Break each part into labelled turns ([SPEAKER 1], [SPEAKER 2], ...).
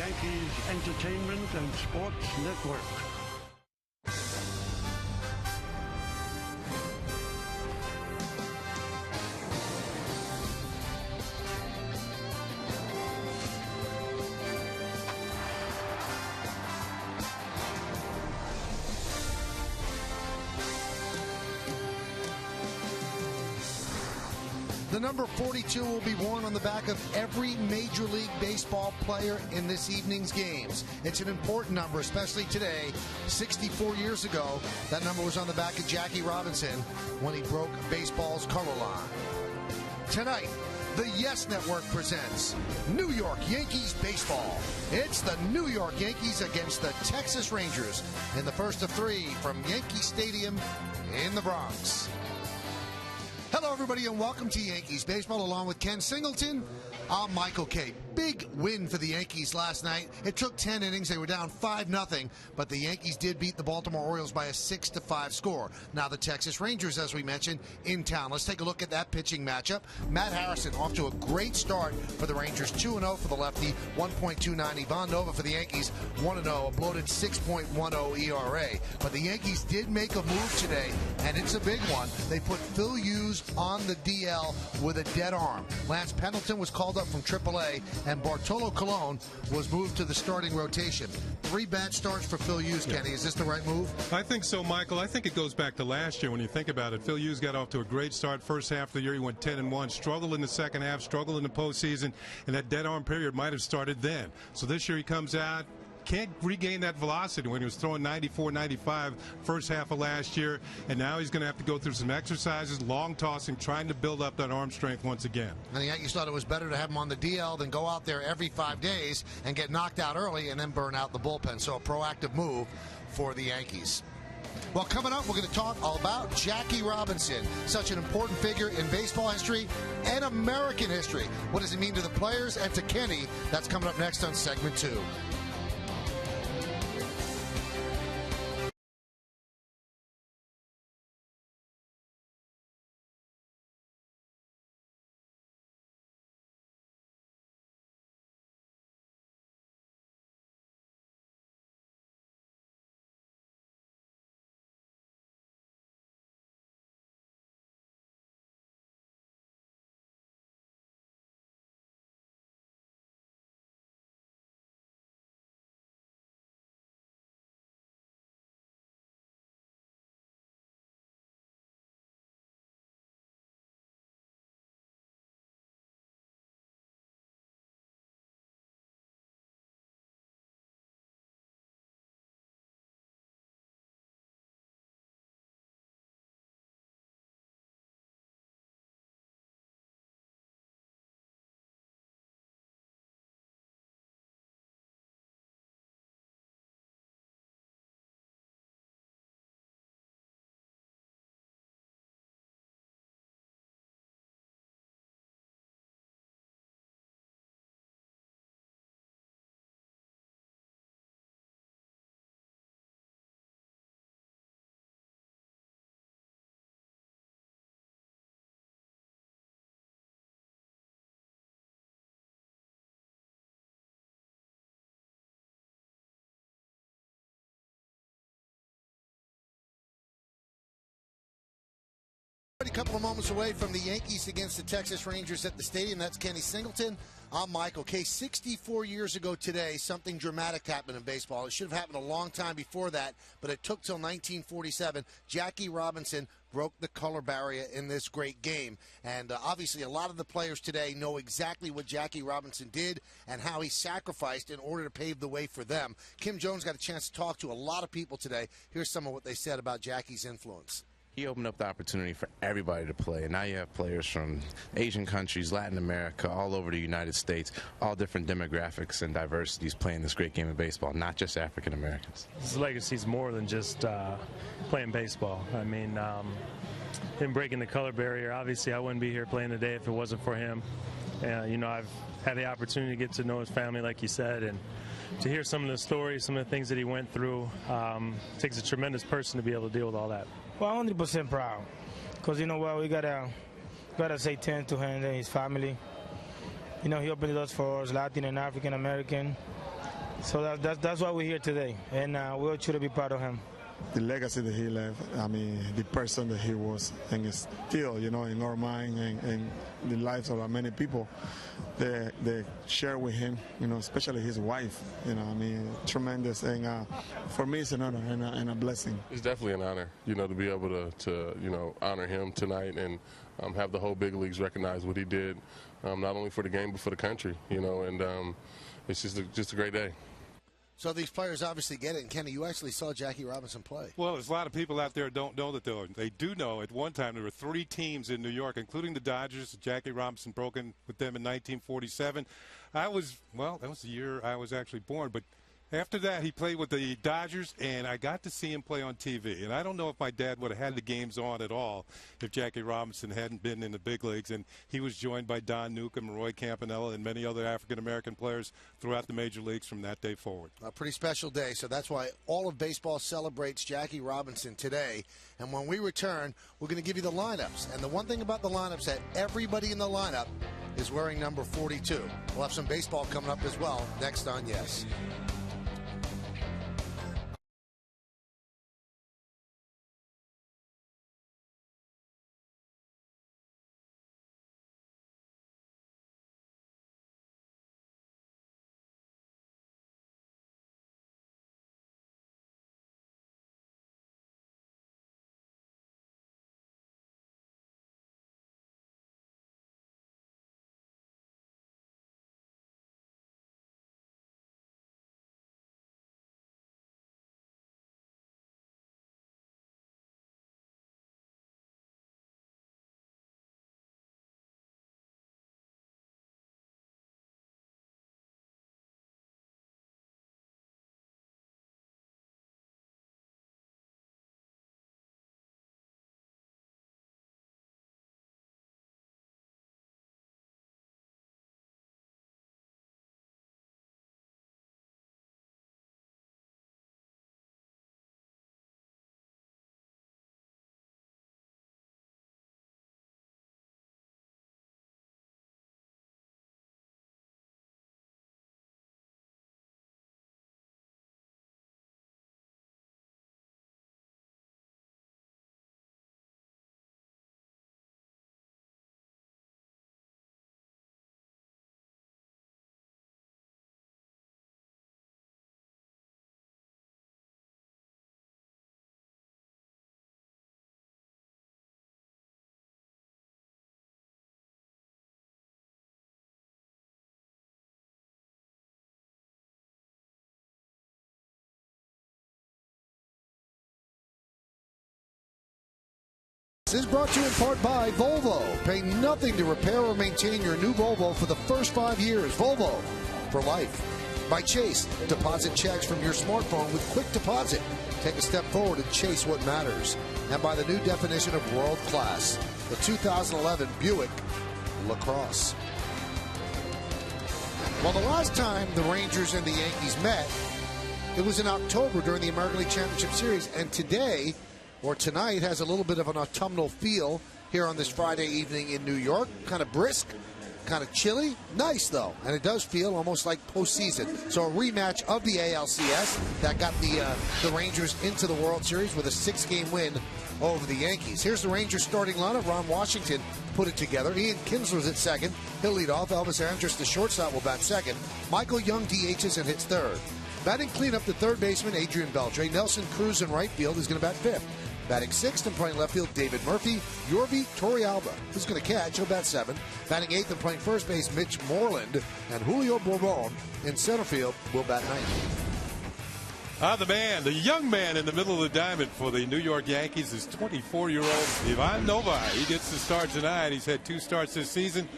[SPEAKER 1] Yankees Entertainment and Sports Network.
[SPEAKER 2] The number 42 will be worn on the back of every Major League Baseball player in this evening's games. It's an important number, especially today. 64 years ago, that number was on the back of Jackie Robinson when he broke baseball's color line. Tonight, the Yes Network presents New York Yankees baseball. It's the New York Yankees against the Texas Rangers in the first of three from Yankee Stadium in the Bronx. Hello, everybody, and welcome to Yankees Baseball, along with Ken Singleton. I'm Michael Kay. Big win for the Yankees last night. It took 10 innings. They were down 5-0, but the Yankees did beat the Baltimore Orioles by a 6-5 score. Now the Texas Rangers, as we mentioned, in town. Let's take a look at that pitching matchup. Matt Harrison off to a great start for the Rangers, 2-0 for the lefty, 1.29. Ivan Nova for the Yankees, 1-0, a bloated 6.10 ERA. But the Yankees did make a move today, and it's a big one. They put Phil Hughes on the DL with a dead arm. Lance Pendleton was called up from AAA, and Bartolo Colon was moved to the starting rotation. 3 bad starts for Phil Hughes, Kenny. Is this the right move?
[SPEAKER 3] I think so, Michael. I think it goes back to last year when you think about it. Phil Hughes got off to a great start. First half of the year, he went 10-1, struggled in the second half, struggled in the postseason, and that dead arm period might have started then. So this year he comes out, can't regain that velocity when he was throwing 94, 95 first half of last year, and now he's going to have to go through some exercises, long tossing, trying to build up that arm strength once again.
[SPEAKER 2] And the Yankees thought it was better to have him on the DL than go out there every 5 days and get knocked out early and then burn out the bullpen. So a proactive move for the Yankees. Well, coming up, we're going to talk all about Jackie Robinson, such an important figure in baseball history and American history. What does it mean to the players and to Kenny? That's coming up next on segment 2. A couple of moments away from the Yankees against the Texas Rangers at the stadium. That's Kenny Singleton. I'm Michael Kay. 64 years ago today, something dramatic happened in baseball. It should have happened a long time before that, but it took till 1947. Jackie Robinson broke the color barrier in this great game. And obviously a lot of the players today know exactly what Jackie Robinson did and how he sacrificed in order to pave the way for them. Kim Jones got a chance to talk to a lot of people today. Here's some of what they said about Jackie's influence.
[SPEAKER 4] He opened up the opportunity for everybody to play, and now you have players from Asian countries, Latin America, all over the United States, all different demographics and diversities playing this great game of baseball, not just African Americans.
[SPEAKER 5] His legacy is more than just playing baseball. I mean, him breaking the color barrier, obviously I wouldn't be here playing today if it wasn't for him. You know, I've had the opportunity to get to know his family, like you said, and to hear some of the stories, some of the things that he went through. Takes a tremendous person to be able to deal with all that.
[SPEAKER 6] Well, 100% proud, because you know what, we gotta say thanks to him and his family. You know, he opened the doors for us, Latin and African American, So that's why we're here today, and we want you to be proud of him.
[SPEAKER 7] The legacy that he left, I mean, the person that he was, and is still, you know, in our mind and the lives of many people they share with him, you know, especially his wife, you know, I mean, tremendous. And for me, it's an honor and a blessing.
[SPEAKER 8] It's definitely an honor, you know, to be able to you know, honor him tonight and have the whole big leagues recognize what he did, not only for the game but for the country, you know, and it's just a great day.
[SPEAKER 2] So these players obviously get it. And Kenny, you actually saw Jackie Robinson play.
[SPEAKER 3] Well, there's a lot of people out there who don't know that, though. They do know at one time there were 3 teams in New York, including the Dodgers. Jackie Robinson broke in with them in 1947. That was the year I was actually born. But after that, he played with the Dodgers, and I got to see him play on TV. And I don't know if my dad would have had the games on at all if Jackie Robinson hadn't been in the big leagues. And he was joined by Don Newcombe, Roy Campanella, and many other African-American players throughout the major leagues from that day forward.
[SPEAKER 2] A pretty special day, so that's why all of baseball celebrates Jackie Robinson today. And when we return, we're going to give you the lineups. And the one thing about the lineups that everybody in the lineup is wearing number 42. We'll have some baseball coming up as well next on Yes. This is brought to you in part by Volvo. Pay nothing to repair or maintain your new Volvo for the first 5 years. Volvo for life. By Chase. Deposit checks from your smartphone with quick deposit. Take a step forward and chase what matters. And by the new definition of world class, the 2011 Buick LaCrosse. Well, the last time the Rangers and the Yankees met, it was in October during the American League Championship Series. And today, or tonight, has a little bit of an autumnal feel here on this Friday evening in New York. Kind of brisk, kind of chilly. Nice, though. And it does feel almost like postseason. So a rematch of the ALCS that got the Rangers into the World Series with a 6-game win over the Yankees. Here's the Rangers starting lineup. Ron Washington put it together. Ian Kinsler's at second. He'll lead off. Elvis Andrus, the shortstop, will bat second. Michael Young DHs and hits third. Batting cleanup, the third baseman, Adrian Beltre. Nelson Cruz in right field is going to bat fifth. Batting sixth and playing left field, David Murphy. Yorvi Torrealba is going to catch. He'll bat seventh. Batting eighth and playing first base, Mitch Moreland. And Julio Bourbon in center field will bat ninth.
[SPEAKER 3] The man, the young man in the middle of the diamond for the New York Yankees is 24-year-old Ivan Novi. He gets the start tonight. He's had 2 starts this season.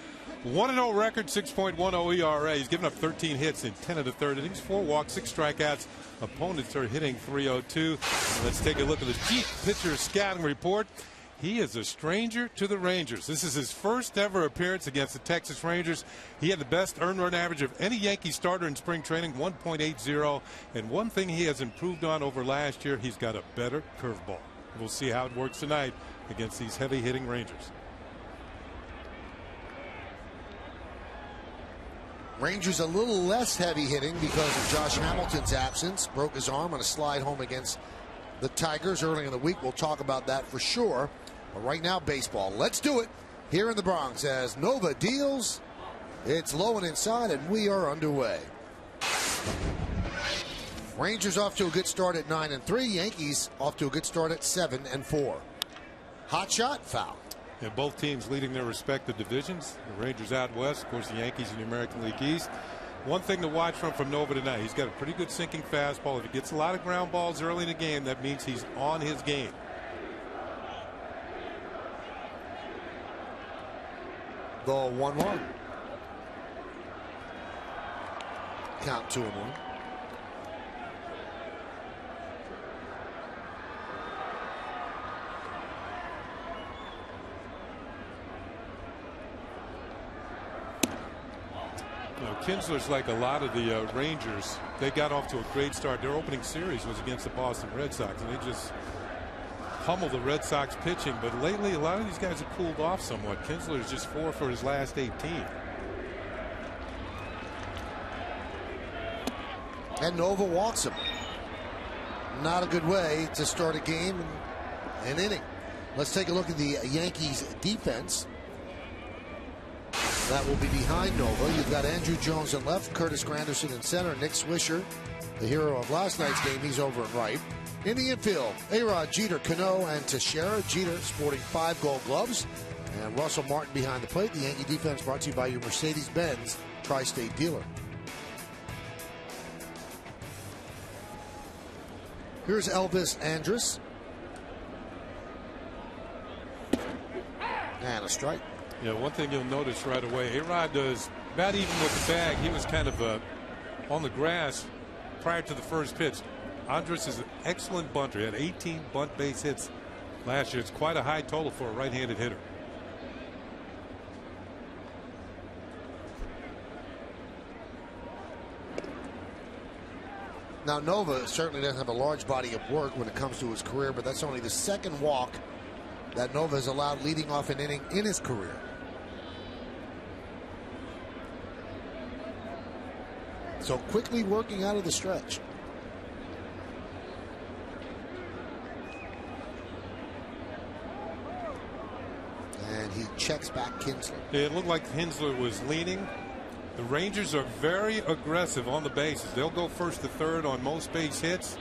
[SPEAKER 3] 1-0 record, 6.10 ERA. He's given up 13 hits in 10 of the third innings, 4 walks, 6 strikeouts. Opponents are hitting .302. Let's take a look at the Jeep pitcher scouting report. He is a stranger to the Rangers. This is his first ever appearance against the Texas Rangers. He had the best earned run average of any Yankee starter in spring training, 1.80. And one thing he has improved on over last year, he's got a better curveball. We'll see how it works tonight against these heavy-hitting Rangers.
[SPEAKER 2] Rangers a little less heavy hitting because of Josh Hamilton's absence. Broke his arm on a slide home against the Tigers early in the week. We'll talk about that for sure. But right now, baseball. Let's do it here in the Bronx as Nova deals. It's low and inside, and we are underway. Rangers off to a good start at 9-3. Yankees off to a good start at 7-4. Hot shot, foul.
[SPEAKER 3] Yeah, both teams leading their respective divisions. The Rangers out west, of course, the Yankees in the American League East. One thing to watch from Nova tonight, he's got a pretty good sinking fastball. If he gets a lot of ground balls early in the game, that means he's on his game.
[SPEAKER 2] The 1-1. Count 2-1.
[SPEAKER 3] Kinsler's like a lot of the Rangers. They got off to a great start. Their opening series was against the Boston Red Sox, and they just pummeled the Red Sox pitching. But lately, a lot of these guys have cooled off somewhat. Kinsler is just 4 for his last 18.
[SPEAKER 2] And Nova walks him. Not a good way to start a game and an inning. Let's take a look at the Yankees defense. That will be behind Nova. You've got Andrew Jones in left, Curtis Granderson in center, Nick Swisher, the hero of last night's game. He's over in right. In the infield, A-Rod, Jeter, Cano, and Teixeira. Jeter sporting 5 Gold Gloves. And Russell Martin behind the plate. The Yankee defense brought to you by your Mercedes-Benz Tri-State dealer. Here's Elvis Andrus. And a strike.
[SPEAKER 3] Yeah, one thing you'll notice right away, A-Rod does about even with the bag. He was kind of on the grass prior to the first pitch. Andrus is an excellent bunter. He had 18 bunt base hits last year. It's quite a high total for a right-handed hitter.
[SPEAKER 2] Now, Nova certainly doesn't have a large body of work when it comes to his career, but that's only the second walk that Nova has allowed leading off an inning in his career. So quickly working out of the stretch. And he checks back Kinsler.
[SPEAKER 3] Yeah, it looked like Kinsler was leaning. The Rangers are very aggressive on the bases. They'll go first to third on most base hits.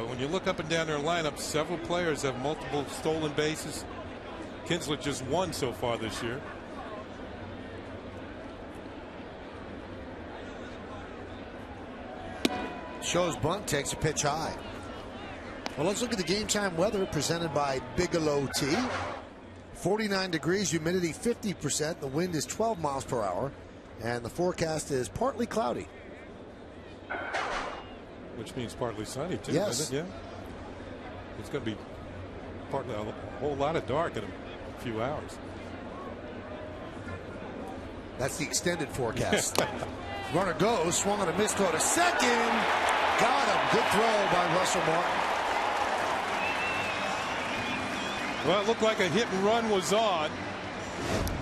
[SPEAKER 3] When you look up and down their lineup, several players have multiple stolen bases. Kinsler just one so far this year.
[SPEAKER 2] Shows bunt, takes a pitch high. Well, let's look at the game time weather presented by Bigelow Tea. 49 degrees, humidity 50%. The wind is 12 miles per hour. And the forecast is partly cloudy.
[SPEAKER 3] Which means partly sunny, too.
[SPEAKER 2] Yes.
[SPEAKER 3] Isn't it? Yeah. It's going to be partly a whole lot of dark in a few hours.
[SPEAKER 2] That's the extended forecast. Runner goes, swung on a missed throw to second. Got him. Good throw by Russell Martin.
[SPEAKER 3] Well, it looked like a hit and run was on.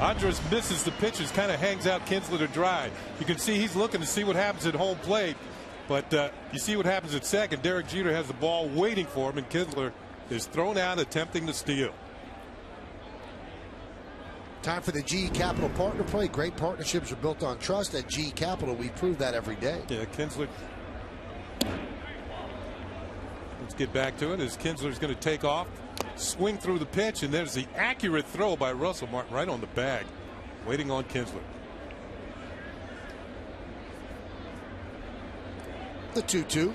[SPEAKER 3] Andrus misses the pitches, kind of hangs out Kinsler to dry. You can see he's looking to see what happens at home plate. But you see what happens at second. Derek Jeter has the ball waiting for him, and Kinsler is thrown out attempting to steal.
[SPEAKER 2] Time for the GE Capital Partner Play. Great partnerships are built on trust. At GE Capital, we prove that every day.
[SPEAKER 3] Yeah, Kinsler. Let's get back to it as Kinsler's going to take off, swing through the pitch, and there's the accurate throw by Russell Martin right on the bag, waiting on Kinsler.
[SPEAKER 2] The 2-2.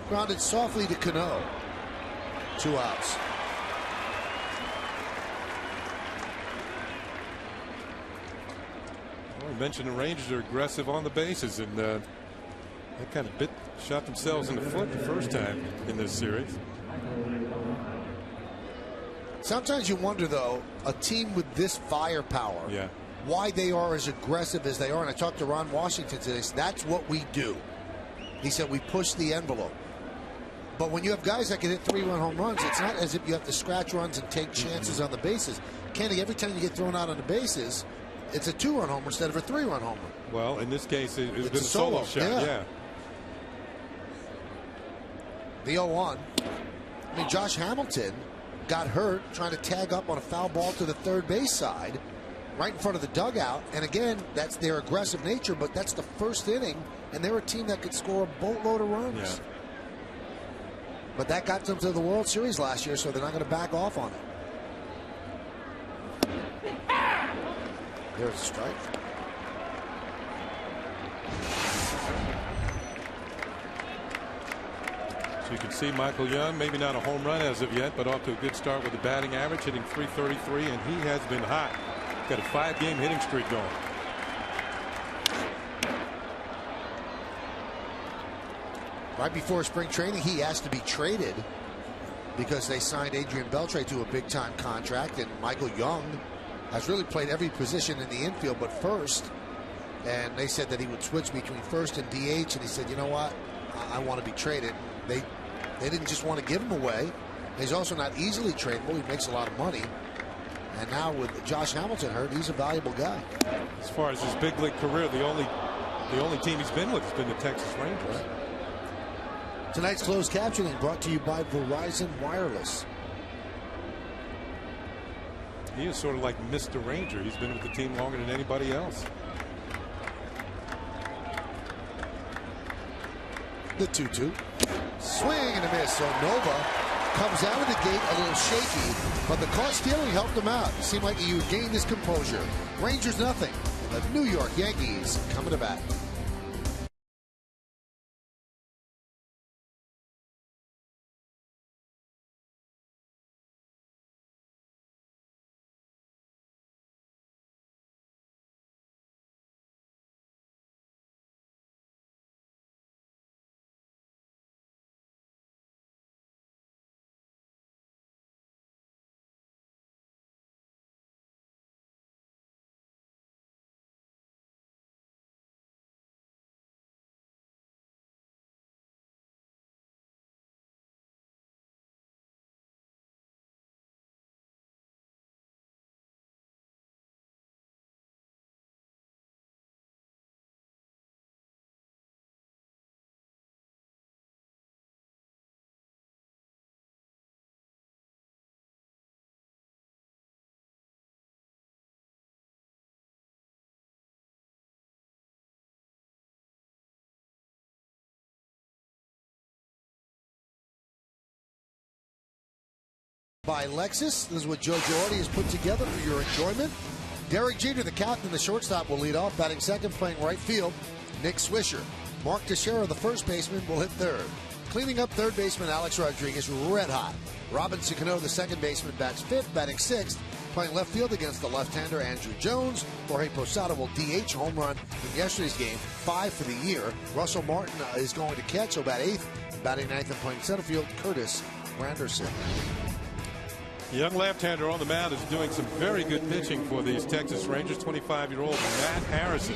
[SPEAKER 2] Grounded softly to Cano. 2 outs.
[SPEAKER 3] Well, we mentioned the Rangers are aggressive on the bases, and they kind of shot themselves in the foot the first time in this series.
[SPEAKER 2] Sometimes you wonder, though, a team with this firepower, why they are as aggressive as they are. And I talked to Ron Washington today. That's what we do. He said we push the envelope. But when you have guys that can hit 3-run home runs, it's not as if you have to scratch runs and take chances on the bases. Kenny, every time you get thrown out on the bases, it's a 2-run homer instead of a 3-run homer.
[SPEAKER 3] Well, in this case, it's been a
[SPEAKER 2] solo
[SPEAKER 3] shot. Yeah.
[SPEAKER 2] The 0-1. I mean, Josh Hamilton got hurt trying to tag up on a foul ball to the third base side, right in front of the dugout. And again, that's their aggressive nature, but that's the first inning, and they're a team that could score a boatload of runs.
[SPEAKER 3] Yeah.
[SPEAKER 2] But that got them to the World Series last year, so they're not going to back off on it. There's a strike.
[SPEAKER 3] So you can see Michael Young, maybe not a home run as of yet, but off to a good start with the batting average, hitting .333, and he has been hot. Got a 5-game hitting streak going.
[SPEAKER 2] Right before spring training, he asked to be traded because they signed Adrian Beltre to a big-time contract, and Michael Young has really played every position in the infield but first. And they said that he would switch between first and DH, and he said, you know what, I want to be traded. They didn't just want to give him away. He's also not easily tradable. He makes a lot of money. And now with Josh Hamilton hurt, he's a valuable guy.
[SPEAKER 3] As far as his big league career, the only team he's been with has been the Texas Rangers.
[SPEAKER 2] Right. Tonight's closed captioning brought to you by Verizon Wireless.
[SPEAKER 3] He is sort of like Mr. Ranger. He's been with the team longer than anybody else.
[SPEAKER 2] The 2-2. Swing and a miss. So Nova comes out of the gate a little shaky, but the caught stealing helped him out. It seemed like he gained his composure. Rangers nothing. The New York Yankees coming to bat. By Lexus. This is what Joe Girardi has put together for your enjoyment. Derek Jeter, the captain, the shortstop, will lead off. Batting second, playing right field, Nick Swisher. Mark Teixeira, the first baseman, will hit third. Cleaning up third baseman Alex Rodriguez, red hot. Robinson Cano, the second baseman, bats fifth. Batting sixth, playing left field against the left-hander Andrew Jones. Jorge Posada will DH, home run in yesterday's game, 5 for the year. Russell Martin is going to catch, so bat eighth. Batting ninth and playing center field, Curtis Granderson.
[SPEAKER 3] The young left-hander on the mound is doing some very good pitching for these Texas Rangers. 25-year-old Matt Harrison.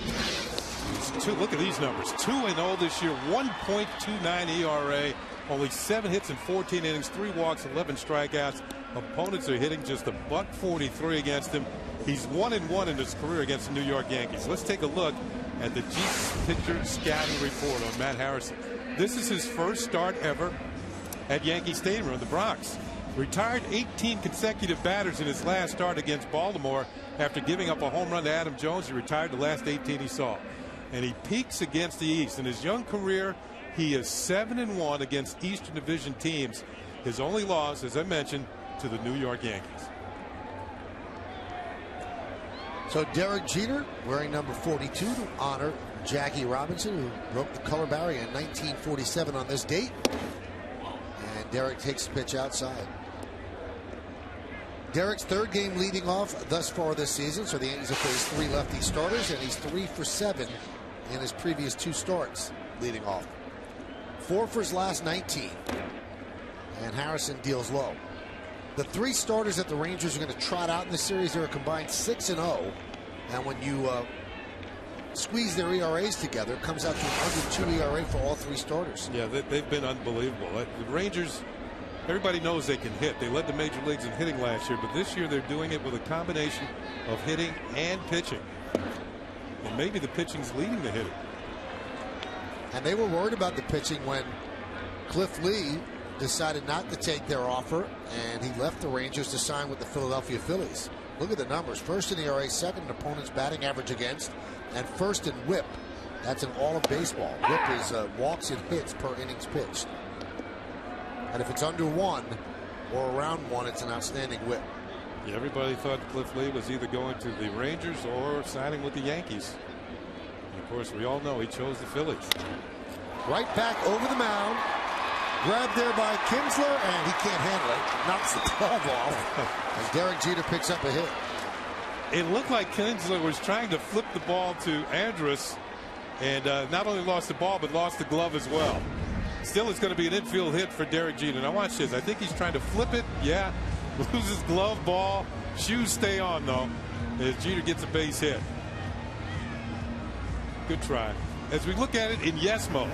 [SPEAKER 3] Look at these numbers. 2-0 this year, 1.29 ERA, only 7 hits in 14 innings, 3 walks, 11 strikeouts. Opponents are hitting just a .143 against him. He's 1-1 in his career against the New York Yankees. Let's take a look at the Jeep Pitcher Scouting Report on Matt Harrison. This is his first start ever at Yankee Stadium in the Bronx. Retired 18 consecutive batters in his last start against Baltimore after giving up a home run to Adam Jones. He retired the last 18 he saw. And he peaks against the East. In his young career, he is 7-1 against Eastern Division teams. His only loss, as I mentioned, to the New York Yankees.
[SPEAKER 2] So Derek Jeter wearing number 42 to honor Jackie Robinson, who broke the color barrier in 1947 on this date. And Derek takes the pitch outside. Derek's third game leading off thus far this season, so the Yankees have faced 3 lefty starters, and he's 3 for 7 in his previous 2 starts leading off. 4 for his last 19. And Harrison deals low. The 3 starters that the Rangers are going to trot out in this series, they're a combined 6-0. And when you squeeze their ERAs together, it comes out to an under 2 ERA for all 3 starters.
[SPEAKER 3] Yeah, they've been unbelievable. The Rangers, everybody knows they can hit. They led the major leagues in hitting last year, but this year they're doing it with a combination of hitting and pitching. And maybe the pitching's leading the hitter.
[SPEAKER 2] And they were worried about the pitching when Cliff Lee decided not to take their offer, and he left the Rangers to sign with the Philadelphia Phillies. Look at the numbers. First in ERA, second in opponent's batting average against, and first in WHIP. That's in all of baseball. WHIP is walks and hits per innings pitched. And if it's under 1 or around 1, it's an outstanding WHIP.
[SPEAKER 3] Yeah, everybody thought Cliff Lee was either going to the Rangers or signing with the Yankees. And of course, we all know he chose the Phillies.
[SPEAKER 2] Right back over the mound. Grabbed there by Kinsler, and he can't handle it. Knocks the glove off as Derek Jeter picks up a hit.
[SPEAKER 3] It looked like Kinsler was trying to flip the ball to Andrus, and not only lost the ball, but lost the glove as well. Still, it's going to be an infield hit for Derek Jeter. Now watch this. I think he's trying to flip it. Yeah. Loses glove, ball. Shoes stay on, though, as Jeter gets a base hit. Good try. As we look at it in yes mode,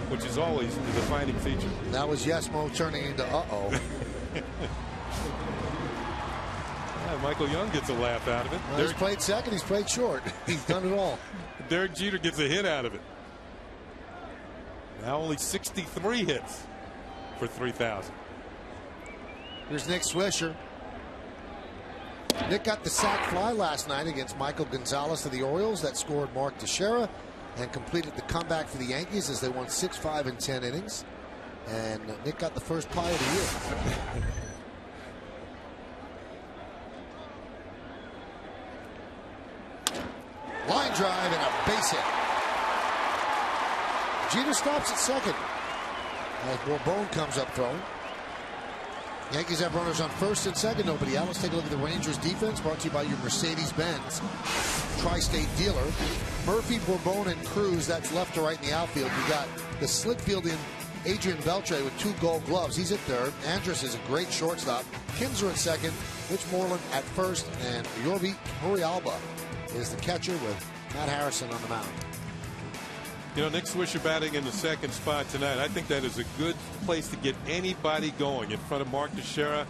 [SPEAKER 3] which is always the defining feature.
[SPEAKER 2] That was yes mode turning into uh-oh.
[SPEAKER 3] Michael Young gets a laugh out of it.
[SPEAKER 2] Well, he's played second. He's played short. He's done it all.
[SPEAKER 3] Derek Jeter gets a hit out of it. Now only 63 hits for 3,000.
[SPEAKER 2] Here's Nick Swisher. Nick got the sac fly last night against Michael Gonzalez of the Orioles. That scored Mark Teixeira and completed the comeback for the Yankees as they won 6, 5, and 10 innings. And Nick got the first pie of the year. Line drive and a base hit. Jeter stops at second as Bourbon comes up throwing. Yankees have runners on first and second, nobody out. Let's take a look at the Rangers defense, brought to you by your Mercedes-Benz Tri-State dealer. Murphy, Bourbon, and Cruz, that's left to right in the outfield. You got the slick fielding Adrian Beltre with 2 gold gloves. He's at third. Andrus is a great shortstop. Kinsler at second. Rich Moreland at first. And Yorvi Urialba is the catcher with Matt Harrison on the mound.
[SPEAKER 3] You know, Nick Swisher batting in the second spot tonight. I think that is a good place to get anybody going in front of Mark Teixeira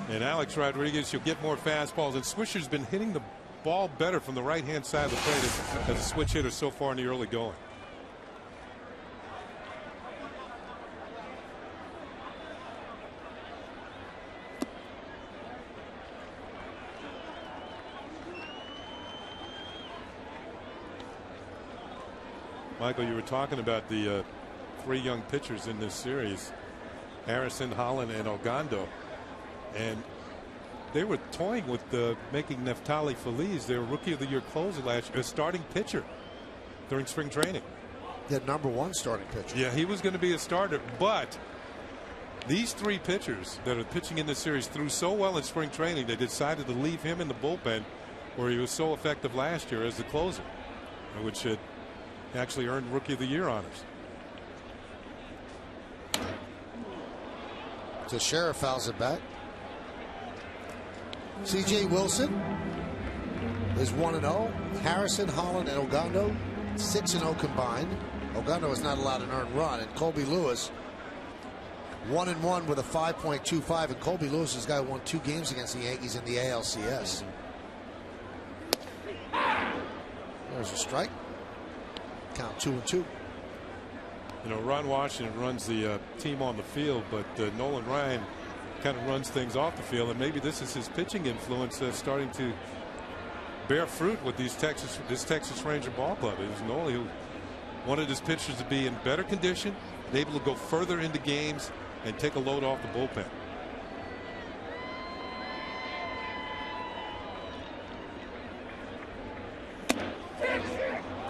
[SPEAKER 3] and Alex Rodriguez. You'll get more fastballs. And Swisher's been hitting the ball better from the right-hand side of the plate as a switch hitter so far in the early going. Michael, you were talking about the 3 young pitchers in this series, Harrison, Holland, and Ogando. And they were toying with making Neftali Feliz their Rookie of the Year closer last year, a starting pitcher during spring training.
[SPEAKER 2] The #1 starting pitcher.
[SPEAKER 3] Yeah, he was going to be a starter, but these 3 pitchers that are pitching in this series threw so well in spring training, they decided to leave him in the bullpen where he was so effective last year as the closer, which actually earned Rookie of the Year honors.
[SPEAKER 2] Teixeira fouls it back. C.J. Wilson is 1-0. Harrison, Holland, and Ogando 6-0 combined. Ogando has not allowed an earned run, and Colby Lewis 1-1 with a 5.25. And Colby Lewis has got won 2 games against the Yankees in the ALCS. There's a strike. Count 2-2.
[SPEAKER 3] You know, Ron Washington runs the team on the field, but Nolan Ryan kind of runs things off the field, and maybe this is his pitching influence starting to bear fruit with this Texas Ranger ball club. It was Nolan who wanted his pitchers to be in better condition and able to go further into games and take a load off the bullpen.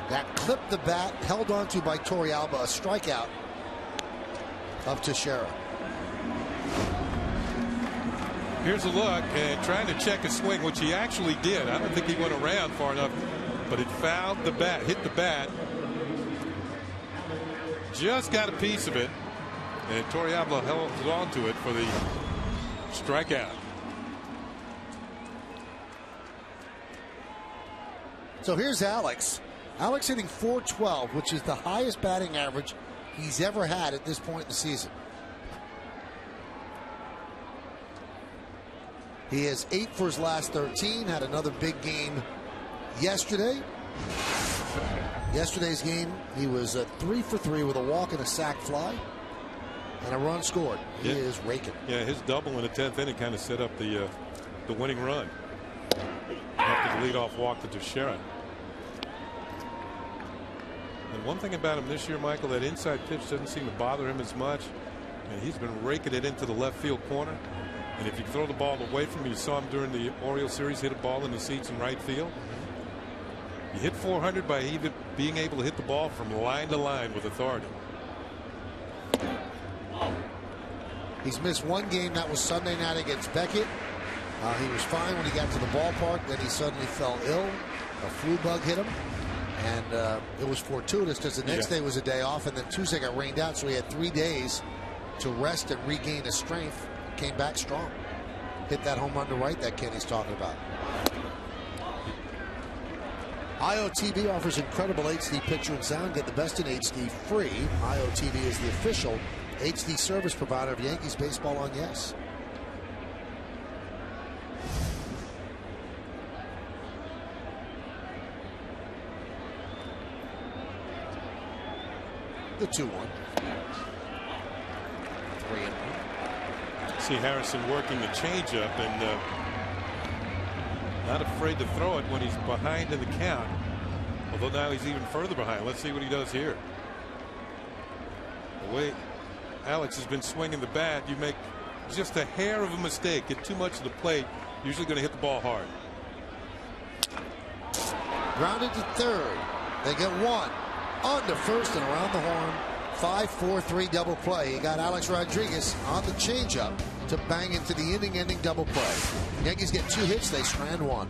[SPEAKER 2] That clipped the bat, held onto by Torialba, a strikeout of Teixeira.
[SPEAKER 3] Here's a look and trying to check a swing, which he actually did. I don't think he went around far enough, but it fouled the bat, hit the bat. Just got a piece of it, and Torialba held on to it for the strikeout.
[SPEAKER 2] So here's Alex. Alex hitting .412, which is the highest batting average he's ever had at this point in the season. He has 8 for his last 13, had another big game Yesterday's game, he was 3 for 3 with a walk and a sac fly and a run scored. He is raking.
[SPEAKER 3] Yeah, his double in the 10th inning kind of set up the winning run after the leadoff walk to Teixeira. And one thing about him this year, Michael, that inside pitch doesn't seem to bother him as much. And he's been raking it into the left field corner. And if you throw the ball away from him, you saw him during the Orioles series hit a ball in the seats in right field. You hit 400 by even being able to hit the ball from line to line with authority.
[SPEAKER 2] He's missed one game. That was Sunday night against Beckett. He was fine when he got to the ballpark. Then he suddenly fell ill. A flu bug hit him. And it was fortuitous because the next day was a day off. And then Tuesday got rained out. So he had 3 days to rest and regain his strength. Came back strong. Hit that home run to right that Kenny's talking about. IOTV offers incredible HD picture and sound. Get the best in HD free. IOTV is the official HD service provider of Yankees baseball on Yes. The 2-1. 3-1.
[SPEAKER 3] See Harrison working the changeup and not afraid to throw it when he's behind in the count. Although now he's even further behind. Let's see what he does here. The way Alex has been swinging the bat, you make just a hair of a mistake, get too much of the plate, usually going to hit the ball hard.
[SPEAKER 2] Grounded to third. They get one. On to first and around the horn. 5-4-3 double play. You got Alex Rodriguez on the changeup to bang into the inning-ending double play. Yankees get 2 hits. They strand 1.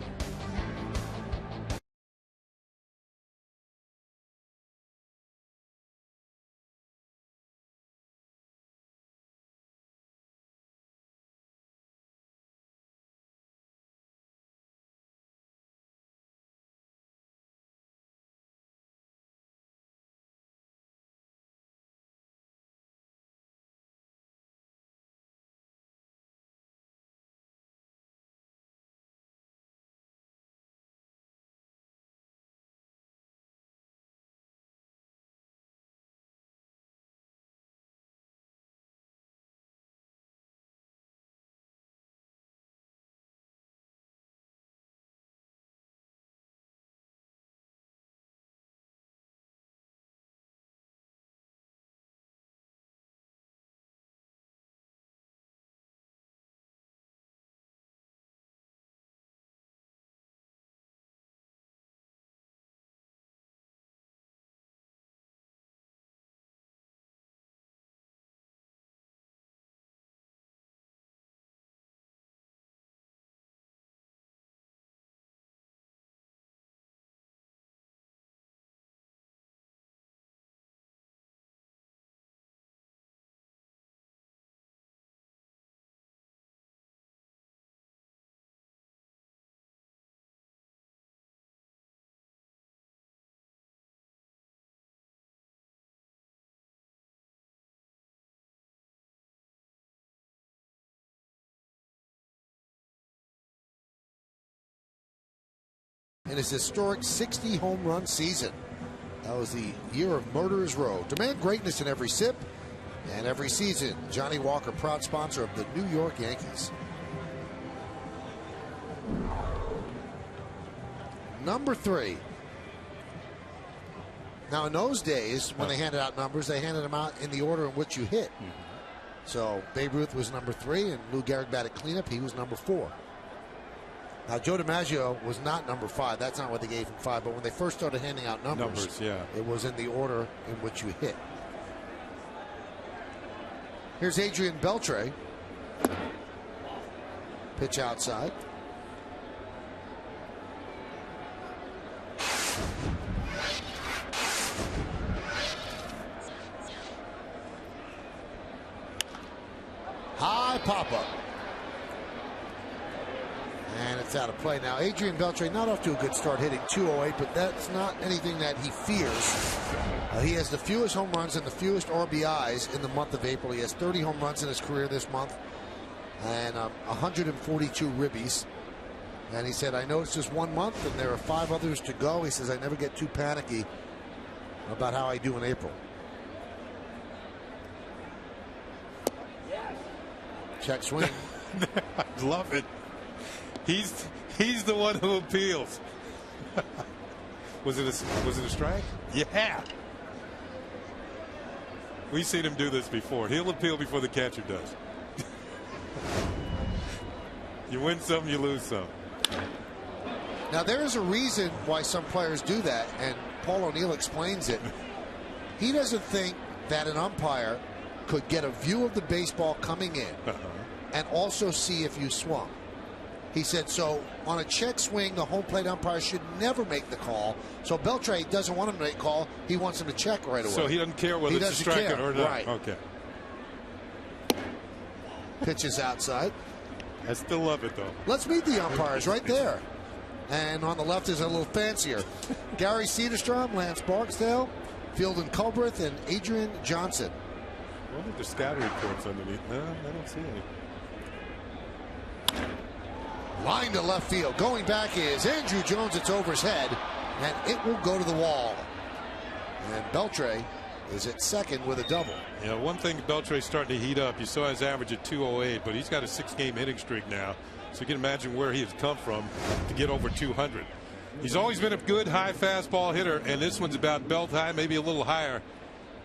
[SPEAKER 2] In his historic 60 home run season. That was the year of Murderers Row. Demand greatness in every sip and every season. Johnny Walker, proud sponsor of the New York Yankees. Number 3. Now in those days, when they handed out numbers, they handed them out in the order in which you hit. So Babe Ruth was number 3 and Lou Gehrig batted cleanup. He was number 4. Now, Joe DiMaggio was not number 5. That's not what they gave him 5. But when they first started handing out numbers, it was in the order in which you hit. Here's Adrian Beltre. Pitch outside. High pop-up. And it's out of play now. Adrian Beltre not off to a good start, hitting .208, but that's not anything that he fears. He has the fewest home runs and the fewest RBIs in the month of April. He has 30 home runs in his career this month and 142 ribbies. And he said, I know it's just 1 month and there are 5 others to go. He says, I never get too panicky about how I do in April. Check swing.
[SPEAKER 3] I love it. He's the one who appeals. Was it a strike? Yeah. We've seen him do this before. He'll appeal before the catcher does. You win some, you lose some.
[SPEAKER 2] Now there is a reason why some players do that, and Paul O'Neill explains it. He doesn't think that an umpire could get a view of the baseball coming in and also see if you swung. He said, so on a check swing, the home plate umpire should never make the call. So Beltre doesn't want him to make the call. He wants him to check right away.
[SPEAKER 3] So he doesn't care whether it's a strike or not.
[SPEAKER 2] Right.
[SPEAKER 3] Okay.
[SPEAKER 2] Pitches outside.
[SPEAKER 3] I still love it, though.
[SPEAKER 2] Let's meet the umpires right there. And on the left is a little fancier. Gary Cederstrom, Lance Barksdale, Fielden Culbreth, and Adrian Johnson.
[SPEAKER 3] I wonder if the scouting reports underneath. No, I don't see any.
[SPEAKER 2] Line to left field. Going back is Andrew Jones. It's over his head, and it will go to the wall. And Beltre is at second with a double.
[SPEAKER 3] Yeah, one thing, Beltre's starting to heat up. You saw his average at 208, but he's got a 6-game hitting streak now. So you can imagine where he has come from to get over 200. He's always been a good high fastball hitter, and this one's about belt high, maybe a little higher.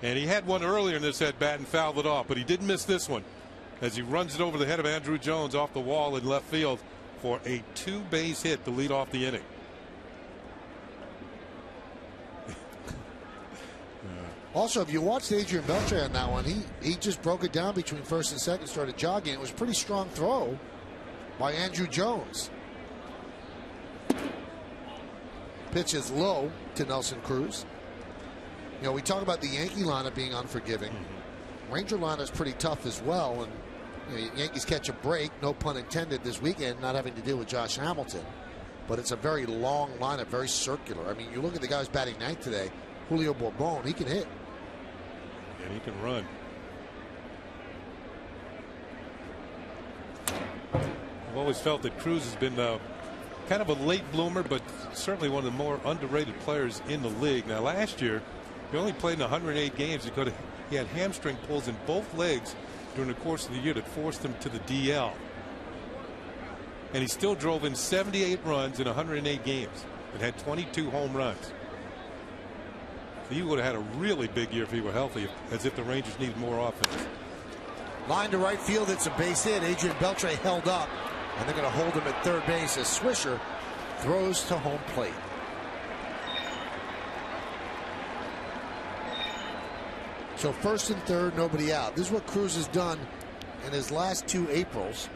[SPEAKER 3] And he had one earlier in this at bat and fouled it off, but he didn't miss this one as he runs it over the head of Andrew Jones off the wall in left field for a 2-base hit to lead off the inning.
[SPEAKER 2] Also, if you watched Adrian Beltre on that one, he just broke it down between first and second, started jogging. It was a pretty strong throw by Andrew Jones. Pitch is low to Nelson Cruz. You know, we talk about the Yankee lineup being unforgiving. Ranger lineup is pretty tough as well, and you know, Yankees catch a break, no pun intended, this weekend, not having to deal with Josh Hamilton. But it's a very long lineup, very circular. I mean, you look at the guys batting ninth today. Julio Bourbon, he can hit.
[SPEAKER 3] And he can run. I've always felt that Cruz has been kind of a late bloomer, but certainly one of the more underrated players in the league. Now, last year, he only played in 108 games. He had hamstring pulls in both legs during the course of the year that forced him to the DL. And he still drove in 78 runs in 108 games and had 22 home runs. So he would have had a really big year if he were healthy, as if the Rangers needed more offense.
[SPEAKER 2] Line to right field, it's a base hit. Adrian Beltre held up, and they're going to hold him at third base as Swisher throws to home plate. So first and third, nobody out. This is what Cruz has done in his last 2 Aprils.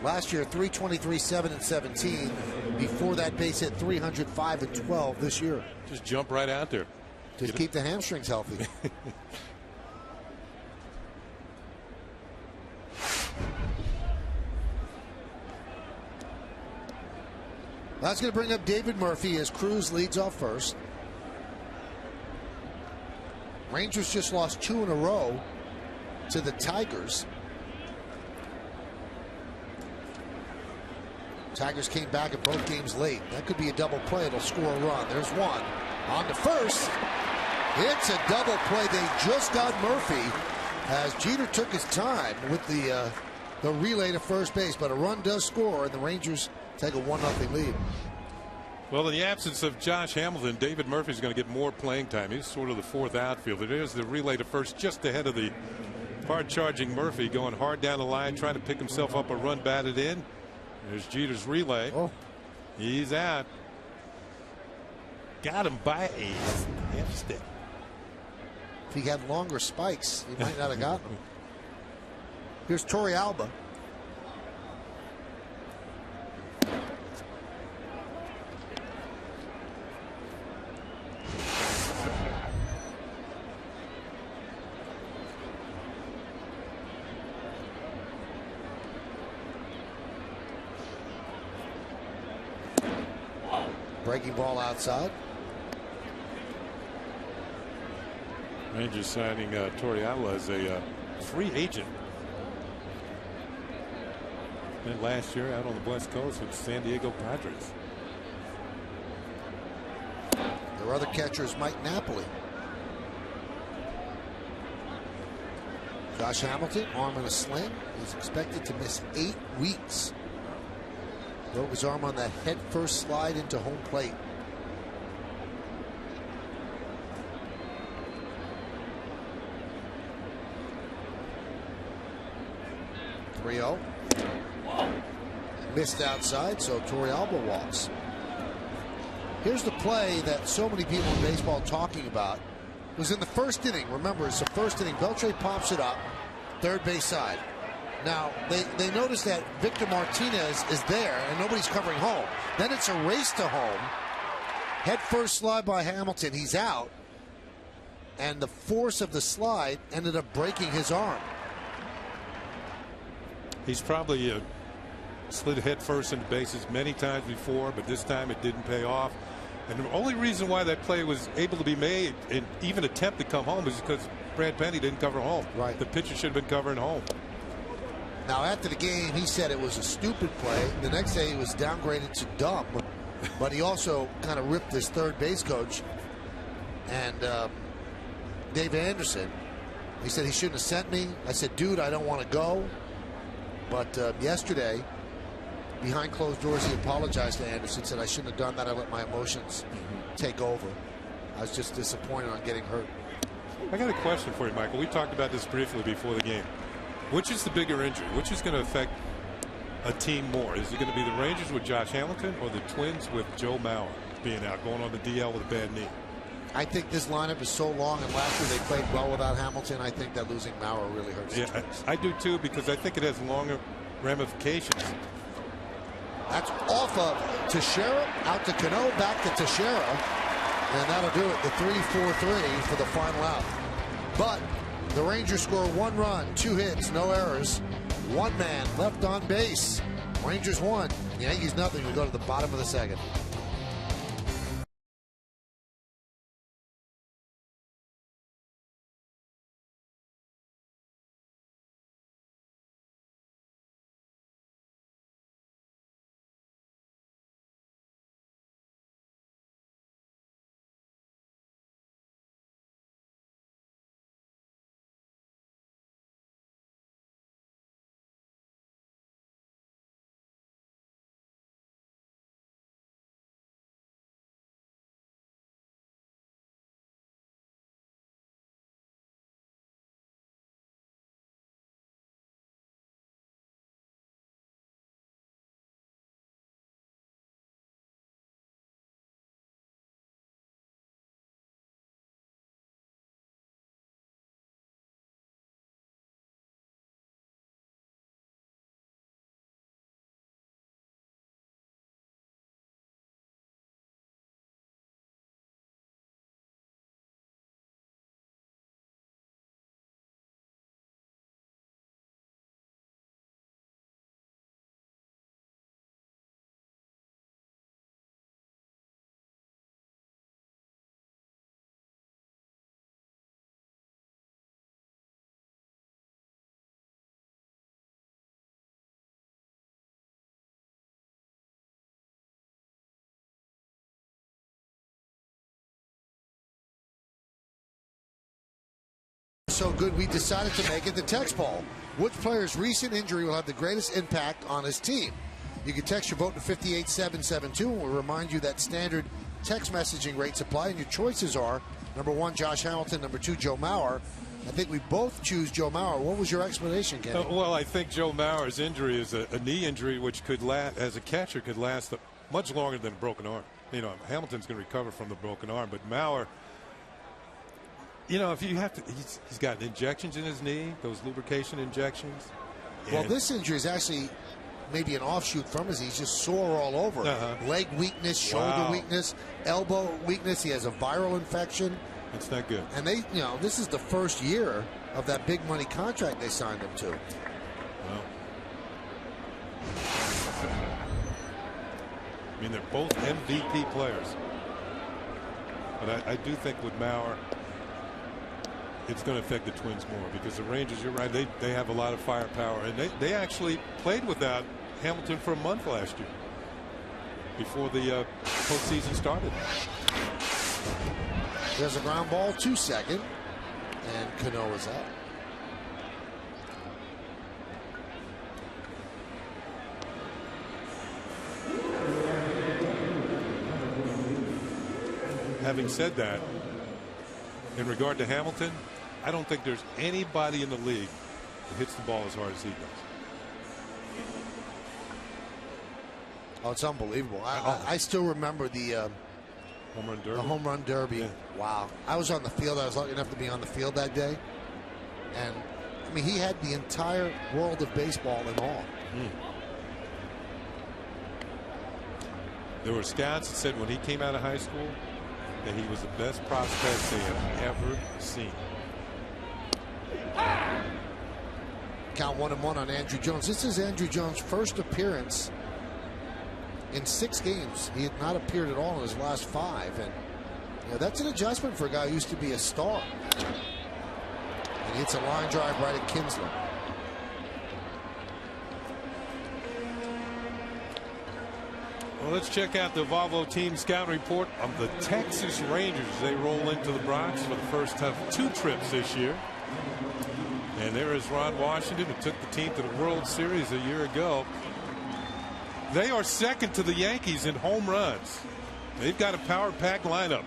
[SPEAKER 2] Last year, 323, 7 and 17. Before that, base hit 300, 5 and 12 this year.
[SPEAKER 3] Just jump right out there.
[SPEAKER 2] Just keep the hamstrings healthy. That's going to bring up David Murphy as Cruz leads off first. Rangers just lost 2 in a row to the Tigers. Tigers came back in both games late. That could be a double play. It'll score a run. There's one. On to first. It's a double play. They just got Murphy as Jeter took his time with the relay to first base. But a run does score, and the Rangers take a 1-0 lead.
[SPEAKER 3] Well, in the absence of Josh Hamilton, David Murphy's going to get more playing time. He's sort of the fourth outfielder. There's the relay to first just ahead of the hard-charging Murphy, going hard down the line, trying to pick himself up a run batted in. There's Jeter's relay.
[SPEAKER 2] Oh.
[SPEAKER 3] He's out. Got him by a half step.
[SPEAKER 2] If he had longer spikes, he might not have gotten him. Here's Torey Alba. Breaking ball outside.
[SPEAKER 3] Rangers signing Torrealba as a free agent. And last year out on the West Coast with San Diego Padres.
[SPEAKER 2] Their other catcher is Mike Napoli. Josh Hamilton, arm in a sling. He's expected to miss 8 weeks. Broke his arm on that head-first slide into home plate. Rio missed outside, so Torrealba walks. Here's the play that so many people in baseball talking about. It was in the first inning. Remember, it's the first inning. Beltre pops it up, third base side. Now, they notice that Victor Martinez is there and nobody's covering home. Then it's a race to home. Head first slide by Hamilton. He's out. And the force of the slide ended up breaking his arm.
[SPEAKER 3] He's probably slid head first into bases many times before, but this time it didn't pay off. And the only reason why that play was able to be made and even attempt to come home is because Brad Penny didn't cover home.
[SPEAKER 2] Right.
[SPEAKER 3] The pitcher should have been covering home.
[SPEAKER 2] Now, after the game, he said it was a stupid play. The next day, he was downgraded to dumb. But he also kind of ripped his third base coach. And Dave Anderson, he said he shouldn't have sent me. I said, dude, I don't want to go. But yesterday, behind closed doors, he apologized to Anderson, said I shouldn't have done that. I let my emotions take over. I was just disappointed on getting hurt.
[SPEAKER 3] I got a question for you, Michael. We talked about this briefly before the game. Which is the bigger injury? Which is going to affect a team more? Is it going to be the Rangers with Josh Hamilton or the Twins with Joe Mauer being out, going on the DL with a bad knee?
[SPEAKER 2] I think this lineup is so long, and last year they played well without Hamilton. I think that losing Mauer really hurts.
[SPEAKER 3] Yeah, I do too, because I think it has longer ramifications.
[SPEAKER 2] That's off of Teixeira, out to Cano, back to Teixeira, and that'll do it. The 3-4-3 for the final out. But the Rangers score 1 run, 2 hits, no errors, 1 man left on base. Rangers 1, Yankees nothing. We go to the bottom of the second. So good, we decided to make it the text poll. Which player's recent injury will have the greatest impact on his team? You can text your vote to 58772, and we'll remind you that standard text messaging rates apply, and your choices are number 1, Josh Hamilton, number 2, Joe Mauer. I think we both choose Joe Mauer. What was your explanation, Kenny?
[SPEAKER 3] Well, I think Joe Mauer's injury is a knee injury, which could last, as a catcher, could last much longer than a broken arm. You know, Hamilton's going to recover from the broken arm, but Mauer, you know, if you have to, he's got injections in his knee, those lubrication injections.
[SPEAKER 2] Well, this injury is actually maybe an offshoot from his. He's just sore all over. Leg weakness, shoulder weakness, elbow weakness. He has a viral infection.
[SPEAKER 3] That's not good.
[SPEAKER 2] And they, you know, this is the first year of that big money contract they signed him to.
[SPEAKER 3] Well, I mean, they're both MVP players. But I do think with Mauer, it's going to affect the Twins more, because the Rangers, you're right, they have a lot of firepower, and they actually played without Hamilton for a month last year before the postseason started.
[SPEAKER 2] There's a ground ball to second, and Cano is out.
[SPEAKER 3] Having said that, in regard to Hamilton, I don't think there's anybody in the league that hits the ball as hard as he does.
[SPEAKER 2] Oh, it's unbelievable. I still remember the
[SPEAKER 3] home run derby.
[SPEAKER 2] The home run derby.
[SPEAKER 3] Yeah.
[SPEAKER 2] Wow. I was on the field. I was lucky enough to be on the field that day. And, I mean, he had the entire world of baseball in all.
[SPEAKER 3] There were scouts that said when he came out of high school that he was the best prospect they had ever seen.
[SPEAKER 2] Count 1-1 on Andrew Jones. This is Andrew Jones' first appearance in 6 games. He had not appeared at all in his last 5. And you know, that's an adjustment for a guy who used to be a star. And he hits a line drive right at Kinsler.
[SPEAKER 3] Well, let's check out the Volvo team scout report of the Texas Rangers. They roll into the Bronx for the first of 2 trips this year. And there is Ron Washington, who took the team to the World Series a year ago. They are second to the Yankees in home runs. They've got a power pack lineup.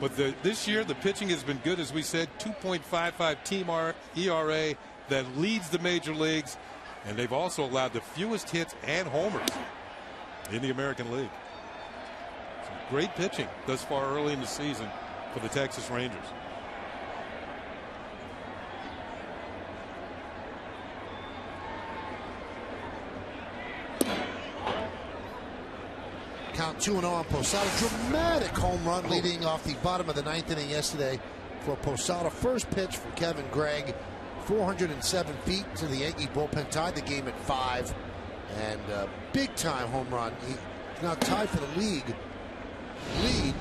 [SPEAKER 3] But this year, the pitching has been good, as we said, 2.55 team ERA that leads the major leagues. And they've also allowed the fewest hits and homers in the American League. Some great pitching thus far early in the season for the Texas Rangers.
[SPEAKER 2] Count 2-0 on Posada. Dramatic home run leading off the bottom of the 9th inning yesterday for Posada. First pitch from Kevin Gregg. 407 feet to the Yankee bullpen. Tied the game at 5. And big time home run. He's now tied for the lead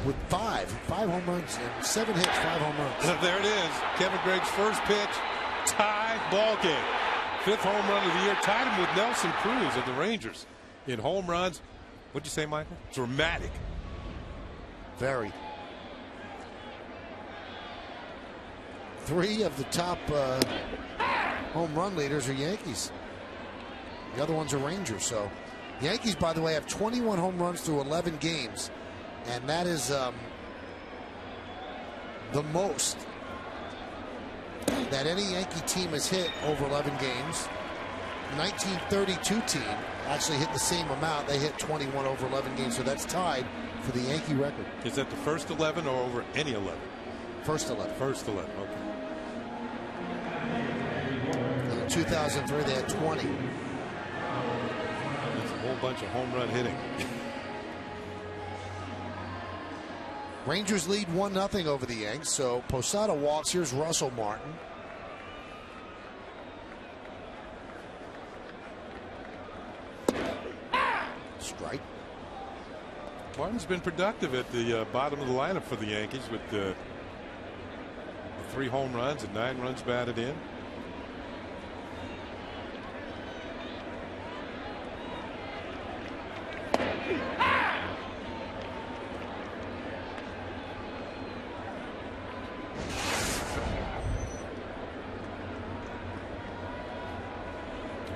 [SPEAKER 2] with 5 home runs and 7 hits, 5 home runs.
[SPEAKER 3] There it is. Kevin Gregg's first pitch. Tie ball game. 5th home run of the year. Tied him with Nelson Cruz of the Rangers in home runs. What'd you say, Michael? Dramatic.
[SPEAKER 2] Very. 3 of the top home run leaders are Yankees. The other ones are Rangers. So, Yankees, by the way, have 21 home runs through 11 games, and that is the most that any Yankee team has hit over 11 games. The 1932 team actually hit the same amount. They hit 21 over 11 games, so that's tied for the Yankee record.
[SPEAKER 3] Is that the first 11 or over any 11?
[SPEAKER 2] First 11.
[SPEAKER 3] First 11, okay.
[SPEAKER 2] In 2003, they had 20.
[SPEAKER 3] That's a whole bunch of home run hitting.
[SPEAKER 2] Rangers lead 1-0 over the Yanks, so Posada walks. Here's Russell Martin. Strike.
[SPEAKER 3] Martin's been productive at the bottom of the lineup for the Yankees with the 3 home runs and 9 runs batted in.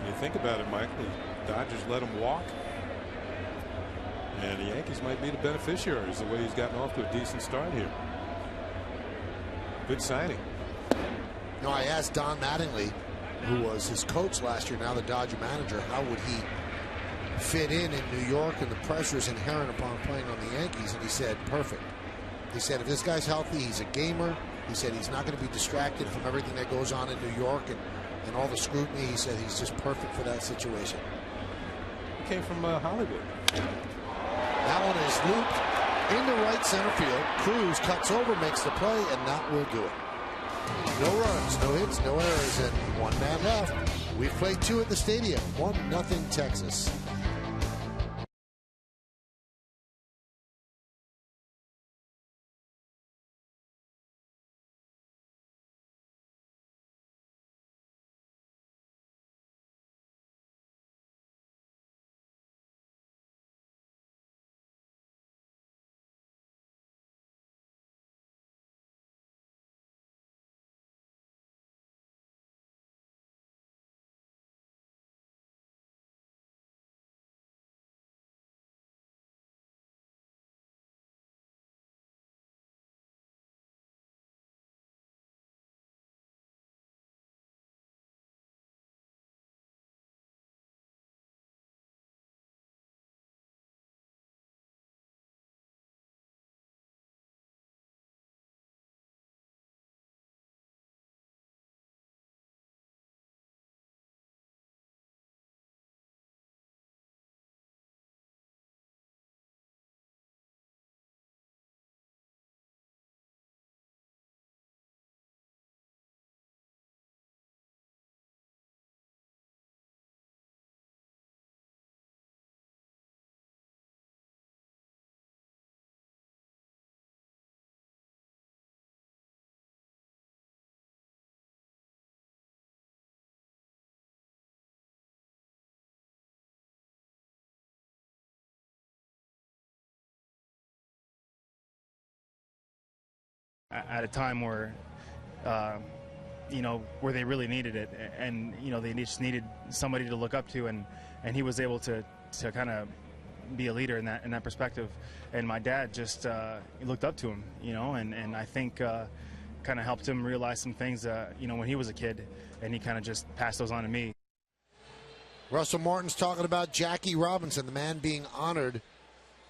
[SPEAKER 3] You think about it, Michael. The Dodgers let him walk. And the Yankees might be the beneficiaries the way he's gotten off to a decent start here. Good signing.
[SPEAKER 2] No, I asked Don Mattingly, who was his coach last year, now the Dodger manager, how would he fit in New York and the pressures inherent upon playing on the Yankees, and he said perfect. He said if this guy's healthy, he's a gamer. He said he's not going to be distracted from everything that goes on in New York and all the scrutiny. He said he's just perfect for that situation.
[SPEAKER 3] He came from Hollywood.
[SPEAKER 2] That one is looped into right center field. Cruz cuts over, makes the play, and that will do it. No runs, no hits, no errors, and 1 man left. We've played 2 at the stadium. 1-0 Texas.
[SPEAKER 6] at a time where, where they really needed it, and they just needed somebody to look up to, and he was able to kind of be a leader in that perspective. And my dad just looked up to him, and I think kind of helped him realize some things, when he was a kid, and he kind of just passed those on to me.
[SPEAKER 2] Russell Martin's talking about Jackie Robinson, the man being honored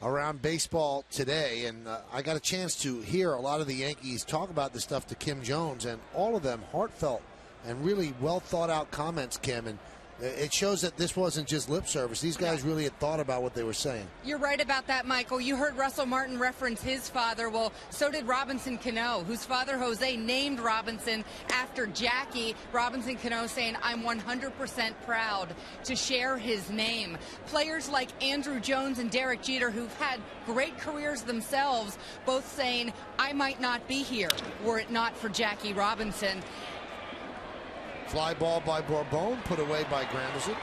[SPEAKER 2] around baseball today. And I got a chance to hear a lot of the Yankees talk about this stuff to Kim Jones, and all of them heartfelt and really well thought out comments, Kim. And it shows that this wasn't just lip service. These guys really had thought about what they were saying.
[SPEAKER 9] You're right about that, Michael. You heard Russell Martin reference his father. Well, so did Robinson Cano, whose father, Jose, named Robinson after Jackie. Robinson Cano saying, I'm 100% proud to share his name. Players like Andrew Jones and Derek Jeter, who've had great careers themselves, both saying, I might not be here were it not for Jackie Robinson.
[SPEAKER 2] Fly ball by Bourbon, put away by Granderson.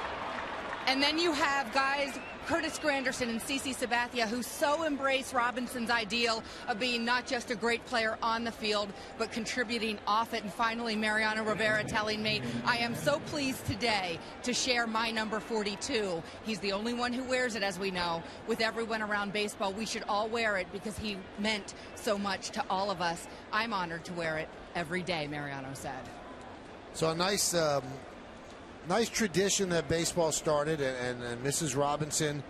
[SPEAKER 9] And then you have guys, Curtis Granderson and CeCe Sabathia, who so embrace Robinson's ideal of being not just a great player on the field, but contributing off it. And finally, Mariano Rivera telling me, I am so pleased today to share my number 42. He's the only one who wears it, as we know. With everyone around baseball, we should all wear it because he meant so much to all of us. I'm honored to wear it every day, Mariano said.
[SPEAKER 2] So a nice tradition that baseball started, and Mrs. Robinson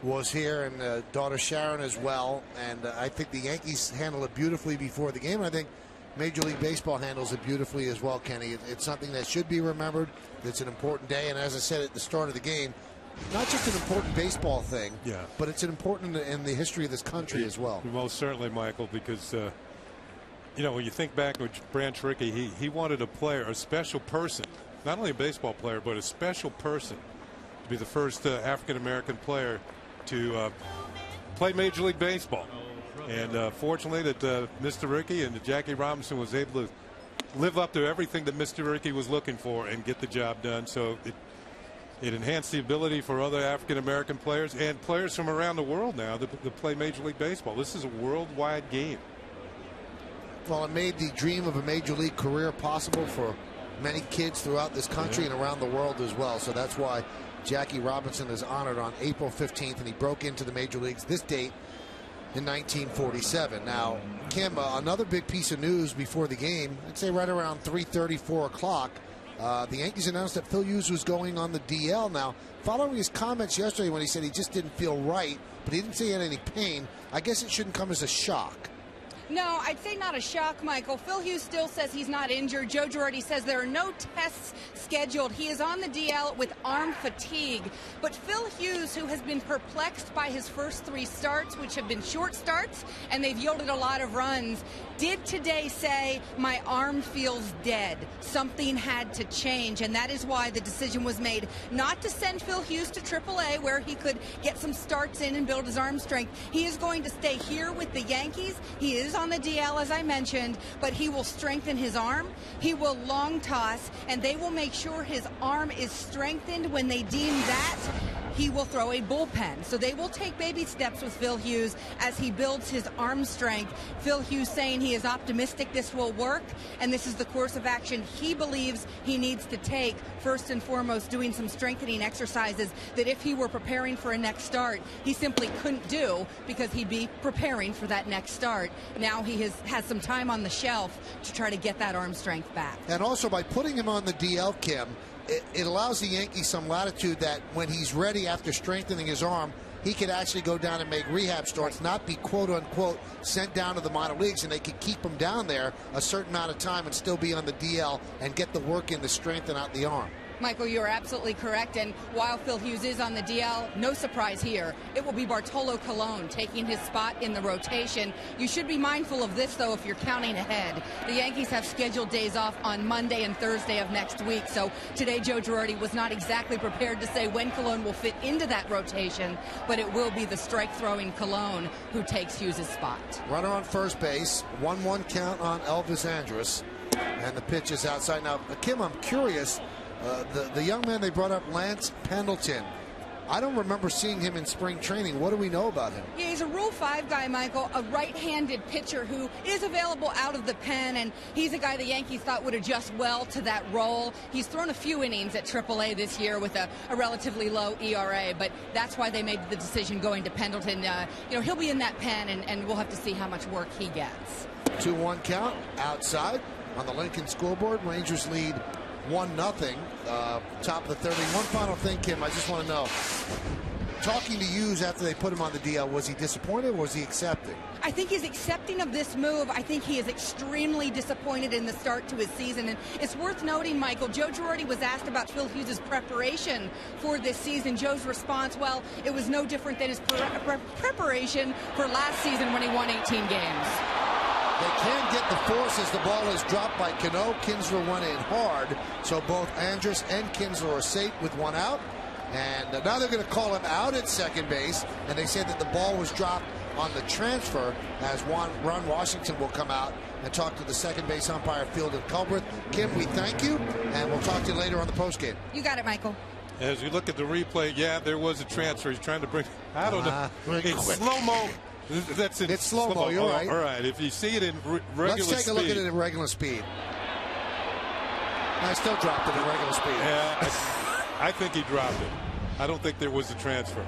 [SPEAKER 2] was here, and daughter Sharon as well. And I think the Yankees handled it beautifully before the game. I think Major League Baseball handles it beautifully as well, Kenny. It's something that should be remembered. It's an important day, and as I said at the start of the game, not just an important baseball thing, but it's an important in the history of this country as well.
[SPEAKER 3] Most certainly, Michael, because when you think back with Branch Rickey, he wanted a player, a special person, not only a baseball player, but a special person to be the first African-American player to play Major League Baseball. And fortunately that Mr. Rickey and Jackie Robinson was able to live up to everything that Mr. Rickey was looking for and get the job done. So it enhanced the ability for other African-American players and players from around the world now to play Major League Baseball. This is a worldwide game.
[SPEAKER 2] Well, it made the dream of a Major League career possible for many kids throughout this country and around the world as well. So that's why Jackie Robinson is honored on April 15th, and he broke into the Major Leagues this date in 1947. Now, Kim, another big piece of news before the game, I'd say right around 3:30, 4 o'clock, the Yankees announced that Phil Hughes was going on the DL. Now, following his comments yesterday when he said he just didn't feel right, but he didn't say he had any pain, I guess it shouldn't come as a shock.
[SPEAKER 9] No, I'd say not a shock, Michael. Phil Hughes still says he's not injured. Joe Girardi says there are no tests scheduled. He is on the DL with arm fatigue. But Phil Hughes, who has been perplexed by his first 3 starts, which have been short starts, and they've yielded a lot of runs, did today say, my arm feels dead. Something had to change, and that is why the decision was made not to send Phil Hughes to AAA, where he could get some starts in and build his arm strength. He is going to stay here with the Yankees. He is on the DL, as I mentioned, but he will strengthen his arm. He will long toss, and they will make sure his arm is strengthened. When they deem that, he will throw a bullpen. So they will take baby steps with Phil Hughes as he builds his arm strength. Phil Hughes saying he is optimistic this will work, and this is the course of action he believes he needs to take. First and foremost, doing some strengthening exercises that if he were preparing for a next start, he simply couldn't do because he'd be preparing for that next start. Now he has some time on the shelf to try to get that arm strength back.
[SPEAKER 2] And also by putting him on the DL, Kim, it allows the Yankees some latitude that when he's ready after strengthening his arm, he could actually go down and make rehab starts, not be quote-unquote sent down to the minor leagues, and they could keep him down there a certain amount of time and still be on the DL and get the work in to strengthen out the arm.
[SPEAKER 9] Michael, you're absolutely correct. And while Phil Hughes is on the DL, no surprise here. It will be Bartolo Colon taking his spot in the rotation. You should be mindful of this, though, if you're counting ahead. The Yankees have scheduled days off on Monday and Thursday of next week. So today, Joe Girardi was not exactly prepared to say when Colon will fit into that rotation, but it will be the strike-throwing Colon who takes Hughes' spot.
[SPEAKER 2] Runner on first base, 1-1 count on Elvis Andrus, and the pitch is outside. Now, Kim, I'm curious. The young man they brought up, Lance Pendleton, I don't remember seeing him in spring training. What do we know about him?
[SPEAKER 9] Yeah, he's a Rule 5 guy, Michael, a right-handed pitcher who is available out of the pen, and he's a guy the Yankees thought would adjust well to that role. He's thrown a few innings at AAA this year with a relatively low ERA, but that's why they made the decision going to Pendleton. He'll be in that pen, and we'll have to see how much work he gets.
[SPEAKER 2] 2-1 count outside on the Lincoln scoreboard. Rangers lead 1-0. Top of the third. One final thing, Kim, I just want to know. Talking to Hughes after they put him on the DL, was he disappointed or was he accepting?
[SPEAKER 9] I think he's accepting of this move. I think he is extremely disappointed in the start to his season. And it's worth noting, Michael, Joe Girardi was asked about Phil Hughes' preparation for this season. Joe's response, well, it was no different than his preparation for last season when he won 18 games.
[SPEAKER 2] They can get the force as the ball is dropped by Cano. Kinsler went in hard, so both Andrus and Kinsler are safe with one out. And now they're going to call him out at second base, and they said that the ball was dropped on the transfer, as Ron Washington will come out and talk to the second base umpire, Fieldon Culbreth. Kim, we thank you, and we'll talk to you later on the postgame.
[SPEAKER 9] You got it, Michael.
[SPEAKER 3] As you look at the replay, yeah, there was a transfer. He's trying to bring, I don't know, it's slow-mo. It's
[SPEAKER 2] slow-mo, you're right.
[SPEAKER 3] All right, if you see it in regular speed.
[SPEAKER 2] Let's take a look at it in regular speed. I still dropped it in regular speed.
[SPEAKER 3] Yeah, I think he dropped it. I don't think there was a transfer.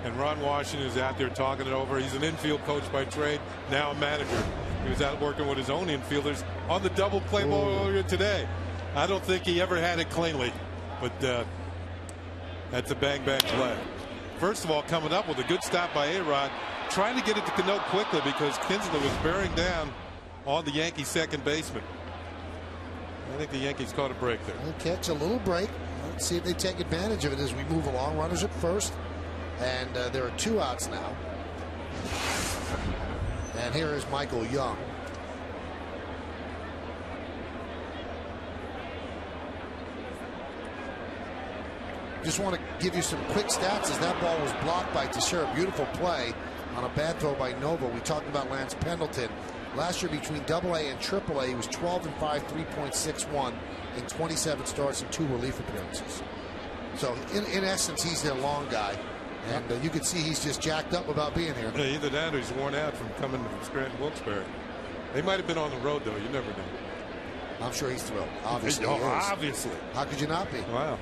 [SPEAKER 3] And Ron Washington is out there talking it over. He's an infield coach by trade, now a manager. He was out working with his own infielders on the double play ball earlier today. I don't think he ever had it cleanly, but that's a bang-bang play. First of all, coming up with a good stop by A-Rod, trying to get it to Cano quickly because Kinsler was bearing down on the Yankees second baseman. I think the Yankees caught a break there.
[SPEAKER 2] They'll catch a little break. Let's see if they take advantage of it as we move along. Runners at first, and there are 2 outs now. And here is Michael Young. Just want to give you some quick stats as that ball was blocked by Teixeira. Beautiful play on a bad throw by Nova. We talked about Lance Pendleton. Last year between AA and AAA, he was 12-5, 3.61 in 27 starts and 2 relief appearances. So in essence, he's their long guy. And you can see he's just jacked up about being here.
[SPEAKER 3] Yeah, either that or he's worn out from coming from Scranton Wilkes-Barre. They might have been on the road, though. You never know.
[SPEAKER 2] I'm sure he's thrilled. Obviously.
[SPEAKER 3] Obviously.
[SPEAKER 2] How could you not be?
[SPEAKER 3] Wow.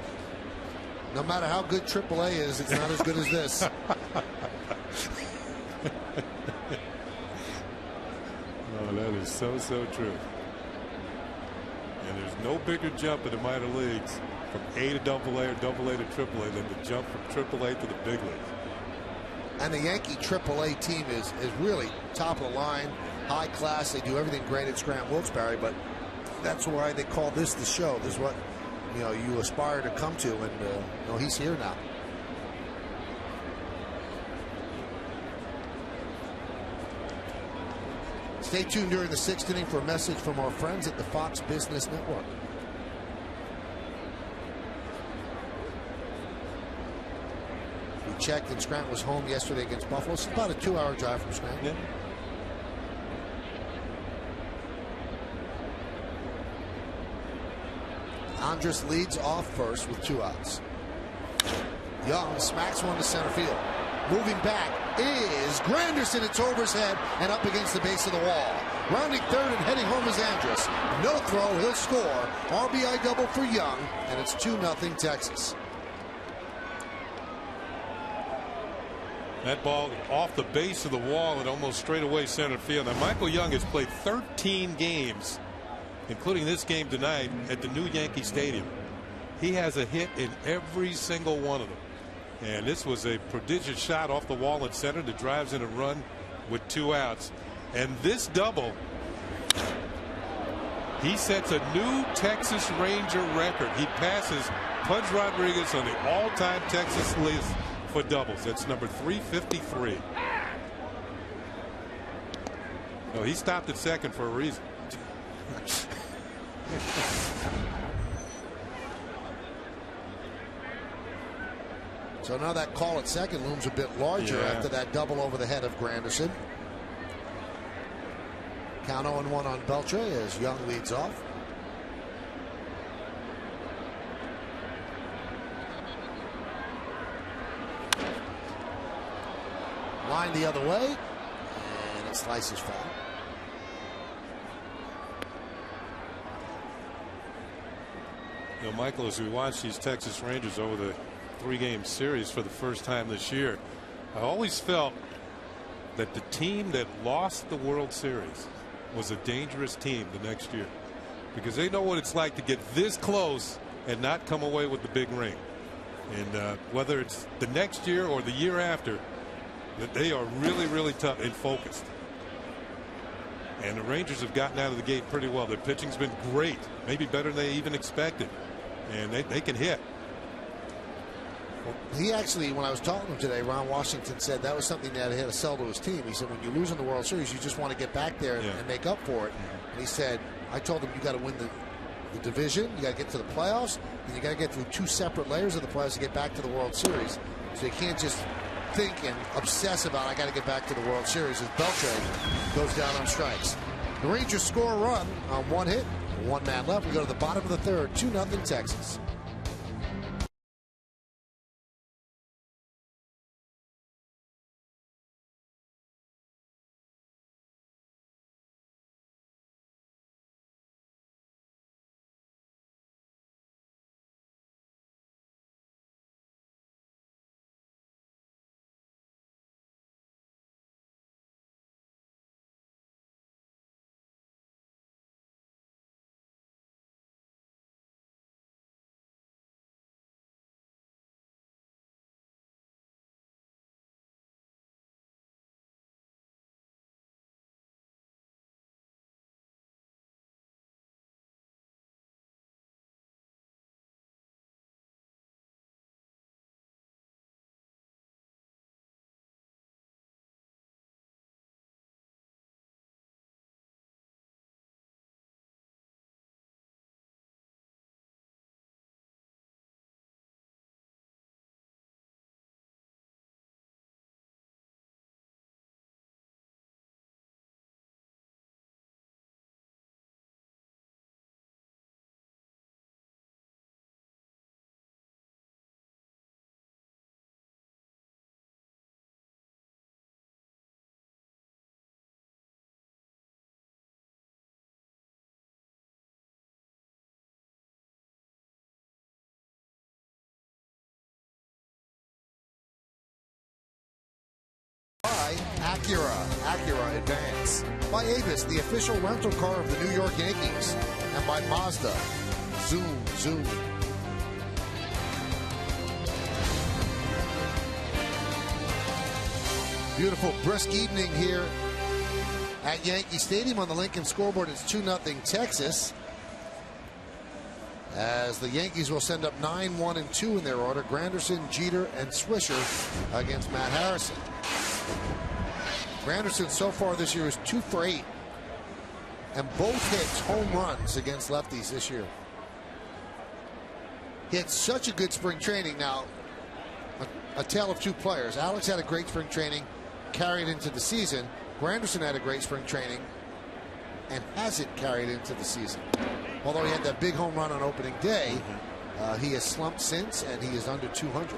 [SPEAKER 2] No matter how good AAA is, it's not as good as this.
[SPEAKER 3] Oh, that is so true. And there's no bigger jump in the minor leagues from A to AA or AA to AAA than the jump from AAA to the big leagues.
[SPEAKER 2] And the Yankee AAA team is really top of the line, high class. They do everything great at Scranton Wilkes-Barre, but that's why they call this the show. This is what you aspire to come to, and he's here now. Stay tuned during the 6th inning for a message from our friends at the Fox Business Network. We checked, and Scranton was home yesterday against Buffalo. It's about a 2-hour drive from Scranton.
[SPEAKER 3] Yeah.
[SPEAKER 2] Andrus leads off first with 2 outs. Young smacks one to center field. Moving back is Granderson. It's over his head and up against the base of the wall. Rounding third and heading home is Andrus. No throw, he'll score. RBI double for Young, and it's 2-0 Texas.
[SPEAKER 3] That ball off the base of the wall and almost straight away center field. Now, Michael Young has played 13 games, including this game tonight at the new Yankee Stadium. He has a hit in every single one of them. And this was a prodigious shot off the wall in center that drives in a run with 2 outs. And this double, he sets a new Texas Ranger record. He passes Pudge Rodriguez on the all-time Texas list for doubles. That's number 353. No, he stopped at second for a reason.
[SPEAKER 2] So now that call at second looms a bit larger after that double over the head of Granderson. Count 0-1 on Beltre as Young leads off. line the other way, and it slices foul.
[SPEAKER 3] You know, Michael, as we watch these Texas Rangers over the 3-game series for the first time this year, I always felt that the team that lost the World Series was a dangerous team the next year, because they know what it's like to get this close and not come away with the big ring. And whether it's the next year or the year after, that they are really, really tough and focused. And the Rangers have gotten out of the gate pretty well. Their pitching's been great, maybe better than they even expected. And they can hit.
[SPEAKER 2] He actually, when I was talking to him today, Ron Washington said that was something that he had to sell to his team. He said, when you lose in the World Series, you just want to get back there and make up for it. And he said, I told him, you got to win the division, you got to get to the playoffs, and you got to get through 2 separate layers of the playoffs to get back to the World Series. So you can't just think and obsess about, I got to get back to the World Series, as Beltran goes down on strikes. The Rangers score a run on 1 hit, 1 man left. We go to the bottom of the 3rd, 2-0 Texas. Acura Advance. By Avis, the official rental car of the New York Yankees. And by Mazda. Zoom, zoom. Beautiful, brisk evening here at Yankee Stadium. On the Lincoln scoreboard, it's 2-0 Texas, as the Yankees will send up 9-1-2 in their order. Granderson, Jeter, and Swisher against Matt Harrison. Granderson so far this year is 2 for 8, and both hits home runs against lefties this year. He had such a good spring training. Now, a tale of 2 players. Alex had a great spring training, carried into the season. Granderson had a great spring training and hasn't carried into the season. Although he had that big home run on opening day, he has slumped since, and he is under 200.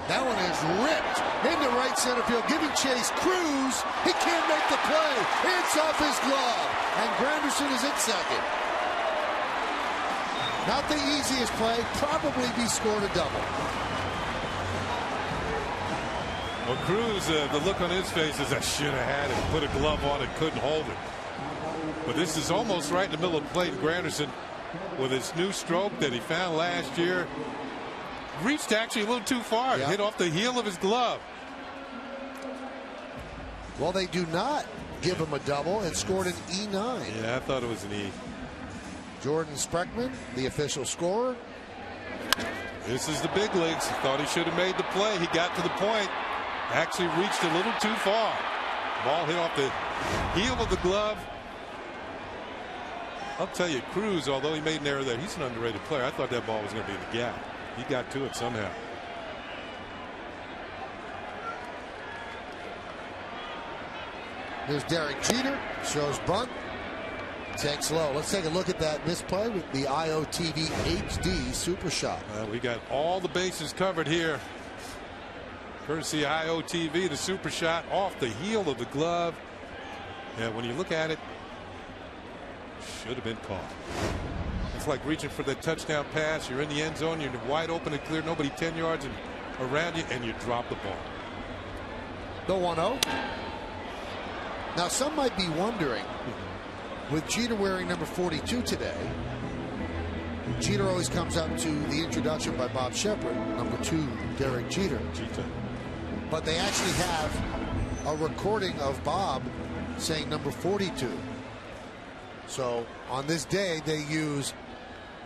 [SPEAKER 2] That one is ripped into right center field, giving chase. Cruz, he can't make the play. It's off his glove, and Granderson is at second. Not the easiest play. Probably be scored a double.
[SPEAKER 3] Well, Cruz, the look on his face is, I should have had it. Put a glove on it, couldn't hold it. But this is almost right in the middle of the plate. Granderson, with his new stroke that he found last year, reached actually a little too far. Hit off the heel of his glove.
[SPEAKER 2] Well, they do not give him a double and scored an E9.
[SPEAKER 3] Yeah, I thought it was an E.
[SPEAKER 2] Jordan Spreckman, the official scorer.
[SPEAKER 3] This is the big leagues. Thought he should have made the play. He got to the point. Actually reached a little too far. Ball hit off the heel of the glove. I'll tell you, Cruz, although he made an error there, he's an underrated player. I thought that ball was going to be in the gap. He got to it somehow.
[SPEAKER 2] Here's Derek Jeter. Shows bunt. Takes low. Let's take a look at that misplay with the IOTV HD Super Shot.
[SPEAKER 3] We got all the bases covered here. Courtesy IOTV, the Super Shot off the heel of the glove. Yeah, when you look at it, should have been caught. It's like reaching for the touchdown pass. You're in the end zone. You're wide open and clear. Nobody 10 yards and around you, and you drop the ball.
[SPEAKER 2] The 1-0. Now, some might be wondering, with Jeter wearing number 42 today, Jeter always comes up to the introduction by Bob Shepard, number 2, Derek Jeter. But they actually have a recording of Bob saying number 42. So on this day, they use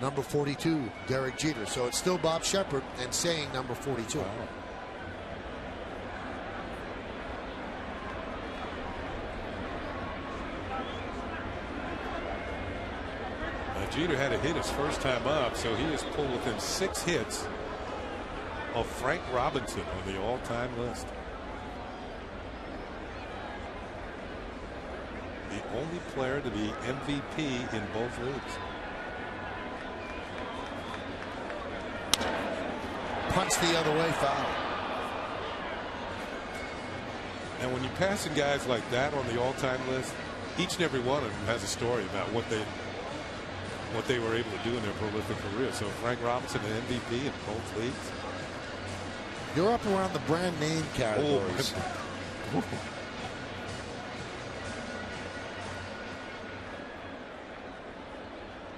[SPEAKER 2] number 42, Derek Jeter. So it's still Bob Shepard and saying number 42.
[SPEAKER 3] Wow. Jeter had to hit his first time up, so he is pulled within 6 hits of Frank Robinson on the all-time list. The only player to be MVP in both leagues.
[SPEAKER 2] Punch the other way, foul.
[SPEAKER 3] And when you're passing guys like that on the all-time list, each and every one of them has a story about what they were able to do in their prolific career. So Frank Robinson, an MVP in both leagues.
[SPEAKER 2] You're up around the brand name categories.
[SPEAKER 3] Oh.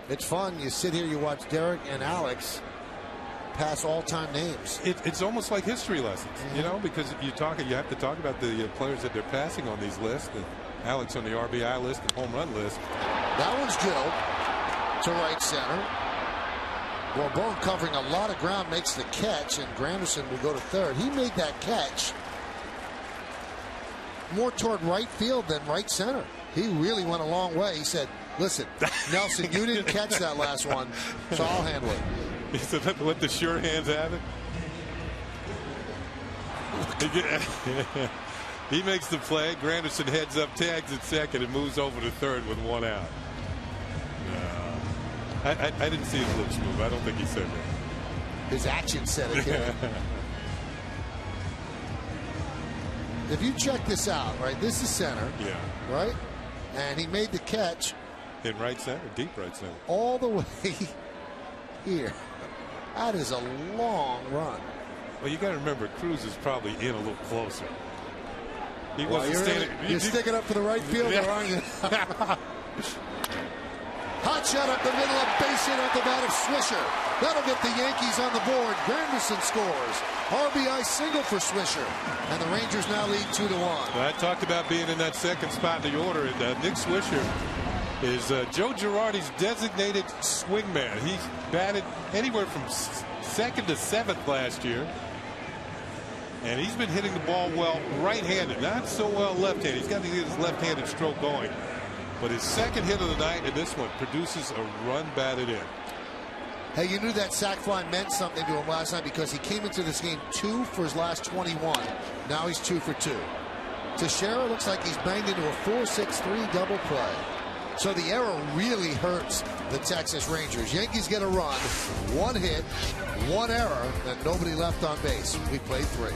[SPEAKER 2] It's fun. You sit here, you watch Derek and Alex pass all-time names.
[SPEAKER 3] It's almost like history lessons, you know, because you have to talk about the players that they're passing on these lists. Alex on the RBI list, the home run list.
[SPEAKER 2] That one's drilled to right center. Bourbon covering a lot of ground makes the catch, and Granderson will go to third. He made that catch more toward right field than right center. He really went a long way. He said, listen, Nelson, you didn't catch that last one, so I'll handle it.
[SPEAKER 3] He said, let the sure hands have it. He makes the play. Granderson heads up, tags at second, and moves over to third with 1 out. I didn't see his lips move. I don't think he said that.
[SPEAKER 2] His action said it, didn't it? If you check this out, right, this is center.
[SPEAKER 3] Yeah.
[SPEAKER 2] Right? And he made the catch.
[SPEAKER 3] In right center, deep right center.
[SPEAKER 2] All the way here. That is a long run.
[SPEAKER 3] Well, you got to remember, Cruz is probably in a little closer. He wasn't
[SPEAKER 2] you're
[SPEAKER 3] standing.
[SPEAKER 2] You're sticking up for the right fielder, aren't you? Hot shot up the middle, a base hit off the bat of Swisher. That'll get the Yankees on the board. Granderson scores. RBI single for Swisher. And the Rangers now lead 2-1.
[SPEAKER 3] I talked about being in that second spot in the order, and Nick Swisher is Joe Girardi's designated swingman. He's batted anywhere from 2nd to 7th last year. And he's been hitting the ball well right-handed, not so well left-handed. He's got to get his left-handed stroke going. But his second hit of the night and this one produces a run batted in.
[SPEAKER 2] Hey, you knew that sac fly meant something to him last night because he came into this game 2 for his last 21. Now he's 2 for 2. Teixeira looks like he's banged into a 4-6-3 double play. So the error really hurts the Texas Rangers. Yankees get a run, 1 hit, 1 error, and nobody left on base. We played 3.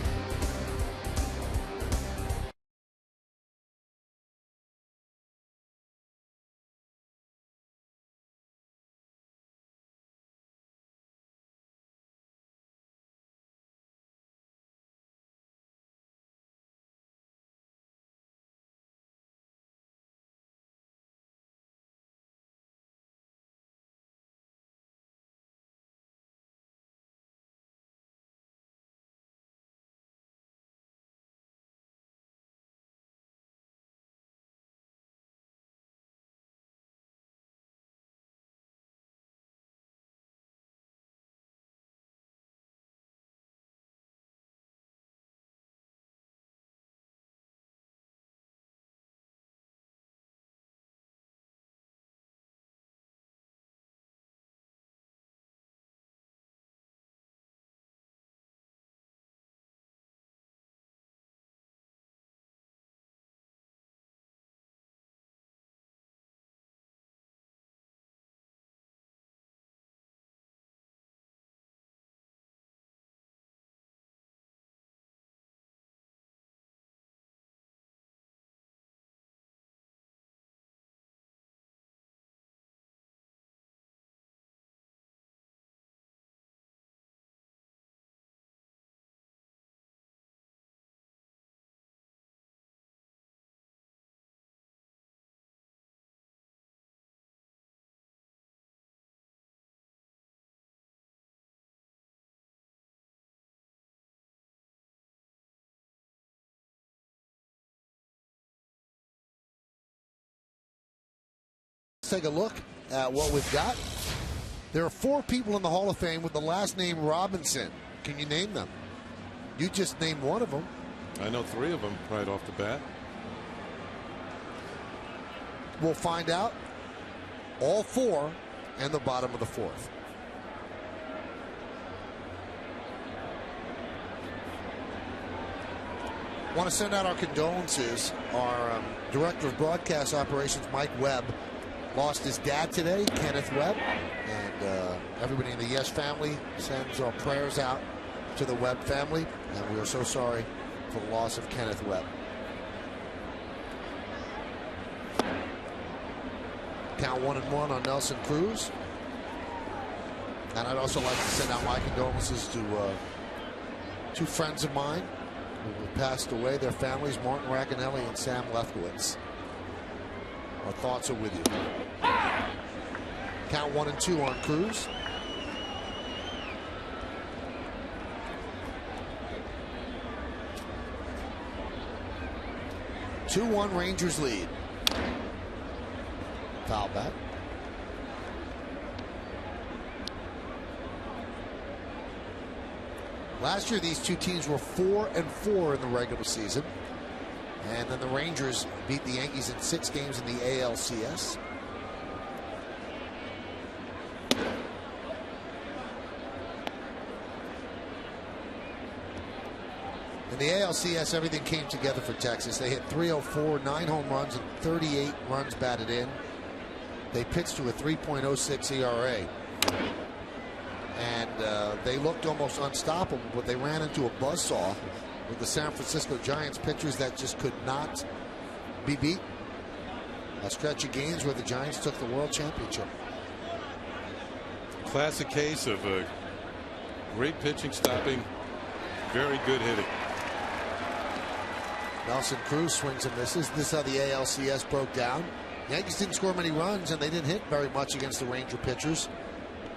[SPEAKER 2] Let's take a look at what we've got. There are 4 people in the Hall of Fame with the last name Robinson. Can you name them? You just named one of them.
[SPEAKER 3] I know 3 of them right off the bat.
[SPEAKER 2] We'll find out all 4 and the bottom of the 4th. I want to send out our condolences. Our Director of Broadcast Operations, Mike Webb, lost his dad today, Kenneth Webb. And everybody in the Yes family sends our prayers out to the Webb family. And we are so sorry for the loss of Kenneth Webb. Count 1-1 on Nelson Cruz. And I'd also like to send out my condolences to 2 friends of mine who passed away, their families, Martin Racanelli and Sam Lefkowitz. Our thoughts are with you. Count 1 and 2 on Cruz. (2-1) Rangers lead. Foul back. Last year, these 2 teams were 4-4 in the regular season. And then the Rangers beat the Yankees in 6 games in the ALCS. In the ALCS, everything came together for Texas. They hit .304, 9 home runs, and 38 runs batted in. They pitched to a 3.06 ERA. And they looked almost unstoppable, but they ran into a buzzsaw with the San Francisco Giants pitchers that just could not be beat. A stretch of games where the Giants took the world championship.
[SPEAKER 3] Classic case of a great pitching, stopping, very good hitting.
[SPEAKER 2] Nelson Cruz swings and misses. This is how the ALCS broke down. Yankees didn't score many runs, and they didn't hit very much against the Ranger pitchers.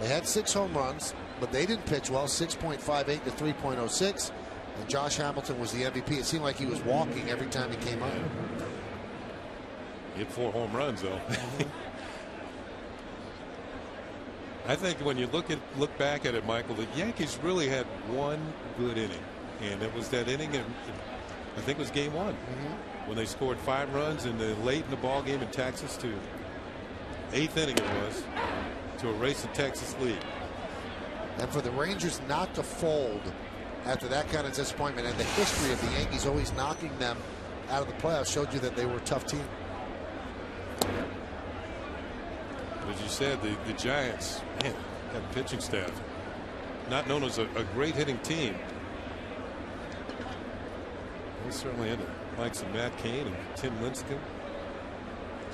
[SPEAKER 2] They had 6 home runs, but they didn't pitch well. 6.58 to 3.06. And Josh Hamilton was the MVP. It seemed like he was walking every time he came up.
[SPEAKER 3] He hit 4 home runs, though. I think when you look back at it, Michael, the Yankees really had one good inning, and it was that inning. I think it was game 1 when they scored 5 runs in the late in the ball game in Texas. To 8th inning it was to erase the Texas lead.
[SPEAKER 2] And for the Rangers not to fold after that kind of disappointment, and the history of the Yankees always knocking them out of the playoffs showed you that they were a tough team.
[SPEAKER 3] As you said, the Giants, man, got a pitching staff not known as a great hitting team. They certainly had likes of Matt Cain and Tim Lincecum,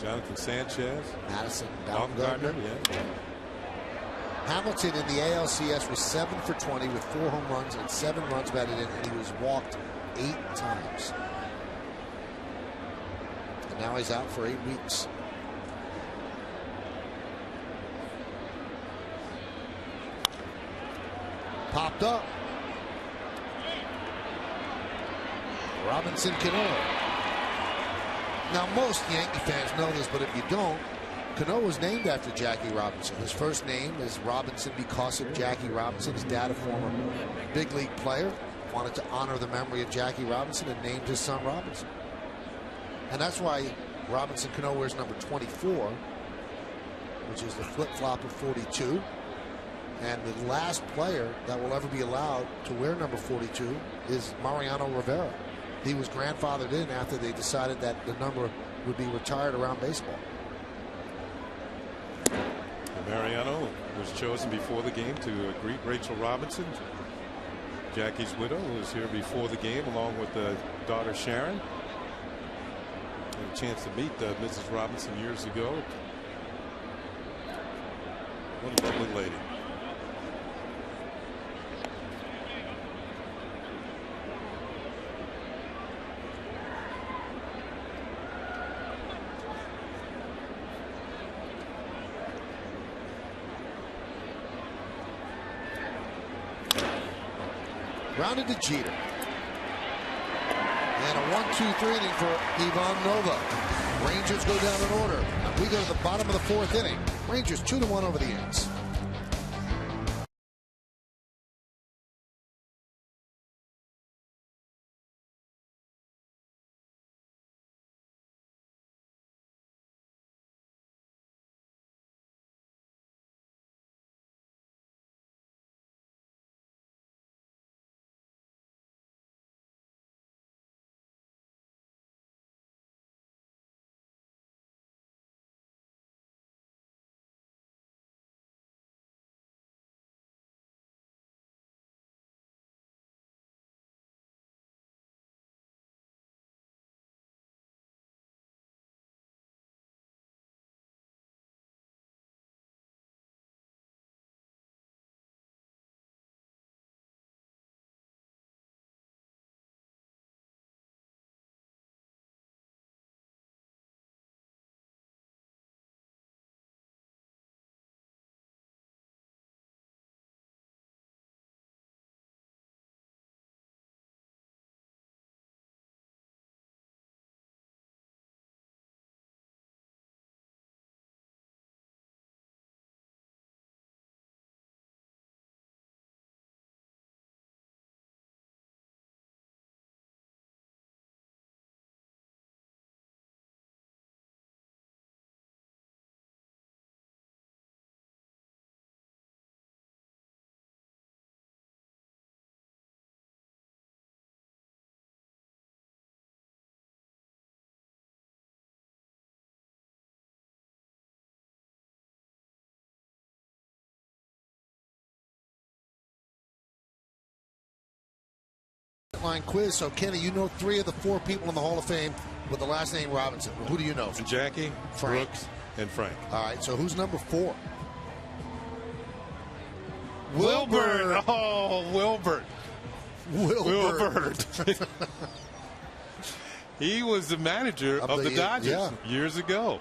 [SPEAKER 3] Jonathan Sanchez,
[SPEAKER 2] Madison Baumgartner.
[SPEAKER 3] Yeah.
[SPEAKER 2] Hamilton in the ALCS was 7 for 20 with 4 home runs and 7 runs batted in, and he was walked 8 times. And now he's out for 8 weeks. Popped up. Robinson Cano. Now, most Yankee fans know this, but if you don't, Cano was named after Jackie Robinson. His first name is Robinson because of Jackie Robinson. His dad, a former big league player, wanted to honor the memory of Jackie Robinson and named his son Robinson. And that's why Robinson Cano wears number 24, which is the flip-flop of 42. And the last player that will ever be allowed to wear number 42 is Mariano Rivera. He was grandfathered in after they decided that the number would be retired around baseball.
[SPEAKER 3] Mariano was chosen before the game to greet Rachel Robinson, Jackie's widow, who was here before the game along with daughter Sharon. Had a chance to meet Mrs. Robinson years ago. What a lovely lady.
[SPEAKER 2] Grounded to Jeter. And a 1-2-3 inning for Ivan Nova. Rangers go down in order. We go to the bottom of the fourth inning. Rangers 2-1 over the Yanks. Line quiz. So, Kenny, you know 3 of the 4 people in the Hall of Fame with the last name Robinson. Who do you know?
[SPEAKER 3] Jackie,
[SPEAKER 2] Frank.
[SPEAKER 3] Brooks, and Frank.
[SPEAKER 2] All right, so who's number 4?
[SPEAKER 3] Wilbert. Oh, Wilbert. He was the manager of the Dodgers years ago.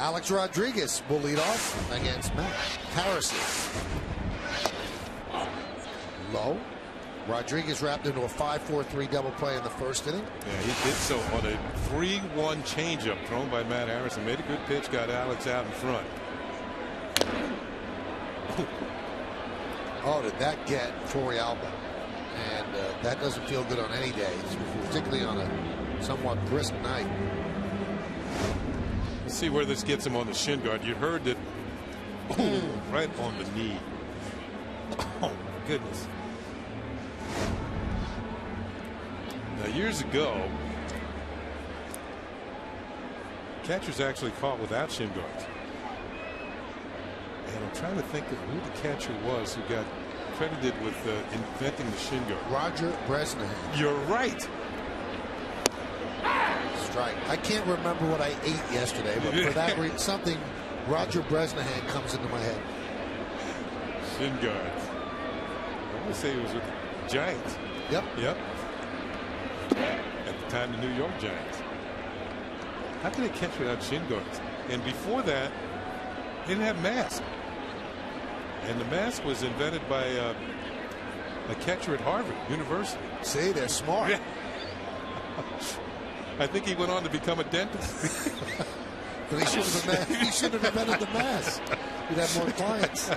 [SPEAKER 2] Alex Rodriguez will lead off against Matt Harrison. Low. Rodriguez wrapped into a 5-4-3 double play in the first inning.
[SPEAKER 3] Yeah, he did so on a 3-1 changeup thrown by Matt Harrison. Made a good pitch, got Alex out in front.
[SPEAKER 2] Oh, did that get Torrealba? And that doesn't feel good on any day, particularly on a somewhat brisk night.
[SPEAKER 3] Let's see where this gets him on the shin guard. You heard that right on the knee. Oh, my goodness. Now, years ago, catchers actually caught without shin guards. And I'm trying to think of who the catcher was who got credited with inventing the shin guard.
[SPEAKER 2] Roger Bresnahan.
[SPEAKER 3] You're right.
[SPEAKER 2] Strike. I can't remember what I ate yesterday, but for that reason, something Roger Bresnahan comes into my head.
[SPEAKER 3] Shin guards. I want to say he was with the Giants.
[SPEAKER 2] Yep.
[SPEAKER 3] At the time, the New York Giants. How can they catch without shin guards? And before that, they didn't have masks. And the mask was invented by a catcher at Harvard University.
[SPEAKER 2] See, they're smart.
[SPEAKER 3] Yeah. I think he went on to become a dentist.
[SPEAKER 2] But he should have invented the mask. He'd have more clients.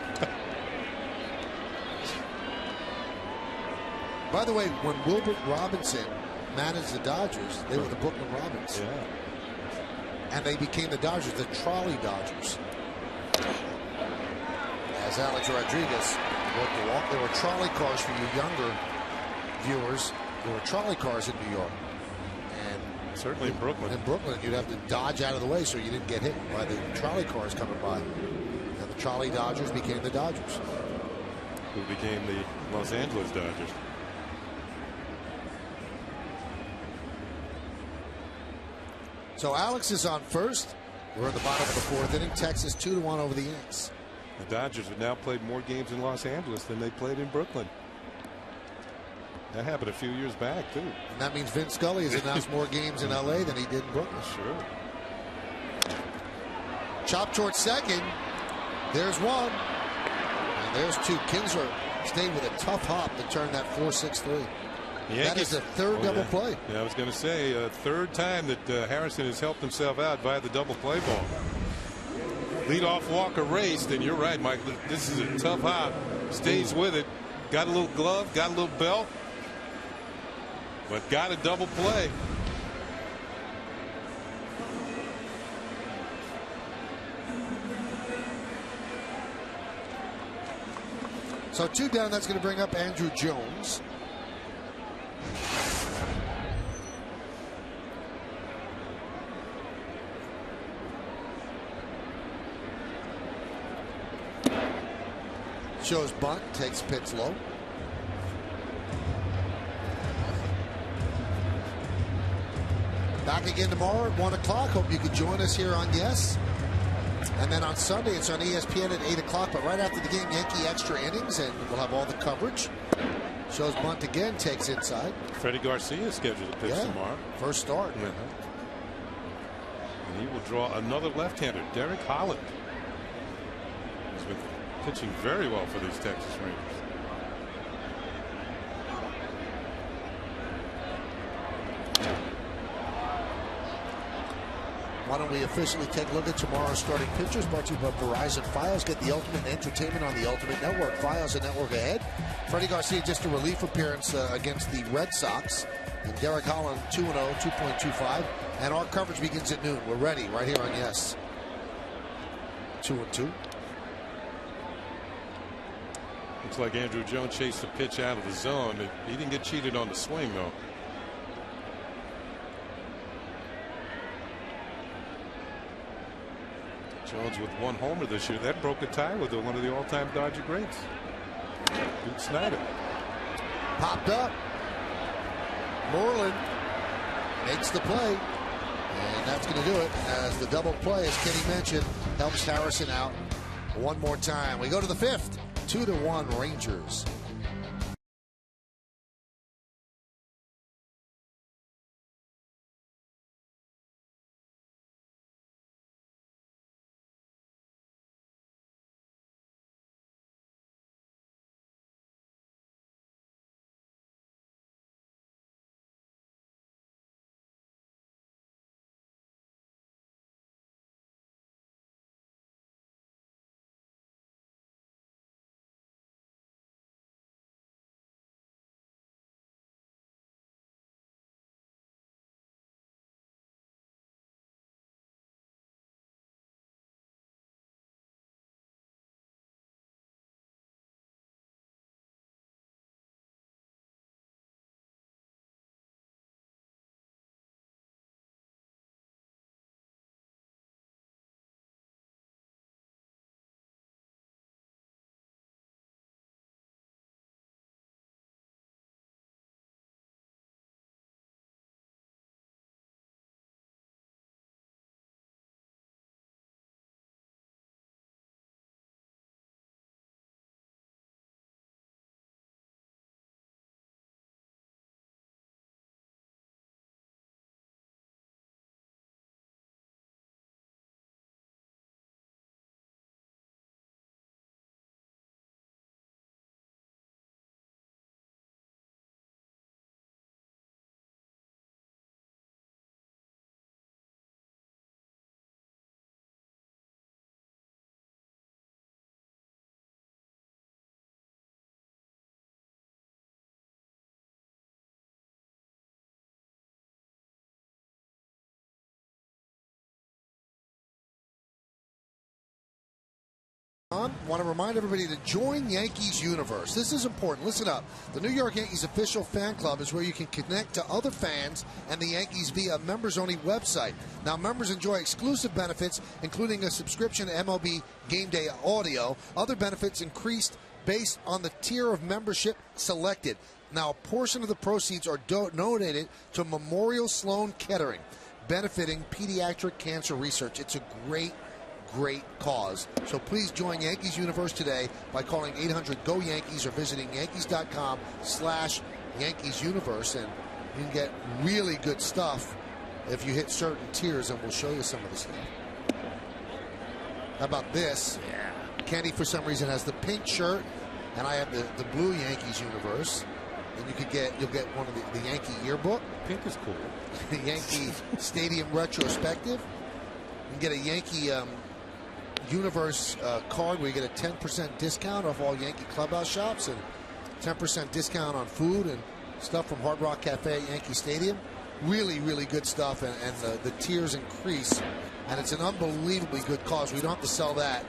[SPEAKER 2] By the way, when Wilbert Robinson managed the Dodgers, they were the Brooklyn Robins.
[SPEAKER 3] Yeah.
[SPEAKER 2] And they became the Dodgers, the Trolley Dodgers. As Alex Rodriguez worked the walk. There were trolley cars for you younger viewers. There were trolley cars in New York. And
[SPEAKER 3] certainly in Brooklyn.
[SPEAKER 2] In Brooklyn, you'd have to dodge out of the way so you didn't get hit by the trolley cars coming by. And the Trolley Dodgers became the Dodgers.
[SPEAKER 3] Who became the Los Angeles Dodgers.
[SPEAKER 2] So Alex is on first. We're at the bottom of the fourth inning. Texas 2-1 over the Yanks.
[SPEAKER 3] The Dodgers have now played more games in Los Angeles than they played in Brooklyn. That happened a few years back, too.
[SPEAKER 2] And that means Vince Scully has announced more games in L.A. than he did in Brooklyn.
[SPEAKER 3] Sure.
[SPEAKER 2] Chop towards second. There's one. And there's two. Kinsler stayed with a tough hop to turn that 4-6-3. That is the third double play.
[SPEAKER 3] Yeah, I was going to say, third time that Harrison has helped himself out via the double play ball. Leadoff walk erased, and you're right, Mike. This is a tough hop. Stays with it. Got a little glove, got a little belt, but got a double play.
[SPEAKER 2] So 2 down. That's going to bring up Andrew Jones. Shows bunt, takes pitch low. Back again tomorrow at 1 o'clock. Hope you could join us here on Yes. And then on Sunday, it's on ESPN at 8 o'clock. But right after the game, Yankee extra innings, and we'll have all the coverage. Shows bunt again, takes inside.
[SPEAKER 3] Freddie Garcia is scheduled to pitch tomorrow.
[SPEAKER 2] First start.
[SPEAKER 3] And he will draw another left-hander, Derek Holland. He's been pitching very well for these Texas Rangers.
[SPEAKER 2] Why don't we officially take a look at tomorrow's starting pitchers? Brought to you by Verizon Fios. Get the ultimate entertainment on the Ultimate Network. Fios, a network ahead. Freddie Garcia, just a relief appearance against the Red Sox. And Derek Holland, 2-0, 2.25. And our coverage begins at noon. We're ready right here on Yes. 2-2.
[SPEAKER 3] Looks like Andrew Jones chased the pitch out of the zone. He didn't get cheated on the swing, though. Jones with 1 homer this year. That broke a tie with one of the all-time Dodger greats, Duke Snider.
[SPEAKER 2] Popped up. Moreland makes the play. And that's going to do it as the double play, as Kenny mentioned, helps Harrison out one more time. We go to the 5th. 2-1 Rangers. Want to remind everybody to join Yankees Universe. This is important. Listen up. The New York Yankees official fan club is where you can connect to other fans and the Yankees via a members-only website. Now, members enjoy exclusive benefits, including a subscription to MLB Game Day audio. Other benefits increased based on the tier of membership selected. Now, a portion of the proceeds are donated to Memorial Sloan Kettering, benefiting pediatric cancer research. It's a great cause. So please join Yankees Universe today by calling 800-GO-YANKEES or visiting Yankees.com/Yankees Universe, and you can get really good stuff if you hit certain tiers, and we'll show you some of the stuff. How about this? Yeah. Kenny, for some reason, has the pink shirt, and I have the blue Yankees Universe. and you'll get one of the Yankee yearbook.
[SPEAKER 3] Pink is cool.
[SPEAKER 2] The Yankee Stadium retrospective. You can get a Yankee Universe card where you get a 10% discount off all Yankee clubhouse shops and 10% discount on food and stuff from Hard Rock Cafe at Yankee Stadium. Really, really good stuff, and the tiers increase, and it's an unbelievably good cause. We don't have to sell that.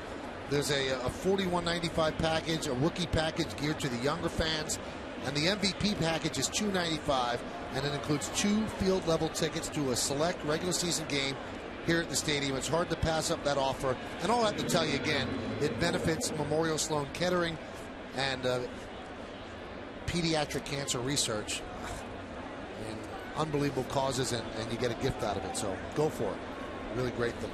[SPEAKER 2] There's a $41.95 package, a rookie package geared to the younger fans, and the MVP package is $2.95, and it includes 2 field-level tickets to a select regular season game here at the stadium. It's hard to pass up that offer, and all I have to tell you again, it benefits Memorial Sloan Kettering and pediatric cancer research. And unbelievable causes, and you get a gift out of it, so go for it. Really great thing.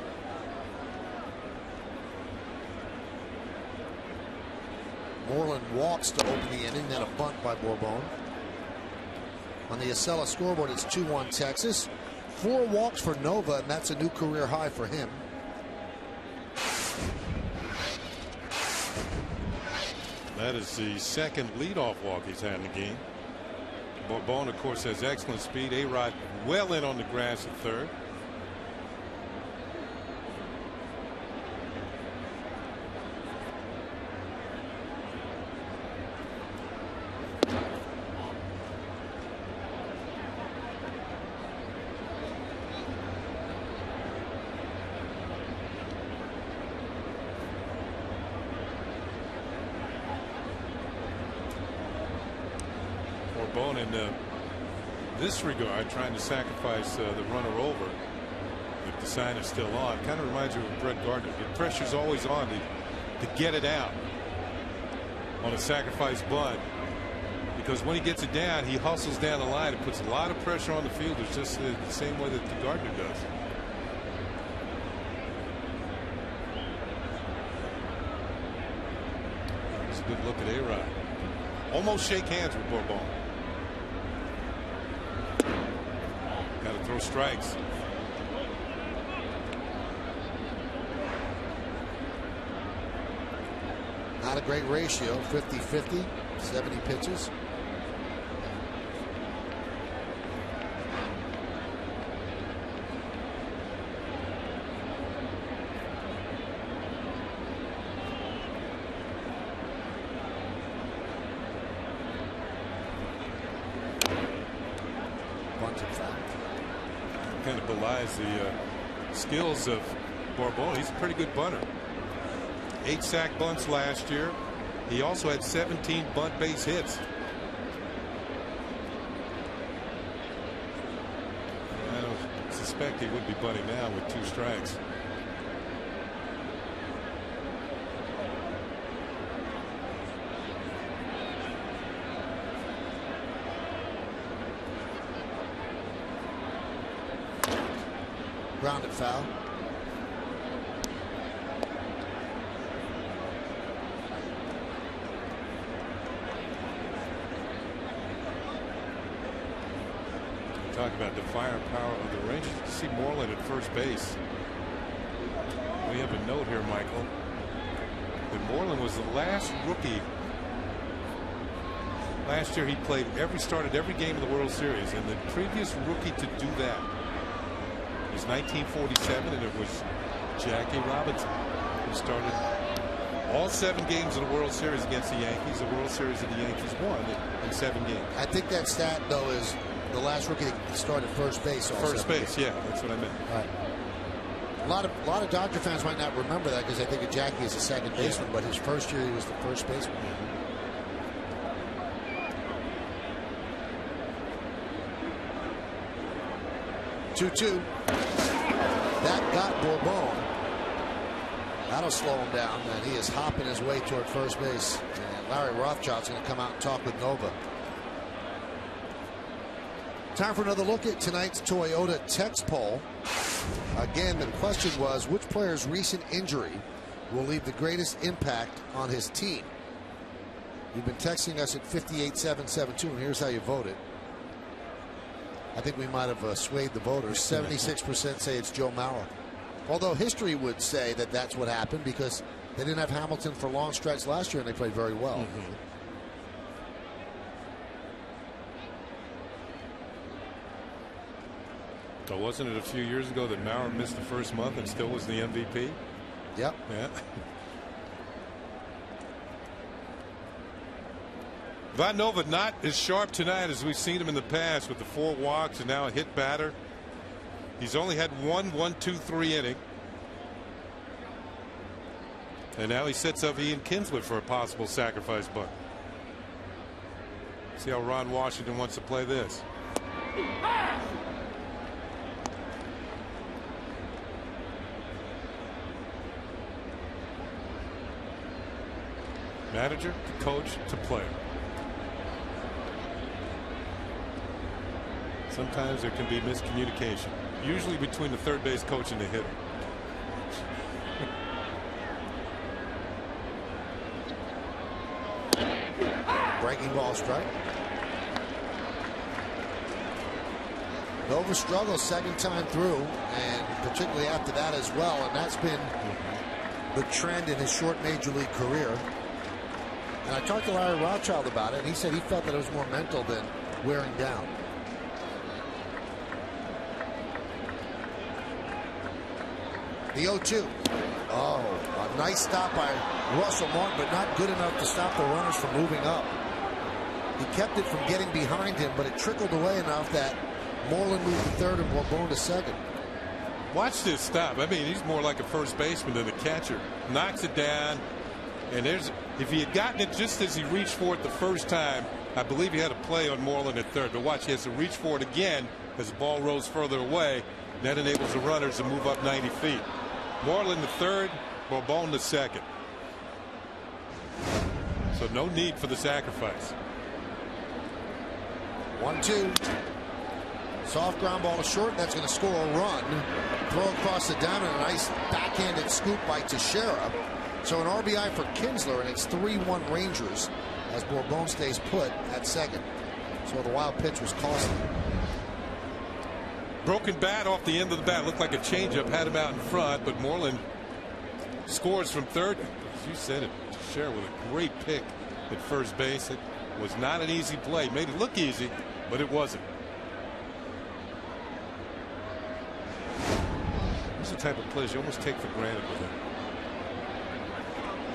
[SPEAKER 2] Moreland walks to open the inning, then a bunt by Bourbon. On the Acela scoreboard, it's 2-1 Texas. 4 walks for Nova, and that's a new career high for him.
[SPEAKER 3] That is the second leadoff walk he's had in the game. Bourbon, of course, has excellent speed. A-Rod well in on the grass at third. Bourbon in this regard trying to sacrifice the runner over if the sign is still on. Kind of reminds you of Brett Gardner. The pressure's always on to get it out on a sacrifice bunt, because when he gets it down, he hustles down the line and puts a lot of pressure on the fielders, just the same way that the Gardner does. It's a good look at A-Rod. Almost shake hands with Bourbon. Got to throw strikes.
[SPEAKER 2] Not a great ratio, 50-50, 70 pitches.
[SPEAKER 3] Kind of belies the skills of Bourbon. He's a pretty good bunter. 8 sack bunts last year. He also had 17 bunt base hits. I don't suspect he would be bunting now with 2 strikes.
[SPEAKER 2] Grounded foul.
[SPEAKER 3] Talk about the firepower of the Rangers. You see Moreland at first base. We have a note here, Michael, that Moreland was the last rookie. Last year he started every game of the World Series, and the previous rookie to do that was 1947, and it was Jackie Robinson, who started all 7 games of the World Series against the Yankees. The World Series that the Yankees won in 7 games.
[SPEAKER 2] I think that stat, though, is the last rookie that started first base.
[SPEAKER 3] First base, yeah, that's what I meant.
[SPEAKER 2] Right. A lot of Dodger fans might not remember that because they think of Jackie as a second baseman, but his first year he was the first baseman. 2-2. That got Bourbon. That'll slow him down, and he is hopping his way toward first base. And Larry Rothschild's going to come out and talk with Nova. Time for another look at tonight's Toyota Text Poll. Again, the question was, which player's recent injury will leave the greatest impact on his team? You've been texting us at 58772, and here's how you voted. I think we might have swayed the voters. 76% say it's Joe Mauer. Although history would say that that's what happened because they didn't have Hamilton for long stretch last year, and they played very well.
[SPEAKER 3] So wasn't it a few years ago that Maurer missed the first month and still was the MVP?
[SPEAKER 2] Yep.
[SPEAKER 3] Yeah. Nova not as sharp tonight as we've seen him in the past with the 4 walks and now a hit batter. He's only had 1-1-2-3 inning. And now he sets up Ian Kinsler for a possible sacrifice bunt. See how Ron Washington wants to play this. Manager to coach to player. Sometimes there can be miscommunication, usually between the third base coach and the hitter.
[SPEAKER 2] Breaking ball strike. Nova struggles second time through, and particularly after that as well, and that's been the trend in his short major league career. And I talked to Larry Rothschild about it, and he said he felt that it was more mental than wearing down. The 0-2. Oh, a nice stop by Russell Martin, but not good enough to stop the runners from moving up. He kept it from getting behind him, but it trickled away enough that Moreland moved to third and Bourbon to second.
[SPEAKER 3] Watch this stop. I mean, he's more like a first baseman than a catcher. Knocks it down, and if he had gotten it just as he reached for it the first time, I believe he had a play on Moreland at third. But watch, he has to reach for it again as the ball rolls further away. That enables the runners to move up 90 feet. Moreland to third, Bourbon to second. So no need for the sacrifice.
[SPEAKER 2] 1-2. Soft ground ball to short. That's going to score a run. Throw across the diamond. A nice backhanded scoop by Teixeira. So an RBI for Kinsler, and it's 3-1 Rangers as Bourbon stays put at second. So the wild pitch was costly.
[SPEAKER 3] Broken bat off the end of the bat. Looked like a changeup. Had him out in front, but Moreland scores from third. As you said it, Teixeira with a great pick at first base. It was not an easy play. Made it look easy, but it wasn't. These are the type of plays you almost take for granted with him.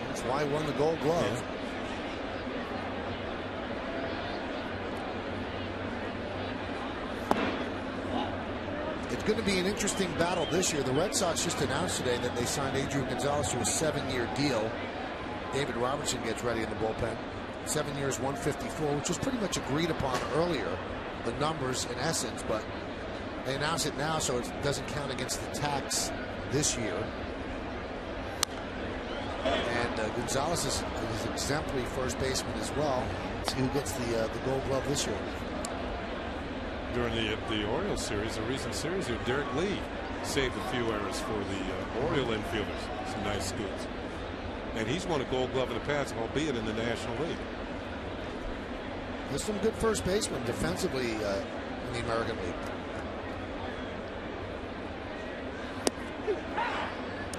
[SPEAKER 2] That's why he won the Gold Glove.
[SPEAKER 3] Yeah.
[SPEAKER 2] It's going to be an interesting battle this year. The Red Sox just announced today that they signed Adrian Gonzalez to a 7-year deal. David Robertson gets ready in the bullpen. 7 years, 154, which was pretty much agreed upon earlier. The numbers in essence, but they announce it now, so it doesn't count against the tax this year. And Gonzalez is an exemplary first baseman as well. See who gets the Gold Glove this year.
[SPEAKER 3] During the Orioles series, the recent series here, Derek Lee saved a few errors for the Oriole infielders. Some nice scoops. And he's won a Gold Glove in the past, albeit in the National League.
[SPEAKER 2] There's some good first basemen defensively in the American League.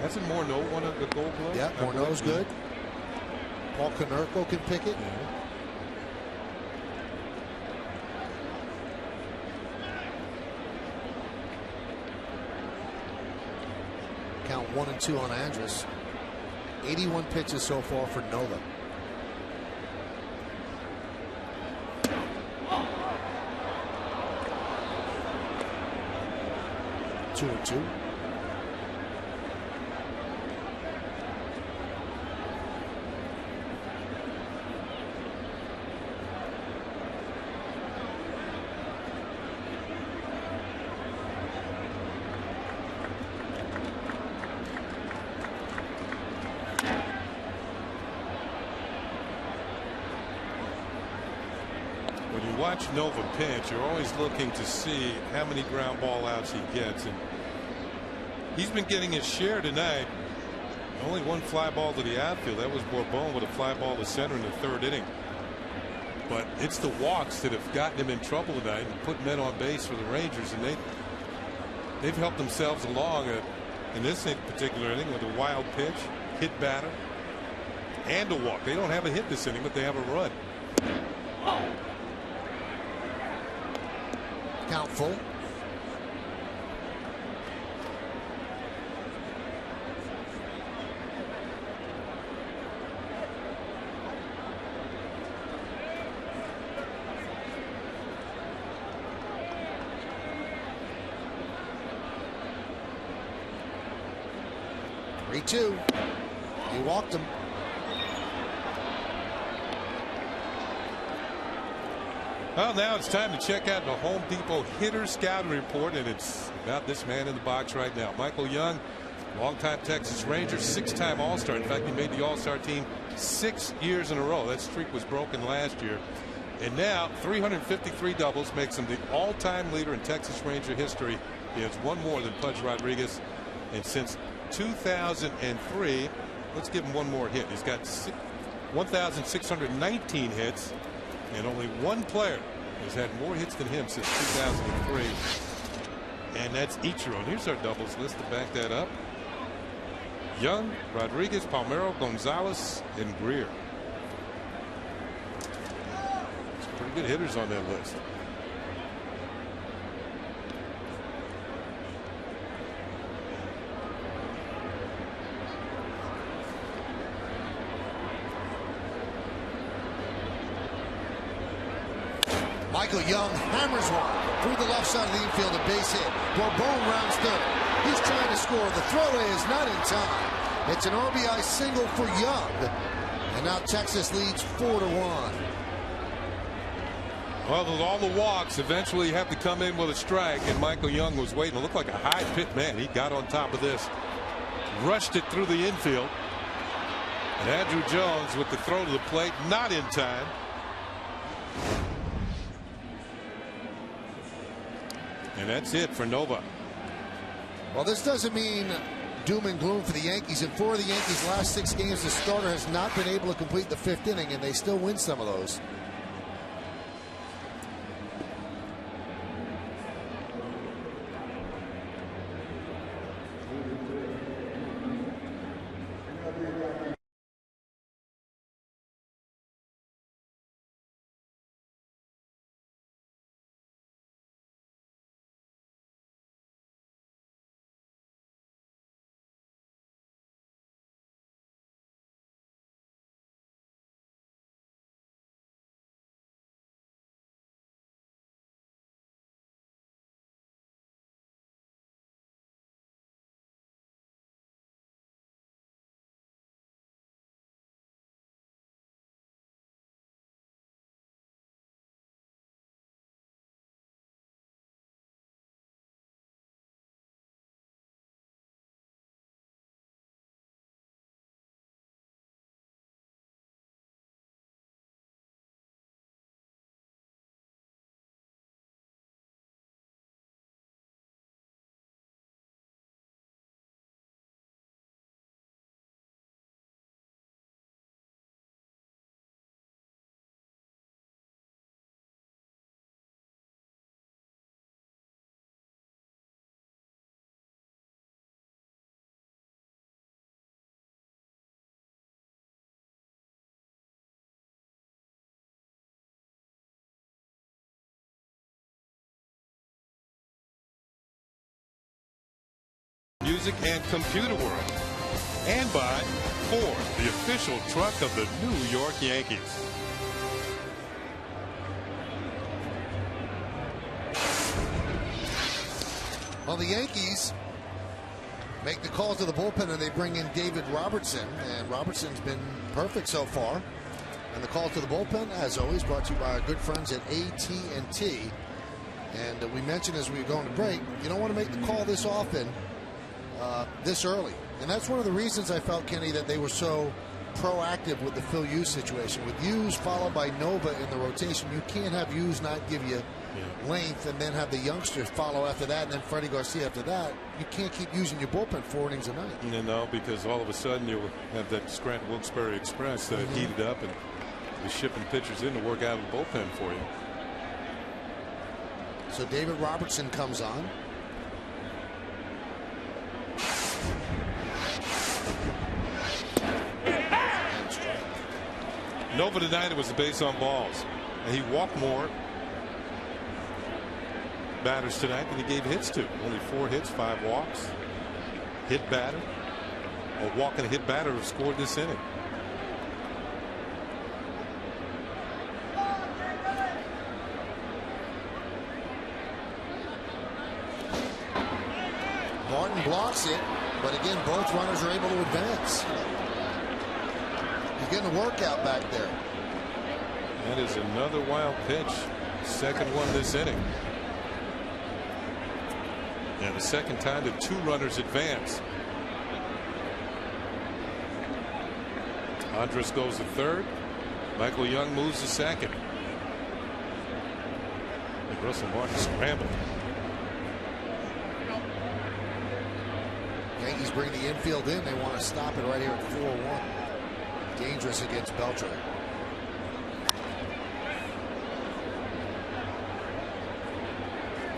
[SPEAKER 3] Hasn't Morneau won a Gold Glove?
[SPEAKER 2] Yeah, Morneau's good. Paul Konerko can pick it.
[SPEAKER 3] Yeah.
[SPEAKER 2] Count 1 and 2 on Andrus. 81 pitches so far for Nova. Two and 2.
[SPEAKER 3] Watch Nova pitch, you're always looking to see how many ground ball outs he gets, and he's been getting his share tonight. Only one fly ball to the outfield. That was Bourbon with a fly ball to center in the third inning. But it's the walks that have gotten him in trouble tonight and put men on base for the Rangers, and they've helped themselves along in this particular inning with a wild pitch, hit batter, and a walk. They don't have a hit this inning, but they have a run.
[SPEAKER 2] Count full. 3-2. He walked him.
[SPEAKER 3] Well, now it's time to check out the Home Depot hitter scouting report, and it's about this man in the box right now. Michael Young, longtime Texas Ranger, 6-time All-Star. In fact, he made the All-Star team 6 years in a row. That streak was broken last year. And now 353 doubles makes him the all-time leader in Texas Ranger history. He has one more than Pudge Rodriguez. And since 2003, let's give him one more hit. He's got 1,619 hits. And only one player has had more hits than him since 2003. And that's Ichiro. And here's our doubles list to back that up. Young, Rodriguez, Palmeiro, Gonzalez, and Greer. Some pretty good hitters on that list.
[SPEAKER 2] Michael Young hammers one through the left side of the infield, a base hit. Bourbon rounds third. He's trying to score. The throw is not in time. It's an RBI single for Young. And now Texas leads 4-1.
[SPEAKER 3] Well, with all the walks, eventually you have to come in with a strike, and Michael Young was waiting. It looked like a high pit man. He got on top of this. Rushed it through the infield. And Andrew Jones with the throw to the plate, not in time. And that's it for Nova.
[SPEAKER 2] Well, this doesn't mean doom and gloom for the Yankees. In 4 of the Yankees' last 6 games, the starter has not been able to complete the 5th inning, and they still win some of those.
[SPEAKER 3] Music and computer world, and by Ford, the official truck of the New York Yankees.
[SPEAKER 2] Well, the Yankees make the call to the bullpen, and they bring in David Robertson, and Robertson's been perfect so far. And the call to the bullpen, as always, brought to you by our good friends at AT&T. And we mentioned as we were going to break, you don't want to make the call this often, this early. And that's one of the reasons I felt, Kenny, that they were so proactive with the Phil Hughes situation. With Hughes followed by Nova in the rotation, you can't have Hughes not give you length and then have the youngsters follow after that and then Freddie Garcia after that. You can't keep using your bullpen 4 innings a night.
[SPEAKER 3] No, because all of a sudden you'll have that Scranton Wilkes-Barre Express that heated up and is shipping pitchers in to work out of the bullpen for you.
[SPEAKER 2] So David Robertson comes on.
[SPEAKER 3] Nova tonight, it was the base on balls. And he walked more batters tonight than he gave hits to. Only 4 hits, 5 walks. Hit batter. A walk and a hit batter have scored this inning.
[SPEAKER 2] Martin blocks it. But again, both runners are able to advance. He's getting a workout back there.
[SPEAKER 3] That is another wild pitch. Second one this inning. And the second time that two runners advance. Andrus goes to third. Michael Young moves to second. And Russell Martin scrambled.
[SPEAKER 2] Yankees bring the infield in. They want to stop it right here at 4-1. Dangerous against Beltre.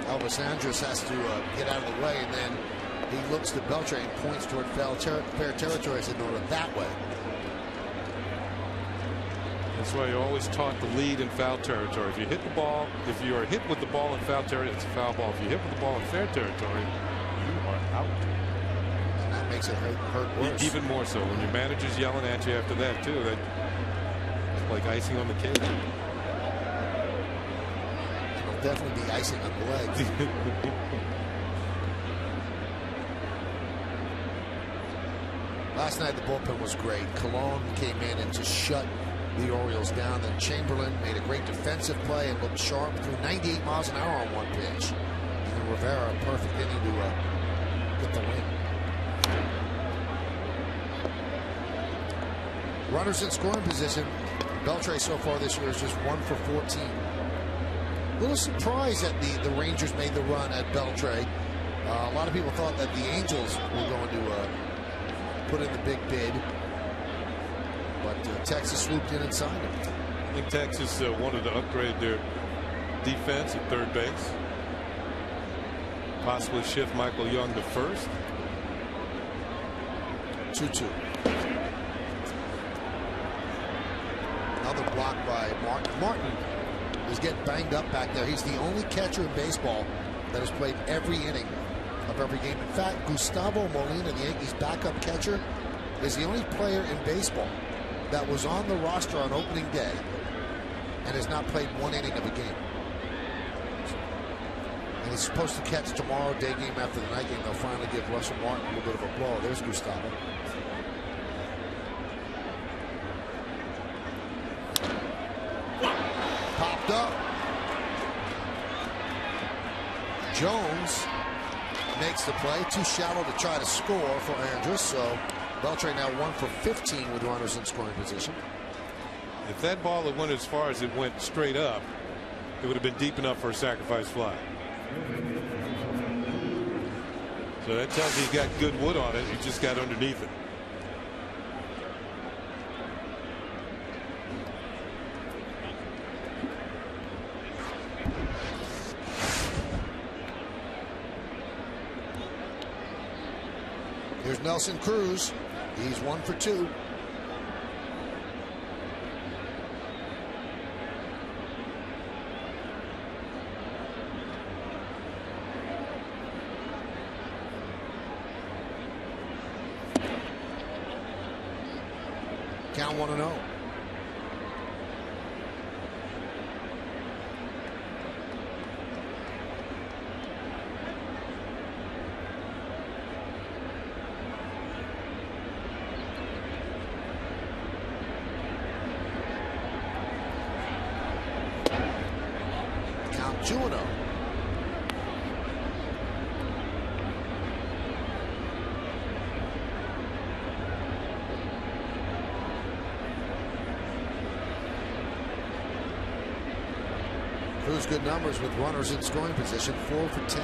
[SPEAKER 2] Elvis Andrus has to get out of the way, and then he looks to Beltre and points toward fair territory. I said, no, that way.
[SPEAKER 3] That's why you always taught the lead in foul territory. If you hit the ball, if you are hit with the ball in foul territory, it's a foul ball. If you hit with the ball in fair territory, you are out.
[SPEAKER 2] And that makes it hurt worse.
[SPEAKER 3] Even more so when your manager's yelling at you after that too. That's like icing on the cake.
[SPEAKER 2] It'll definitely be icing on the legs. Last night the bullpen was great. Colon came in and just shut the Orioles down. Then Chamberlain made a great defensive play and looked sharp, threw 98 miles an hour on one pitch. And then Rivera, a perfect inning to get the win. Runners in scoring position. Beltre so far this year is just 1 for 14. A little surprised that the Rangers made the run at Beltre. A lot of people thought that the Angels were going to put in the big bid. But Texas swooped in and signed him.
[SPEAKER 3] I think Texas wanted to upgrade their defense at third base. Possibly shift Michael Young to first.
[SPEAKER 2] 2-2. Another block by Martin. Martin is getting banged up back there. He's the only catcher in baseball that has played every inning of every game. In fact, Gustavo Molina, the Yankees' backup catcher, is the only player in baseball that was on the roster on opening day and has not played one inning of a game. And he's supposed to catch tomorrow, day game after the night game. They'll finally give Russell Martin a little bit of a blow. There's Gustavo. Popped up. Jones makes the play. Too shallow to try to score for Andrus. So Beltre now 1 for 15 with runners in scoring position.
[SPEAKER 3] If that ball had went as far as it went straight up, it would have been deep enough for a sacrifice fly. So that tells you got good wood on it. You just got underneath it.
[SPEAKER 2] Here's Nelson Cruz. He's 1 for 2. Count 1-0. Count 2-0. Cruz good numbers with runners in scoring position, 4 for 10.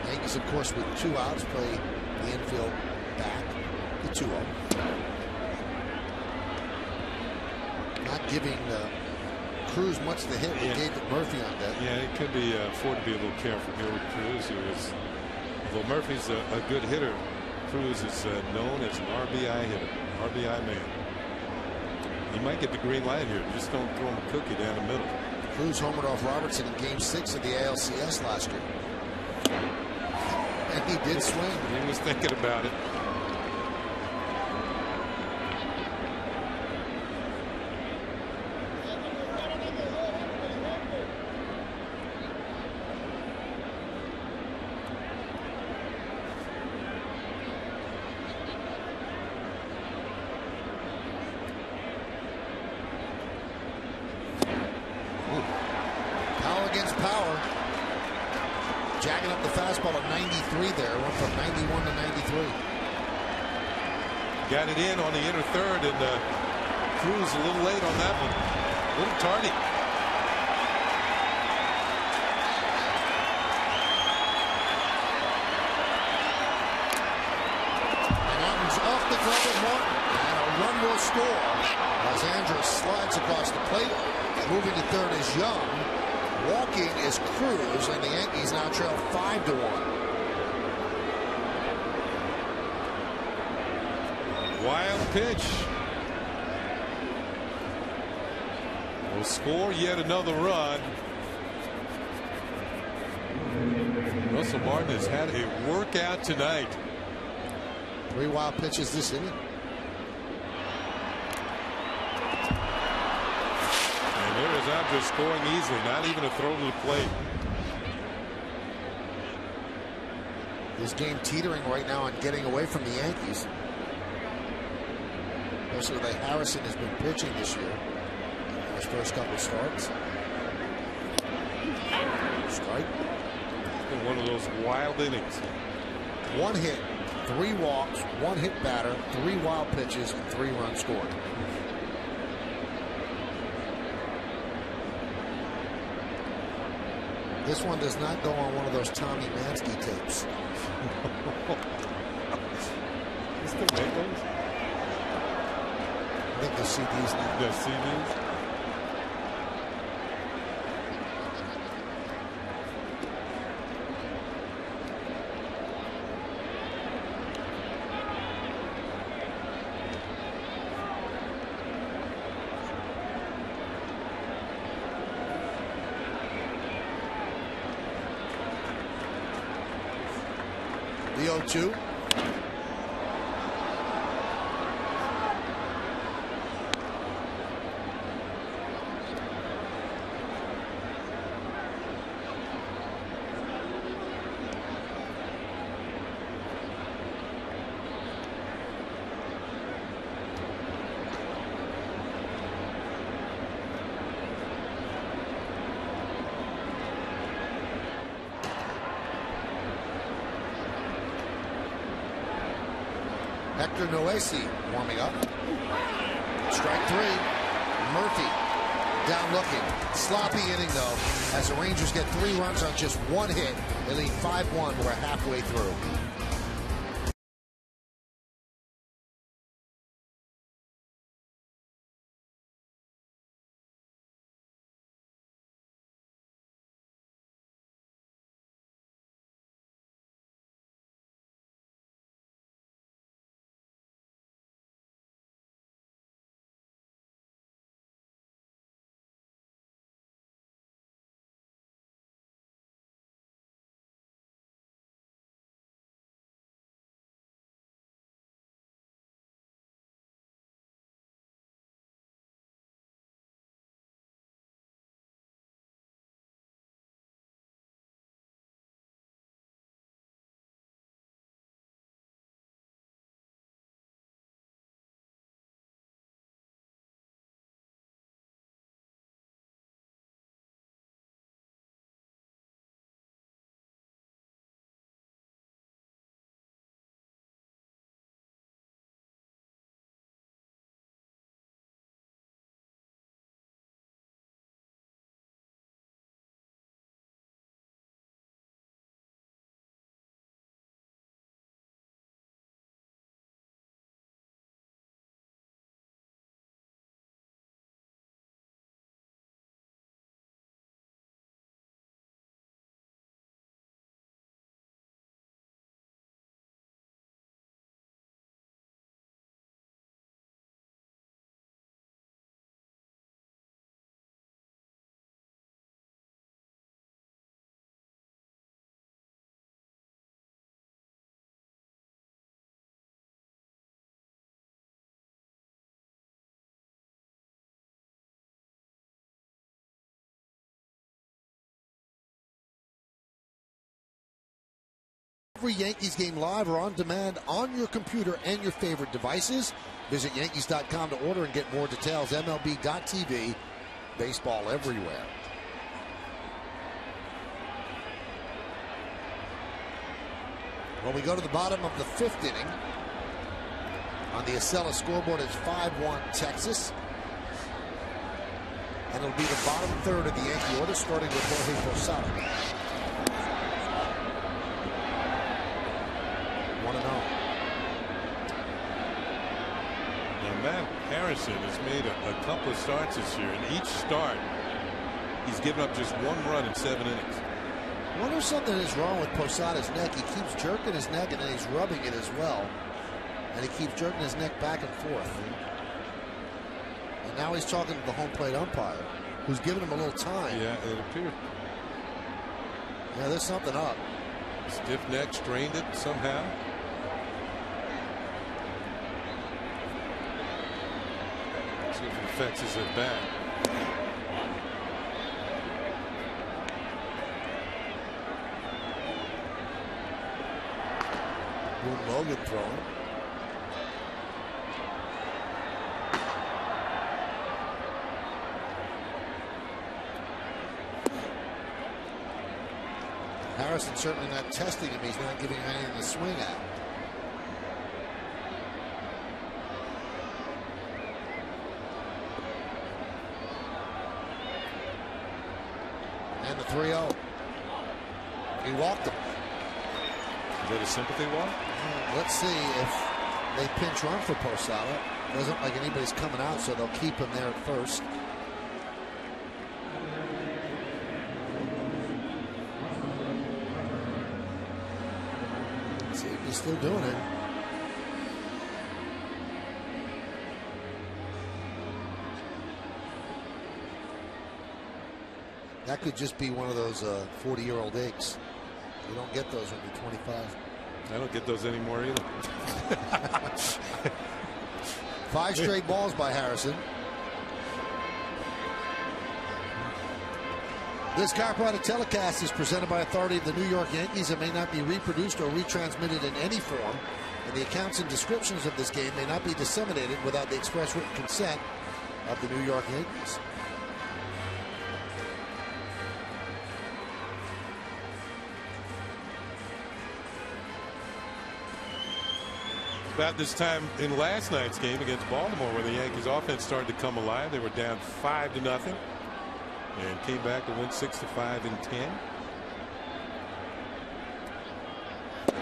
[SPEAKER 2] Yankees, of course, with 2 outs, play the infield back, the 2-0. Not giving Cruz much the hit we gave to Murphy on that.
[SPEAKER 3] Yeah, it could be afford to be a little careful here with Cruz, who is, although Murphy's a good hitter, Cruz is known as an RBI hitter, RBI man. He might get the green light here. Just don't throw him a cookie down the middle.
[SPEAKER 2] Cruz homered off Robertson in Game 6 of the ALCS last year. And he did swing.
[SPEAKER 3] He was thinking about it.
[SPEAKER 2] fastball at 93 there. Went from 91 to 93.
[SPEAKER 3] Got it in on the inner third, and Cruz a little late on that one. A little tardy.
[SPEAKER 2] And that one's off the glove of Martin. And a run will score as Andrus slides across the plate. Moving to third is Young. Walking is Cruz, and the Yankees now trail 5-1.
[SPEAKER 3] Wild pitch. Will score yet another run. Russell Martin has had a workout tonight.
[SPEAKER 2] 3 wild pitches this inning.
[SPEAKER 3] And there is Andrus scoring easily, not even a throw to the plate.
[SPEAKER 2] This game teetering right now on getting away from the Yankees. Especially the way Harrison has been pitching this year. In his first couple of starts. Strike.
[SPEAKER 3] It's been one of those wild innings.
[SPEAKER 2] 1 hit, 3 walks, 1 hit batter, 3 wild pitches, and 3 runs scored. This one does not go on one of those Tommy Mansky tapes.
[SPEAKER 3] You still make those?
[SPEAKER 2] I think the CDs now.
[SPEAKER 3] The CDs?
[SPEAKER 2] The 0-2. Hector Noesi warming up. Strike 3. Murphy down looking. Sloppy inning though, as the Rangers get 3 runs on just 1 hit. They lead 5-1. We're halfway through. Every Yankees game live or on demand on your computer and your favorite devices. Visit Yankees.com to order and get more details. MLB.tv. Baseball everywhere. Well, we go to the bottom of the 5th inning. On the Acela scoreboard, it's 5-1 Texas. And it'll be the bottom third of the Yankee order, starting with Jorge Posada. 1-0.
[SPEAKER 3] Now, Matt Harrison has made a couple of starts this year. In each start, he's given up just 1 run in 7 innings.
[SPEAKER 2] I wonder if something is wrong with Posada's neck. He keeps jerking his neck, and then he's rubbing it as well. And he keeps jerking his neck back and forth. And now he's talking to the home plate umpire, who's giving him a little time.
[SPEAKER 3] Yeah, it appeared.
[SPEAKER 2] Yeah, there's something up.
[SPEAKER 3] Stiff neck, strained it somehow. See if it affects his at bat.
[SPEAKER 2] Boone Logan throwing. Harrison certainly not testing him. He's not giving him anything to swing at. And the 3-0. He walked him.
[SPEAKER 3] Is that a sympathy walk?
[SPEAKER 2] Let's see if they pinch run for Posada. Doesn't look like anybody's coming out, so they'll keep him there at first. Let's see if he's still doing it. That could just be one of those 40-year-old aches. You don't get those when you're 25.
[SPEAKER 3] I don't get those anymore either.
[SPEAKER 2] 5 straight balls by Harrison. This chiropractic telecast is presented by authority of the New York Yankees and may not be reproduced or retransmitted in any form. And the accounts and descriptions of this game may not be disseminated without the express written consent of the New York Yankees.
[SPEAKER 3] About this time in last night's game against Baltimore, where the Yankees offense started to come alive. They were down 5-0 and came back to win 6-5 in 10.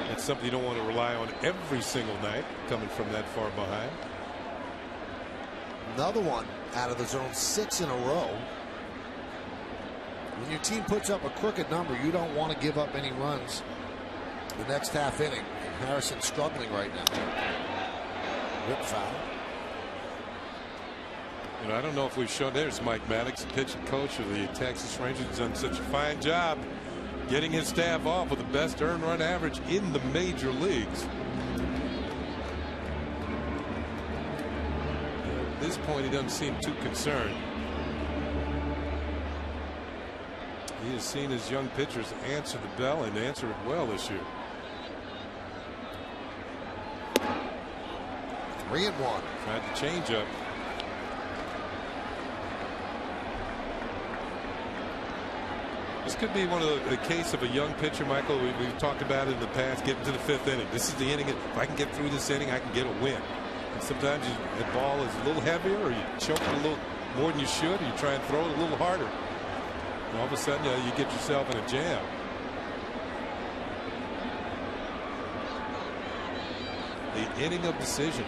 [SPEAKER 3] That's something you don't want to rely on every single night, coming from that far behind.
[SPEAKER 2] Another one out of the zone, 6 in a row. When your team puts up a crooked number, you don't want to give up any runs the next half inning. Harrison struggling right now. Rip foul.
[SPEAKER 3] You know, I don't know if we've shown. There's Mike Maddox, pitching coach of the Texas Rangers, has done such a fine job getting his staff off with the best earned run average in the major leagues. At this point, he doesn't seem too concerned. He has seen his young pitchers answer the bell and answer it well this year.
[SPEAKER 2] 3-1.
[SPEAKER 3] Tried to change up. This could be one of the case of a young pitcher, Michael. We've talked about it in the past, getting to the 5th inning. This is the inning. If I can get through this inning, I can get a win. And sometimes the ball is a little heavier, or you choke it a little more than you should, or you try and throw it a little harder. And all of a sudden, you get yourself in a jam. The inning of decision.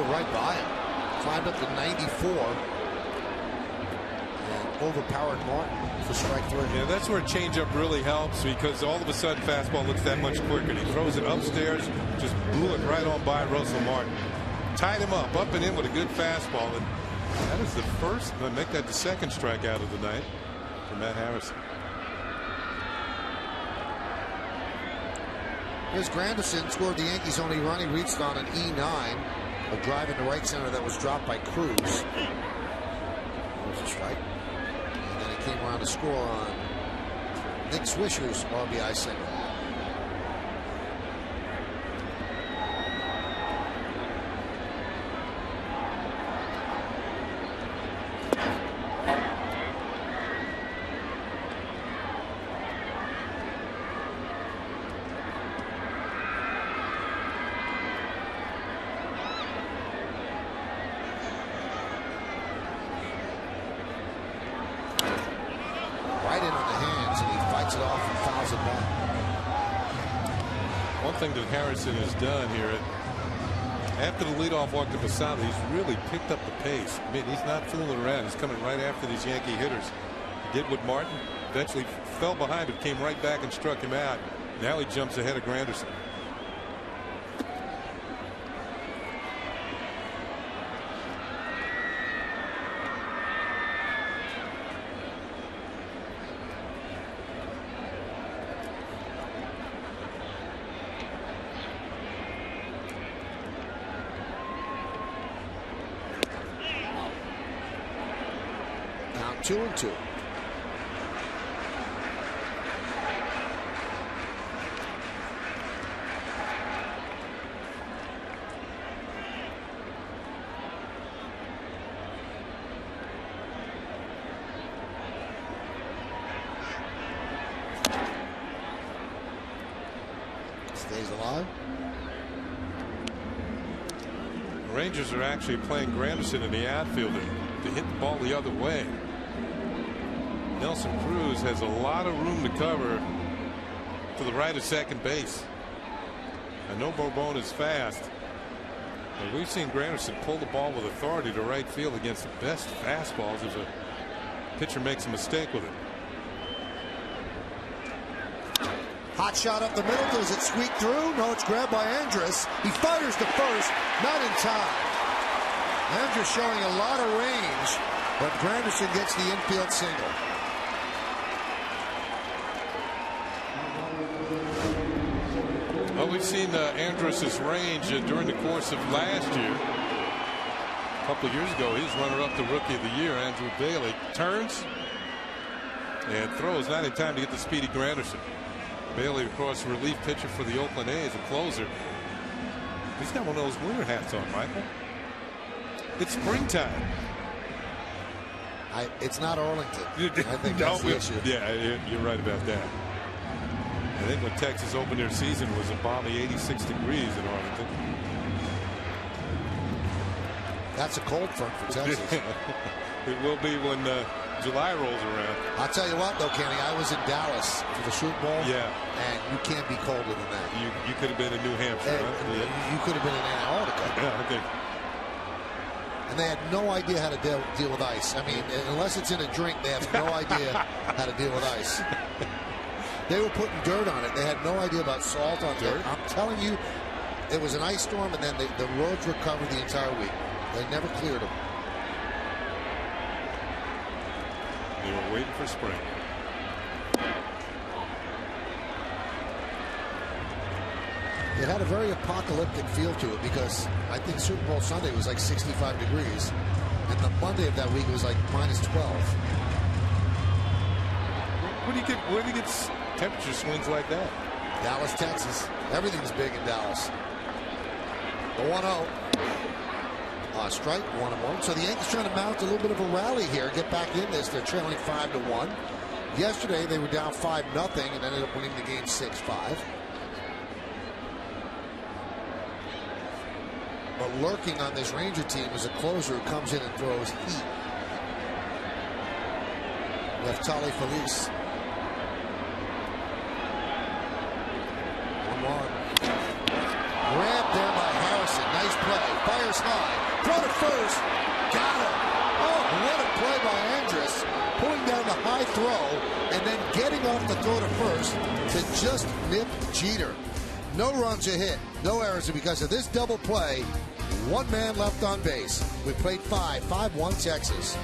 [SPEAKER 2] Right by him. Climbed up to 94. And overpowered Martin for strike 3.
[SPEAKER 3] Yeah, that's where a changeup really helps, because all of a sudden fastball looks that much quicker. And he throws it upstairs, just blew it right on by Russell Martin. Tied him up and in with a good fastball. And that is the first, make that the second strikeout of the night for Matt Harrison.
[SPEAKER 2] Here's Granderson, scored the Yankees' only run. He reached on an E9. A drive into right center that was dropped by Cruz. There's a strike. And then he came around to score on Nick Swisher's RBI single. it back.
[SPEAKER 3] One thing that Harrison has done here, after the leadoff walk to Posada, he's really picked up the pace. I mean, he's not fooling around. He's coming right after these Yankee hitters. He did with Martin, eventually fell behind, but came right back and struck him out. Now he jumps ahead of Granderson.
[SPEAKER 2] Now 2-2. Stays alive.
[SPEAKER 3] The Rangers are actually playing Granderson in the outfield to hit the ball the other way. Nelson Cruz has a lot of room to cover to the right of second base. I know Bourbon is fast, but we've seen Granderson pull the ball with authority to right field against the best fastballs as a pitcher makes a mistake with it.
[SPEAKER 2] Hot shot up the middle. Does it squeak through? No, it's grabbed by Andrus. He fires to first. Not in time. Andrus showing a lot of range, but Granderson gets the infield single.
[SPEAKER 3] Well, we've seen Andrus' range during the course of last year. A couple of years ago, he's runner-up to Rookie of the Year, Andrew Bailey. Turns and throws, not in time to get the speedy Granderson. Bailey, of course, relief pitcher for the Oakland A's, a closer. He's got one of those winter hats on, Michael. It's springtime.
[SPEAKER 2] It's not Arlington. I think that's the issue.
[SPEAKER 3] Yeah, you're right about that. I think when Texas opened their season, it was a balmy 86 degrees in Arlington.
[SPEAKER 2] That's a cold front for Texas.
[SPEAKER 3] It will be when July rolls around.
[SPEAKER 2] I'll tell you what, though, Kenny, I was in Dallas for the Super Bowl.
[SPEAKER 3] Yeah.
[SPEAKER 2] And you can't be colder than that.
[SPEAKER 3] You could have been in New Hampshire.
[SPEAKER 2] You could have been in Antarctica.
[SPEAKER 3] Yeah, okay.
[SPEAKER 2] And they had no idea how to deal with ice. I mean, unless it's in a drink, they have no idea how to deal with ice. They were putting dirt on it. They had no idea about salt on dirt. I'm telling you, it was an ice storm, and then the roads were covered the entire week. They never cleared them.
[SPEAKER 3] They were waiting for spring.
[SPEAKER 2] It had a very apocalyptic feel to it because I think Super Bowl Sunday was like 65 degrees. And the Monday of that week it was like -12.
[SPEAKER 3] Where do you get temperature swings like that?
[SPEAKER 2] Dallas, Texas. Everything's big in Dallas. The 1-0. Strike, 1-1. So the Yankees trying to mount a little bit of a rally here, get back in this. They're trailing 5-1. Yesterday they were down 5-0 and ended up winning the game 6-5. But lurking on this Ranger team is a closer who comes in and throws heat. Neftali Feliz. 1-1. Grabbed there by Harrison. Nice play. Fires high. Throw to first. Got him. Oh, what a play by Andrus. Pulling down the high throw and then getting off the throw to first to just nip Jeter. No runs a hit, no errors, and because of this double play, one man left on base. We played 5-1 Texas.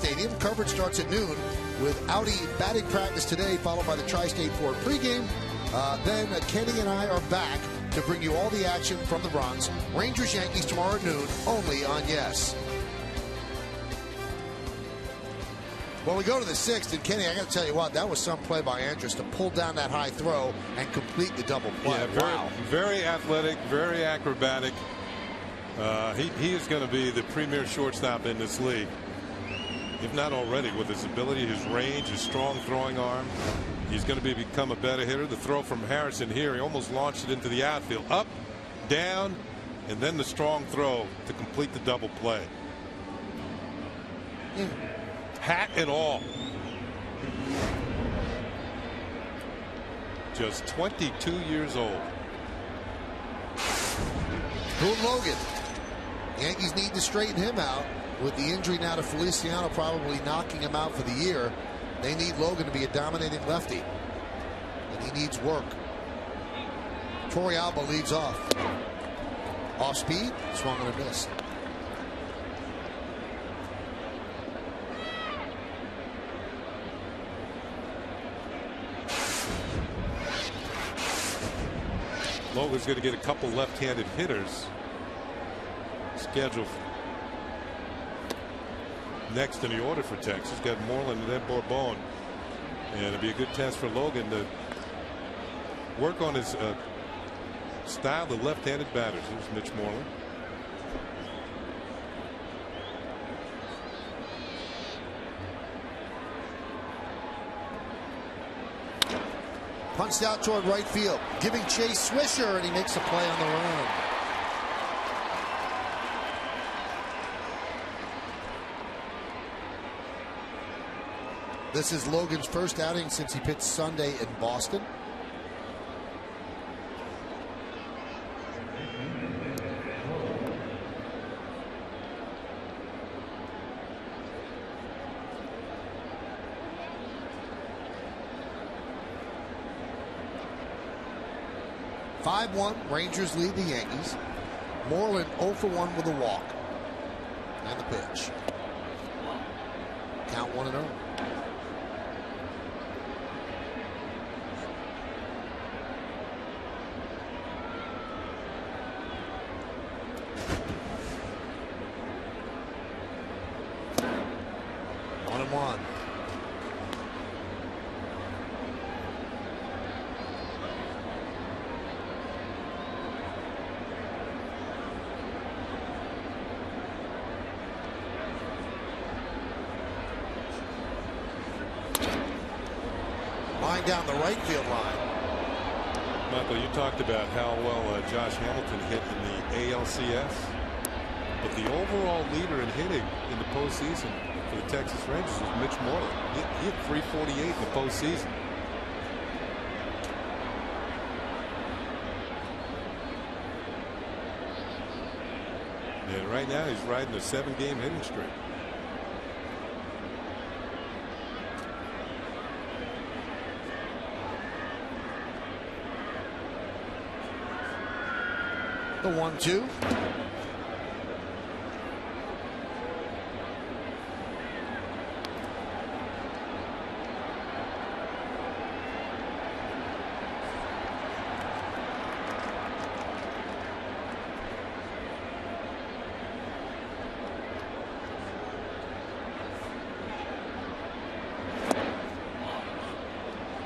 [SPEAKER 2] Stadium. Coverage starts at noon with Audi batting practice today, followed by the Tri-State Ford pregame. Then Kenny and I are back to bring you all the action from the Bronx. Rangers Yankees tomorrow at noon, only on Yes. Well, we go to the 6th, and Kenny, I got to tell you what, that was some play by Andrus to pull down that high throw and complete the double play.
[SPEAKER 3] Yeah, very athletic, very acrobatic. He is going to be the premier shortstop in this league, if not already, with his ability, his range, his strong throwing arm. He's going to become a better hitter. The throw from Harrison here, he almost launched it into the outfield. Up, down, and then the strong throw to complete the double play. Hat and all. Just 22 years old.
[SPEAKER 2] Boone Logan. Yankees need to straighten him out. With the injury now to Feliciano probably knocking him out for the year, they need Logan to be a dominating lefty. And he needs work. Torrealba leads off. Off speed, swung and a miss.
[SPEAKER 3] Logan's going to get a couple left-handed hitters scheduled next in the order for Texas. Got Moreland and then Bourbon, and it'll be a good test for Logan to work on his style of left-handed batters. Here's Mitch Moreland.
[SPEAKER 2] Punched out toward right field, giving chase Swisher, and he makes a play on the run. This is Logan's first outing since he pitched Sunday in Boston. Rangers lead the Yankees. Moreland 0 for 1 with a walk. And the pitch. Count 1-0. Down the right field line.
[SPEAKER 3] Michael, you talked about how well Josh Hamilton hit in the ALCS, but the overall leader in hitting in the postseason for the Texas Rangers was Mitch Moreland. He hit 348 in the postseason. And right now he's riding a 7-game hitting streak.
[SPEAKER 2] The 1-2.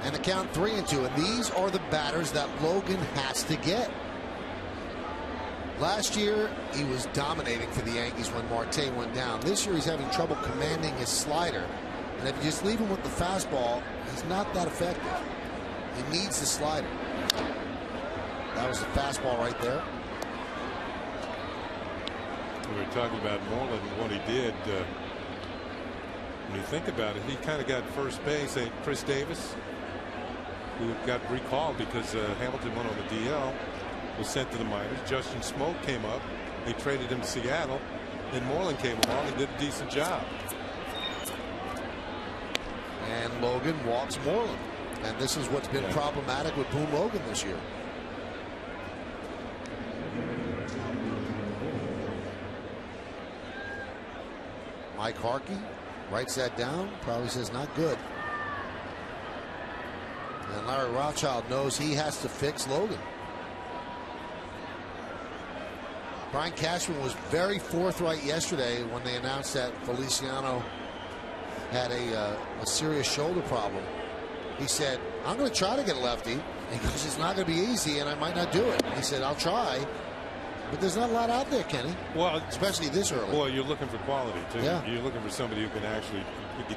[SPEAKER 2] And the count 3-2. And these are the batters that Logan has to get. Last year, he was dominating for the Yankees when Marte went down. This year, he's having trouble commanding his slider. And if you just leave him with the fastball, he's not that effective. He needs the slider. That was the fastball right there.
[SPEAKER 3] We were talking about Moreland and what he did. When you think about it, he kind of got first base. Chris Davis, who got recalled because Hamilton went on the DL, was sent to the minors. Justin Smoke came up. They traded him to Seattle. Then Moreland came along and did a decent job.
[SPEAKER 2] And Logan walks Moreland. And this is what's been problematic with Boone Logan this year. Mike Harkey writes that down, probably says not good. And Larry Rothschild knows he has to fix Logan. Brian Cashman was very forthright yesterday when they announced that Feliciano had a serious shoulder problem. He said, I'm going to try to get a lefty. He goes, it's not going to be easy, and I might not do it. He said, I'll try. But there's not a lot out there, Kenny.
[SPEAKER 3] Well,
[SPEAKER 2] especially this early.
[SPEAKER 3] Well, you're looking for quality, too.
[SPEAKER 2] Yeah.
[SPEAKER 3] You're looking for somebody who can actually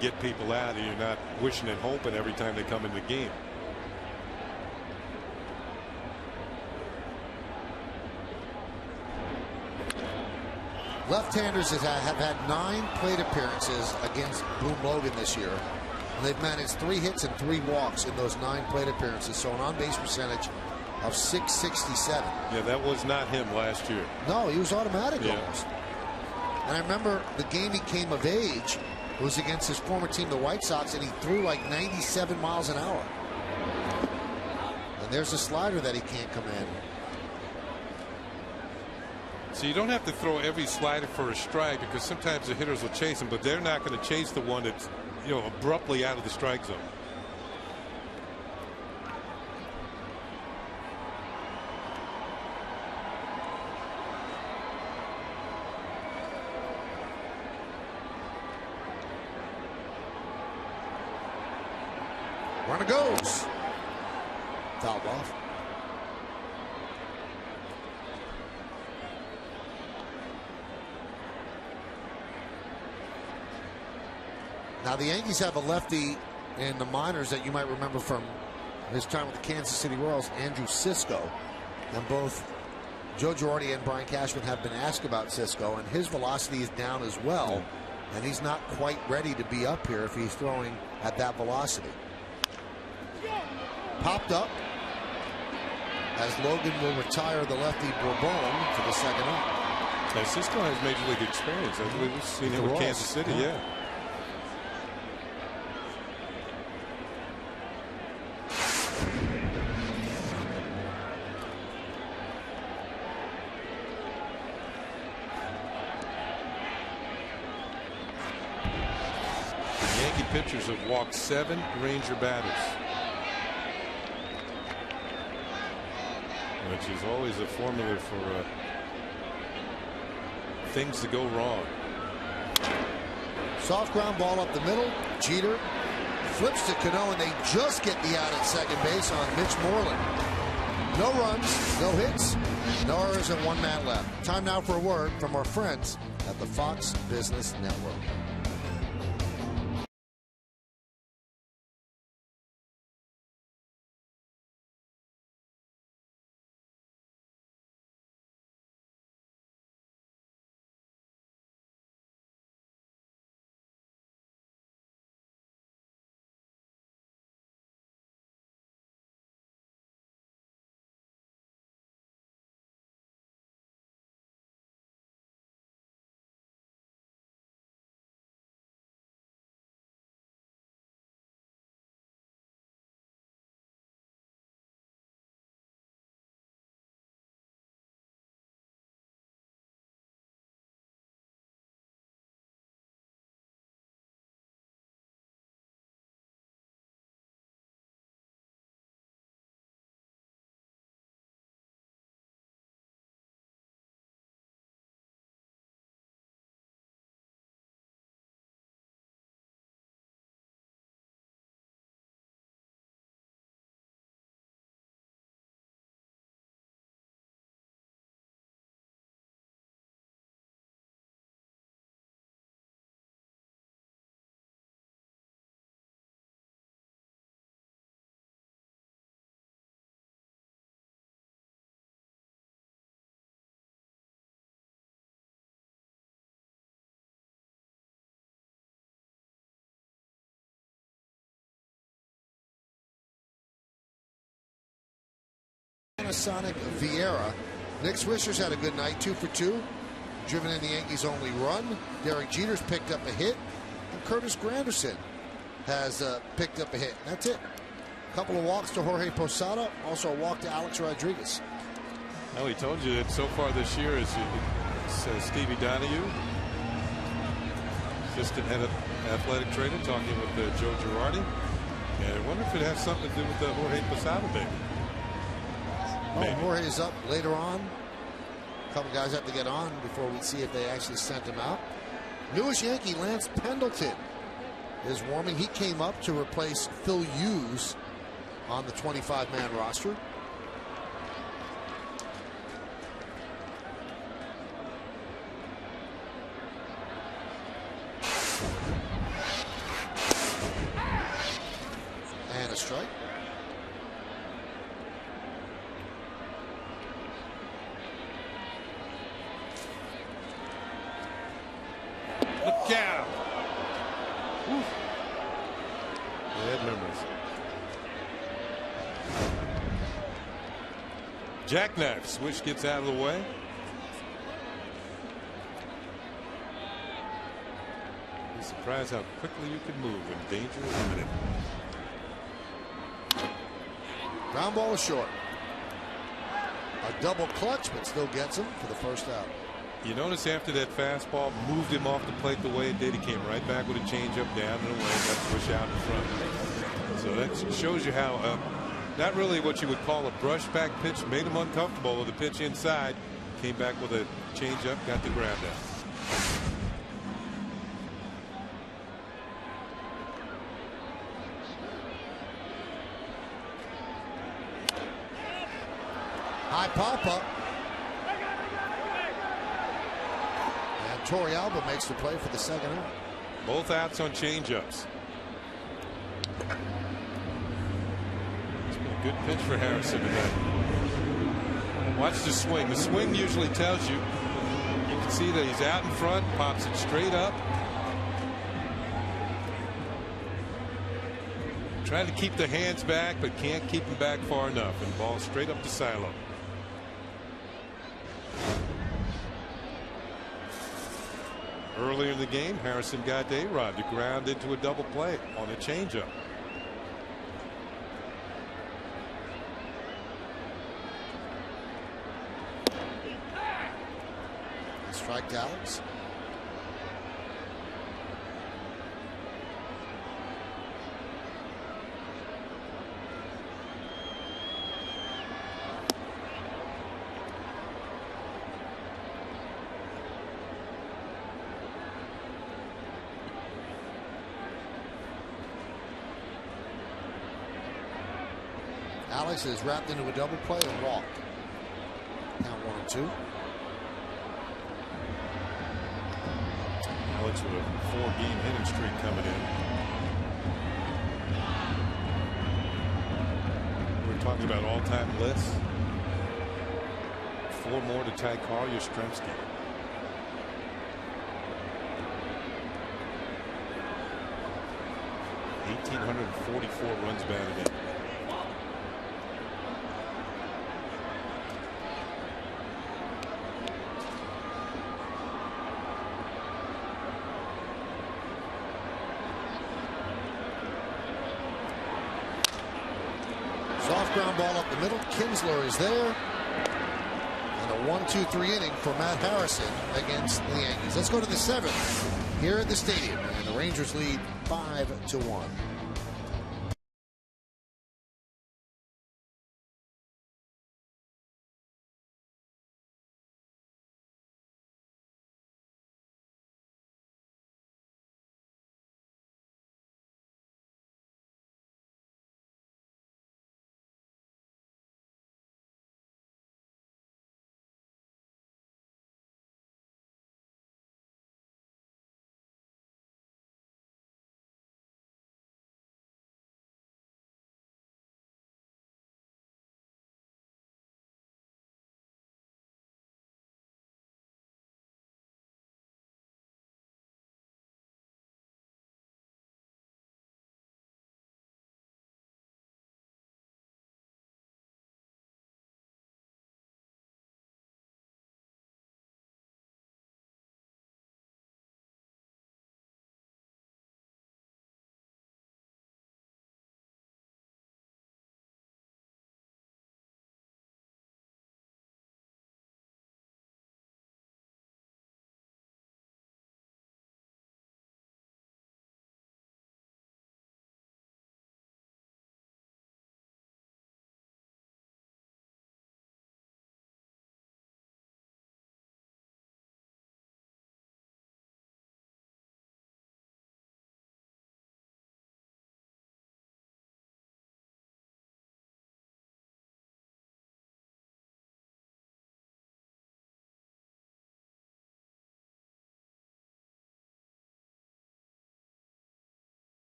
[SPEAKER 3] get people out, and you're not wishing and hoping every time they come in the game.
[SPEAKER 2] Left-handers have had 9 plate appearances against Boom Logan this year. And they've managed 3 hits and 3 walks in those 9 plate appearances. So an on-base percentage of .667.
[SPEAKER 3] Yeah, that was not him last year.
[SPEAKER 2] No, he was automatic almost. And I remember the game he came of age was against his former team, the White Sox, and he threw like 97 miles an hour. And there's a slider that he can't command.
[SPEAKER 3] So you don't have to throw every slider for a strike, because sometimes the hitters will chase him, but they're not going to chase the one that's, you know, abruptly out of the strike zone.
[SPEAKER 2] Runner goes. Fouled off. Now the Yankees have a lefty in the minors that you might remember from his time with the Kansas City Royals, Andrew Sisco. And both Joe Girardi and Brian Cashman have been asked about Sisco, and his velocity is down as well. And he's not quite ready to be up here if he's throwing at that velocity. Popped up as Logan will retire the lefty Bourbon for the second out.
[SPEAKER 3] Now, Sisco has major league experience. I believe we've seen him with Kansas City. Yeah. The Yankee pitchers have walked 7 Ranger batters, which is always a formula for things to go wrong.
[SPEAKER 2] Soft ground ball up the middle. Jeter flips to Cano, and they just get the out at second base on Mitch Moreland. No runs, no hits, no errors, and 1 man left. Time now for a word from our friends at the Fox Business Network. Panasonic Vieira. Nick Swisher's had a good night, 2 for 2, driven in the Yankees' only run. Derek Jeter's picked up a hit, and Curtis Granderson has picked up a hit. That's it. A couple of walks to Jorge Posada, also a walk to Alex Rodriguez.
[SPEAKER 3] Well, he told you that so far this year, as Stevie Donahue, assistant head of athletic training, talking with Joe Girardi. And I wonder if it has something to do with Jorge Posada, maybe.
[SPEAKER 2] Well, Jorge's up later on. A couple guys have to get on before we see if they actually sent him out. Newest Yankee, Lance Pendleton, is warming. He came up to replace Phil Hughes on the 25-man roster. And a strike.
[SPEAKER 3] Look out. Oof. Bad memories. Jackknife switch gets out of the way. Be surprised how quickly you can move when danger is imminent.
[SPEAKER 2] Ground ball is short. A double clutch, but still gets him for the first out.
[SPEAKER 3] You notice after that fastball moved him off the plate the way it did, he came right back with a changeup down and away, got to push out in front. So that shows you how not really what you would call a brush back pitch, made him uncomfortable with the pitch inside, came back with a changeup, got the ground out.
[SPEAKER 2] High pop-up. And Torrealba makes the play for the second out.
[SPEAKER 3] Both outs on changeups. It's been a good pitch for Harrison tonight. Watch the swing. The swing usually tells you. You can see that he's out in front, pops it straight up. Trying to keep the hands back, but can't keep them back far enough. And ball straight up to Silo. Earlier in the game, Harrison got A-Rod to ground into a double play on a changeup.
[SPEAKER 2] Strikeouts. Alex is wrapped into a double play and walked. Count 1-2.
[SPEAKER 3] Alex with a 4-game hitting streak coming in. We're talking about all-time lists. 4 more to tie Carl Yastrzemski. (1,844 runs batted in).
[SPEAKER 2] Soft ground ball up the middle. Kinsler is there. And a 1-2-3 inning for Matt Harrison against the Yankees. Let's go to the 7th here at the stadium. And the Rangers lead 5-1.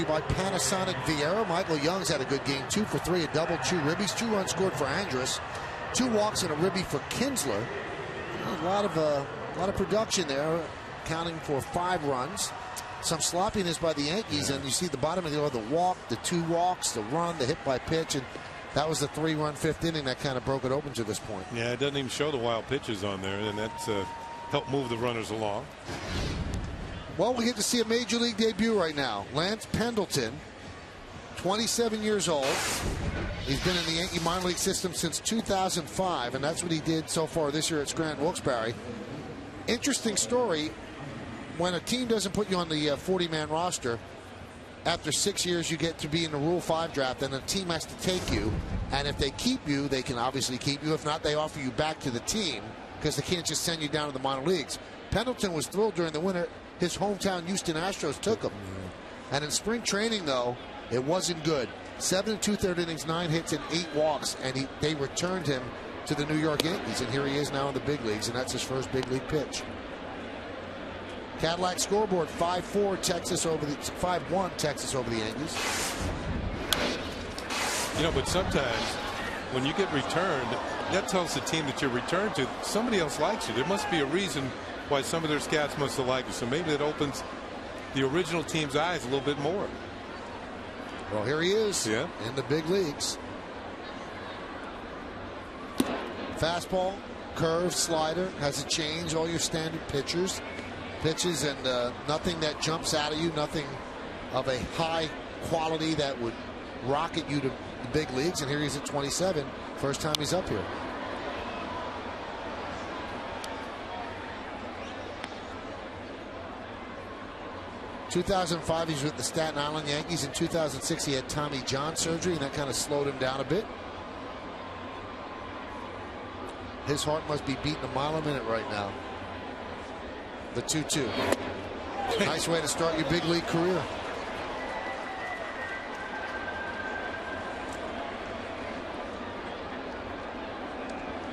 [SPEAKER 2] By Panasonic Vieira. Michael Young's had a good game. 2 for 3, a double, 2 ribbies, 2 runs scored for Andrus, 2 walks and a ribby for Kinsler. A lot of production there, counting for 5 runs. Some sloppiness by the Yankees, and you see the bottom of the order, the walk, the 2 walks, the run, the hit by pitch, and that was the 3-run 5th inning that kind of broke it open to this point.
[SPEAKER 3] Yeah, it doesn't even show the wild pitches on there, and that's helped move the runners along.
[SPEAKER 2] Well, we get to see a major league debut right now. Lance Pendleton, 27 years old. He's been in the Yankee minor league system since 2005, and that's what he did so far this year at Scranton Wilkes-Barre. Interesting story. When a team doesn't put you on the 40-man roster, after 6 years you get to be in the Rule 5 draft, and the team has to take you. And if they keep you, they can obviously keep you. If not, they offer you back to the team because they can't just send you down to the minor leagues. Pendleton was thrilled during the winter. His hometown Houston Astros took him. And in spring training, though, it wasn't good. 7 2/3 innings, 9 hits, and 8 walks, and they returned him to the New York Yankees. And here he is now in the big leagues, and that's his first big league pitch. Cadillac scoreboard, 5-4 Texas over the 5-1 Texas over the Yankees.
[SPEAKER 3] You know, but sometimes when you get returned, that tells the team that you're returned to, somebody else likes you. There must be a reason why some of their scouts must have liked you. So maybe it opens the original team's eyes a little bit more.
[SPEAKER 2] Well, here he is in the big leagues. Fastball, curve, slider, has a change, all your standard pitches, and nothing that jumps out at you, nothing of a high quality that would rocket you to the big leagues. And here he is at 27, first time he's up here. In 2005, he was with the Staten Island Yankees. In 2006, he had Tommy John surgery, and that kind of slowed him down a bit. His heart must be beating a mile a minute right now. The 2-2. Nice way to start your big league career.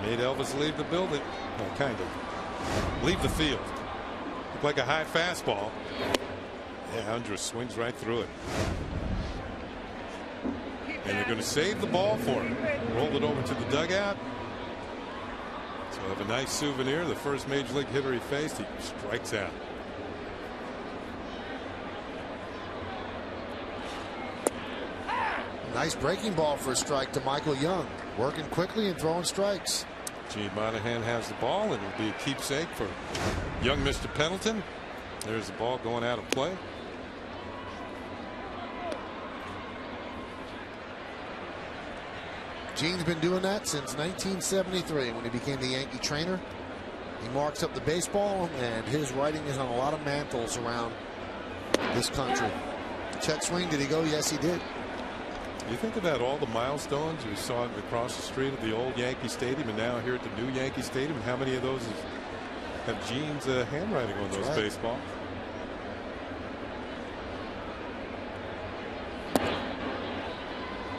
[SPEAKER 3] Made Elvis leave the building. Well, kind of. Leave the field. Looked like a high fastball. Yeah, Andrus swings right through it. And they're going to save the ball for him. Roll it over to the dugout. So have a nice souvenir. The first major league hitter he faced, he strikes out.
[SPEAKER 2] Nice breaking ball for a strike to Michael Young. Working quickly and throwing strikes.
[SPEAKER 3] Gene Monahan has the ball, and it'll be a keepsake for young Mr. Pendleton. There's the ball going out of play.
[SPEAKER 2] Gene's been doing that since 1973 when he became the Yankee trainer. He marks up the baseball, and his writing is on a lot of mantles around this country. Check swing, did he go? Yes, he did.
[SPEAKER 3] You think about all the milestones you saw across the street at the old Yankee Stadium and now here at the new Yankee Stadium, and how many of those have Gene's handwriting on those baseballs?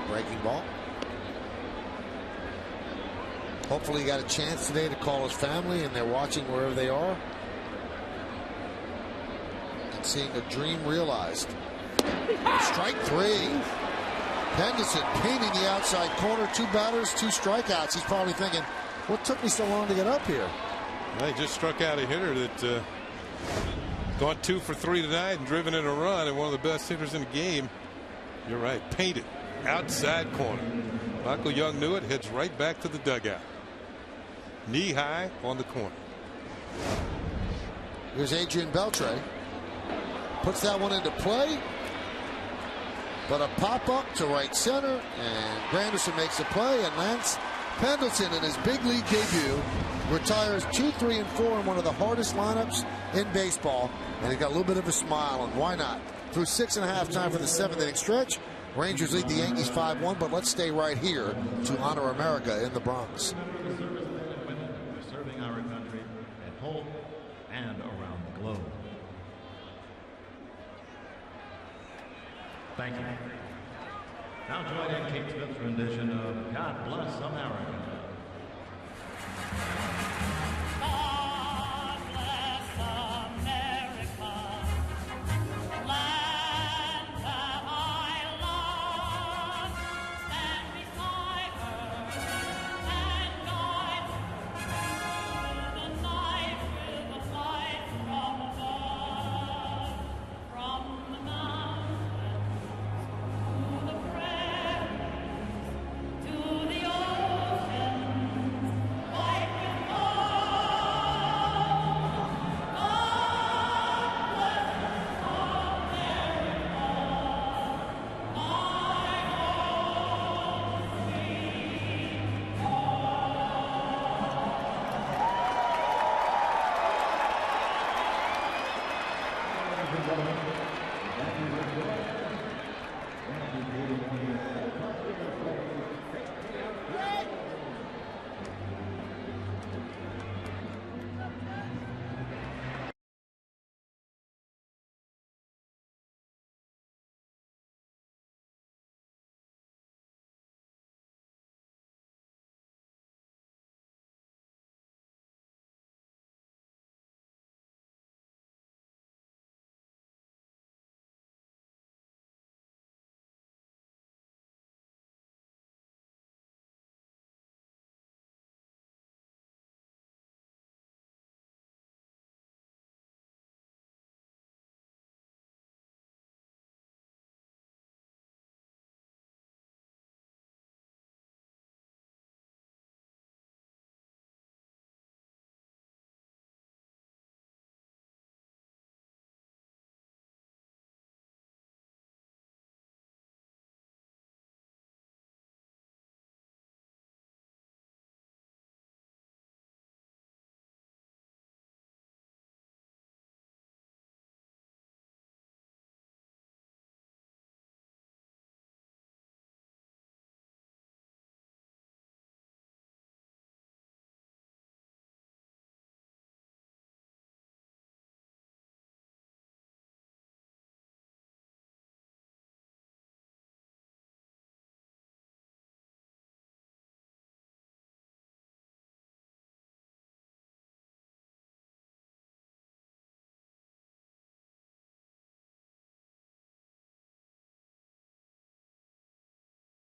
[SPEAKER 2] Breaking ball. Hopefully he got a chance today to call his family, and they're watching wherever they are and seeing a dream realized. Strike 3. Henderson painting the outside corner. 2 batters, 2 strikeouts. He's probably thinking, what took me so long to get up here?
[SPEAKER 3] Well, he just struck out a hitter that gone 2 for 3 tonight and driven in a run, and one of the best hitters in the game. You're right, painted outside corner. Michael Young knew it, heads right back to the dugout. Knee high on the corner.
[SPEAKER 2] Here's Adrian Beltre. Puts that one into play. But a pop-up to right center, and Granderson makes a play, and Lance Pendleton in his big league debut retires 2, 3, and 4 in one of the hardest lineups in baseball, and he got a little bit of a smile, and why not? Through 6.5 time for the 7th inning stretch. Rangers lead the Yankees 5-1, but let's stay right here to honor America in the Bronx.
[SPEAKER 10] Serving our country at home and around the globe. Thank you. Now join in Kate Smith's rendition of God Bless America.
[SPEAKER 11] God bless America, land of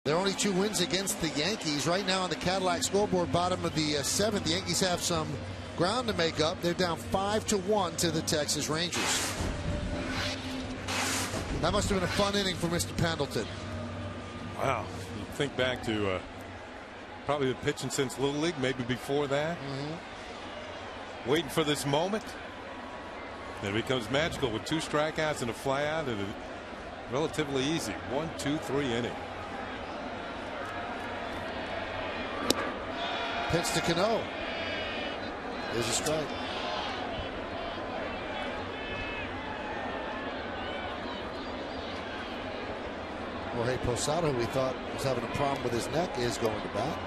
[SPEAKER 2] There are only 2 wins against the Yankees. Right now on the Cadillac scoreboard, bottom of the 7th, the Yankees have some ground to make up. They're down 5-1 to the Texas Rangers. That must have been a fun inning for Mr. Pendleton.
[SPEAKER 3] Wow. You think back to probably been pitching since Little League, maybe before that. Waiting for this moment. And it becomes magical with 2 strikeouts and a flyout, and relatively easy 1, 2, 3 inning.
[SPEAKER 2] Pitch to Cano. There's a strike. Jorge Posada, who we thought was having a problem with his neck, is going to bat.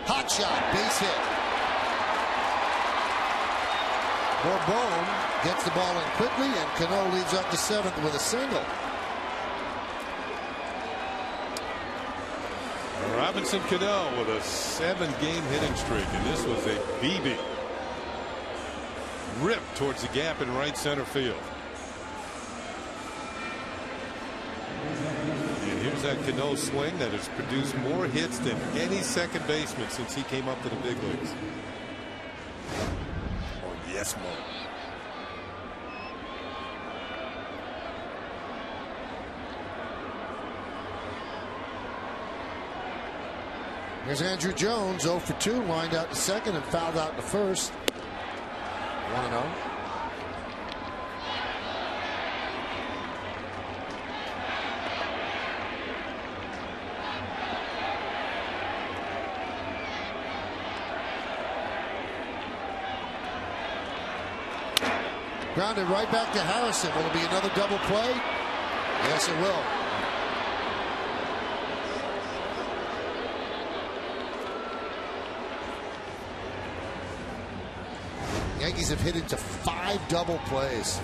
[SPEAKER 2] Hot shot, base hit. Bourbon gets the ball in quickly, and Cano leads up to 7th with a single.
[SPEAKER 3] Robinson Cano with a 7-game hitting streak, and this was a BB. Ripped towards the gap in right center field. And here's that Cano swing that has produced more hits than any second baseman since he came up to the big leagues. Oh, yes, Mo.
[SPEAKER 2] Here's Andrew Jones, 0 for 2, lined out to second and fouled out to first. 1-0. Grounded right back to Harrison. Will it be another double play? Yes, it will. Yankees have hit into 5 double plays.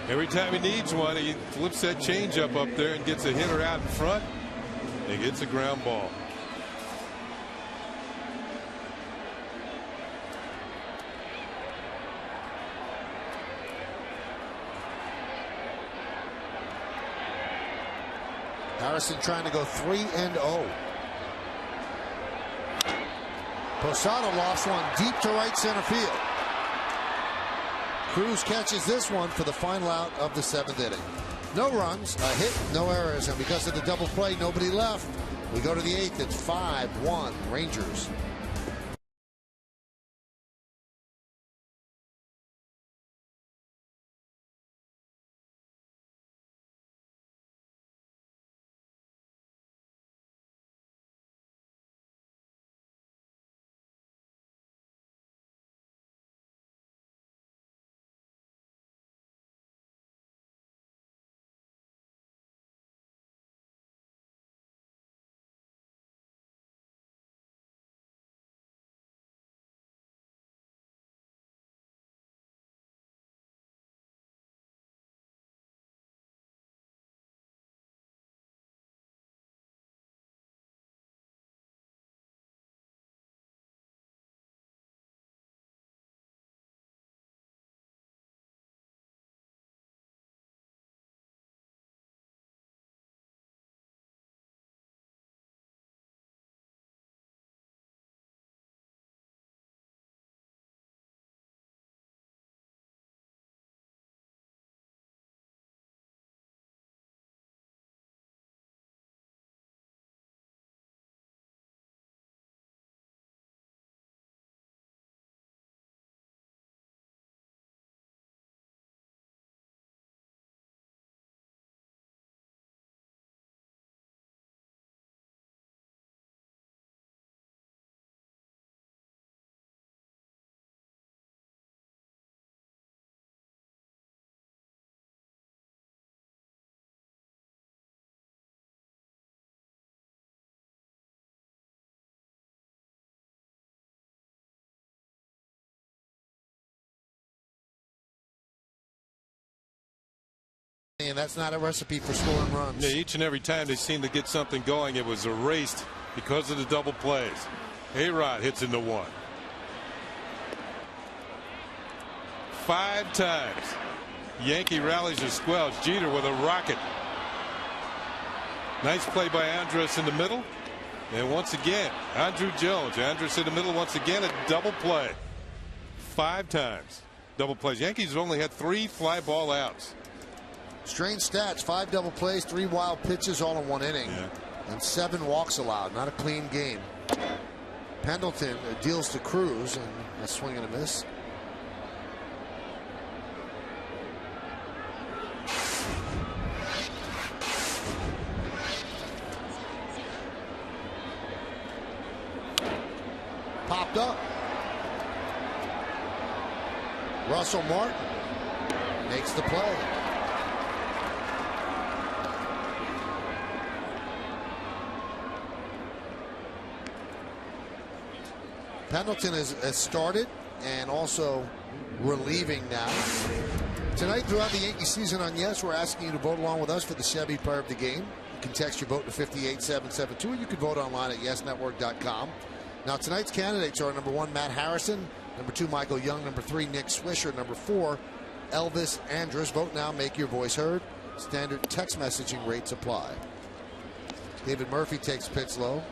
[SPEAKER 3] Every time he needs one, he flips that changeup up there and gets a hitter out in front. He gets a ground ball.
[SPEAKER 2] Harrison trying to go 3-0. Posada lost one deep to right center field. Cruz catches this one for the final out of the 7th inning. No runs, a hit, no errors, and because of the double play, nobody left. We go to the 8th. It's 5-1 Rangers. And that's not a recipe for scoring runs.
[SPEAKER 3] Yeah, each and every time they seem to get something going, it was erased because of the double plays. A-Rod hits into one. 5 times. Yankee rallies are squelched. Jeter with a rocket. Nice play by Andrus in the middle. And once again, Andrew Jones. Andrus in the middle once again, a double play. 5 times. Double plays. Yankees have only had 3 fly ball outs.
[SPEAKER 2] Strange stats. 5 double plays, 3 wild pitches all in 1 inning.
[SPEAKER 3] Yeah.
[SPEAKER 2] And 7 walks allowed. Not a clean game. Pendleton deals to Cruz, and a swing and a miss. Popped up. Russell Martin makes the play. Pendleton has started and also relieving now. Tonight throughout the Yankee season on Yes, we're asking you to vote along with us for the Chevy player of the game. You can text your vote to 58772. You can vote online at yesnetwork.com. Now tonight's candidates are number 1, Matt Harrison, number 2, Michael Young, number 3, Nick Swisher, number 4, Elvis Andrus. Vote now, make your voice heard. Standard text messaging rates apply. David Murphy takes pitch low.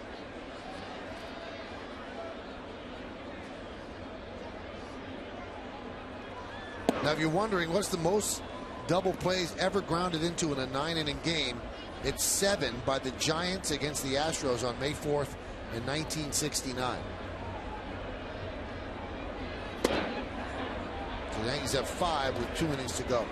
[SPEAKER 2] Now, if you're wondering what's the most double plays ever grounded into in a 9-inning game, it's 7 by the Giants against the Astros on May 4th in 1969. So the Yankees have 5 with 2 innings to go.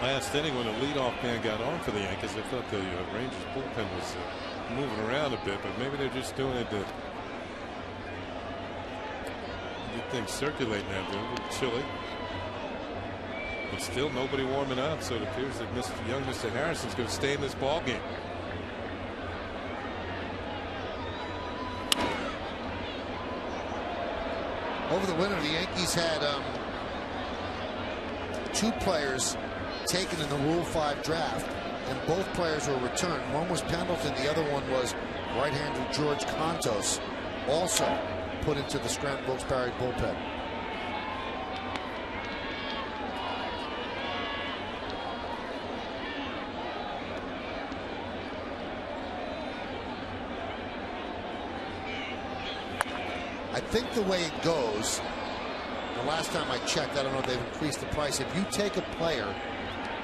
[SPEAKER 3] Last inning, when the leadoff man got on for the Yankees, I thought the Rangers bullpen was moving around a bit, but maybe they're just doing it to get things circulating out there. A little chilly, but still nobody warming up, so it appears that Mr. Harrison's going to stay in this ball game.
[SPEAKER 2] Over the winter, the Yankees had 2 players taken in the Rule 5 draft, and both players were returned. One was Pendleton, the other one was right-hander George Contos, also put into the Scranton Wilkes-Barre bullpen. I think the way it goes, the last time I checked, I don't know if they've increased the price. If you take a player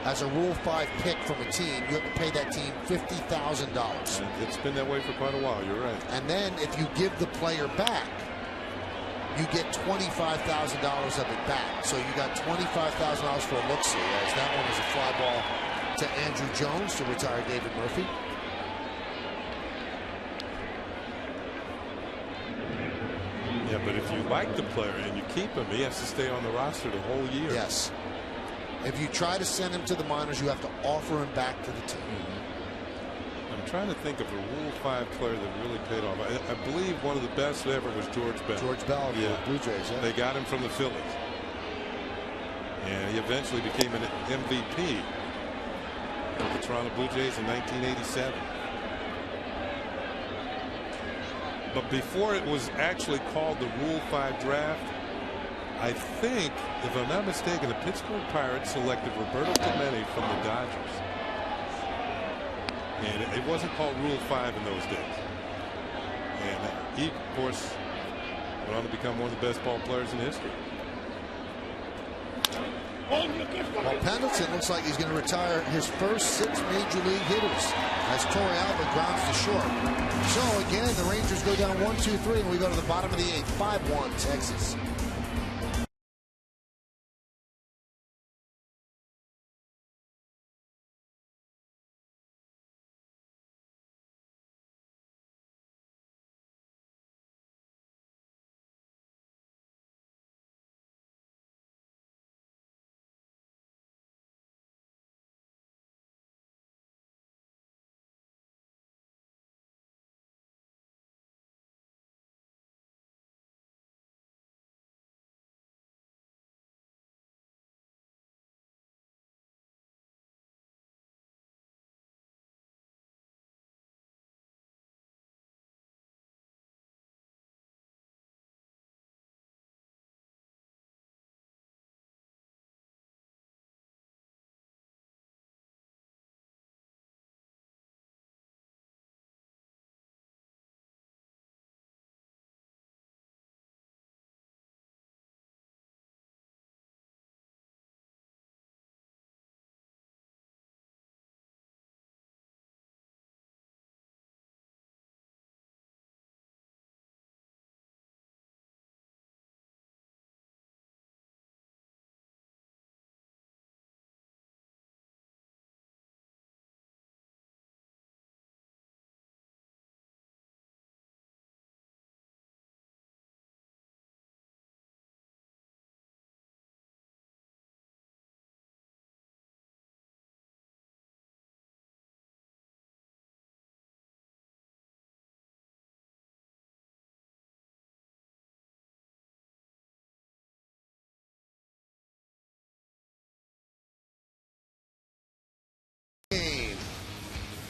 [SPEAKER 2] as a Rule 5 pick from a team, you have to pay that team $50,000.
[SPEAKER 3] It's been that way for quite a while. You're right.
[SPEAKER 2] And then if you give the player back, you get $25,000 of it back. So you got $25,000 for a look-see, as that one was a fly ball to Andrew Jones to retire David Murphy.
[SPEAKER 3] Yeah, but if you like the player and you keep him, he has to stay on the roster the whole year.
[SPEAKER 2] Yes. If you try to send him to the minors, you have to offer him back to the team.
[SPEAKER 3] I'm trying to think of a Rule 5 player that really paid off. I believe one of the best ever was George Bell.
[SPEAKER 2] George Bell,
[SPEAKER 3] yeah.
[SPEAKER 2] Blue Jays. Yeah.
[SPEAKER 3] They got him from the Phillies, and he eventually became an MVP of the Toronto Blue Jays in 1987. But before it was actually called the Rule 5 draft, I think, if I'm not mistaken, the Pittsburgh Pirates selected Roberto Clemente from the Dodgers. And it wasn't called Rule 5 in those days. And he, of course, went on to become one of the best ball players in history.
[SPEAKER 2] Well, Pendleton looks like he's going to retire his first 6 major league hitters as Torrey Alba grounds to short. So again, the Rangers go down 1-2-3, and we go to the bottom of the 8th, 5-1 Texas.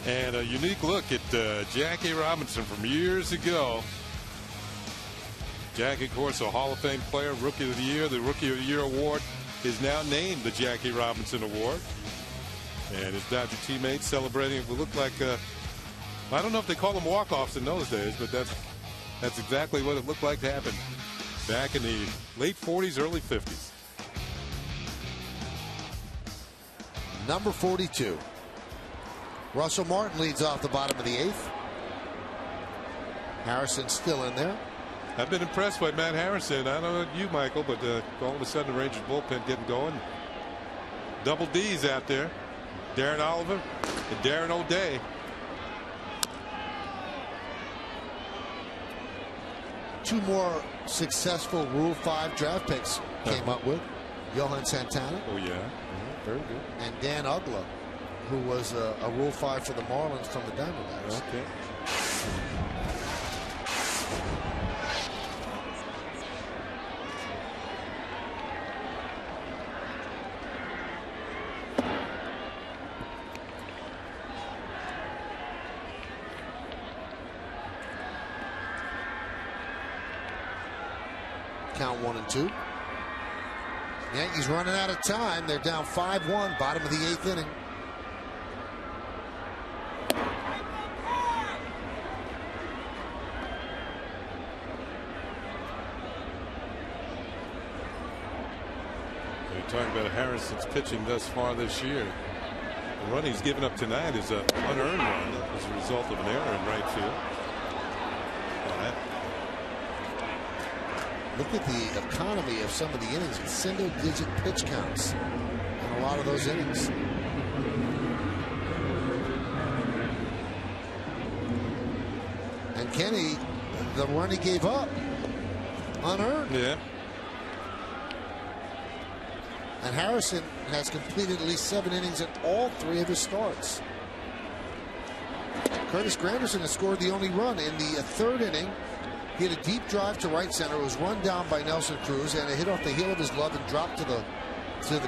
[SPEAKER 3] And a unique look at Jackie Robinson from years ago. Jackie, of course, a Hall of Fame player, Rookie of the Year. The Rookie of the Year award is now named the Jackie Robinson Award. And his Dodger teammates celebrating what looked like, I don't know if they call them walk-offs in those days, but that's exactly what it looked like to happen back in the late 40s, early 50s.
[SPEAKER 2] Number 42. Russell Martin leads off the bottom of the 8th. Harrison still in there.
[SPEAKER 3] I've been impressed by Matt Harrison. I don't know about you, Michael, but all of a sudden the Rangers bullpen getting going. Double D's out there. Darren Oliver and Darren O'Day.
[SPEAKER 2] Two more successful Rule 5 draft picks came up with. Johan Santana.
[SPEAKER 3] Oh, yeah. Very good.
[SPEAKER 2] And Dan Ugla, who was a Rule 5 for the Marlins from the Diamondbacks.
[SPEAKER 3] Okay.
[SPEAKER 2] Count 1-2. Yankees running out of time. They're down 5-1, bottom of the 8th inning.
[SPEAKER 3] You're talking about Harrison's pitching thus far this year. The run he's given up tonight is an unearned run as a result of an error in right field.
[SPEAKER 2] Look at the economy of some of the innings with single-digit pitch counts in a lot of those innings. And Kenny, the run he gave up, unearned.
[SPEAKER 3] Yeah.
[SPEAKER 2] And Harrison has completed at least 7 innings in all 3 of his starts. Curtis Granderson has scored the only run in the 3rd inning. He had a deep drive to right center. It was run down by Nelson Cruz, and it hit off the heel of his glove and dropped to the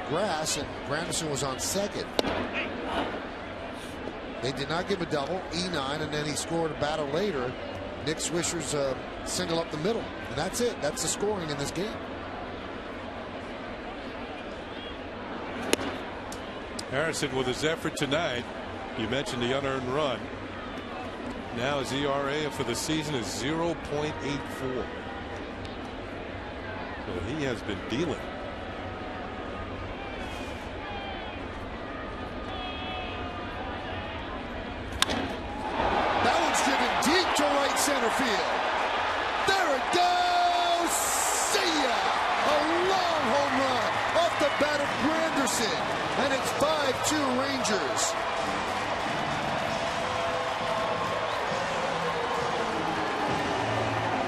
[SPEAKER 2] grass. And Granderson was on second. They did not give a double, E9, and then he scored a batter later. Nick Swisher's single up the middle, and that's it. That's the scoring in this game.
[SPEAKER 3] Harrison with his effort tonight. You mentioned the unearned run. Now his ERA for the season is 0.84. So he has been dealing.
[SPEAKER 2] That one's driven deep to right center field. There it goes. See ya! A long home run off the bat of Granderson. And it's 5-2 Rangers.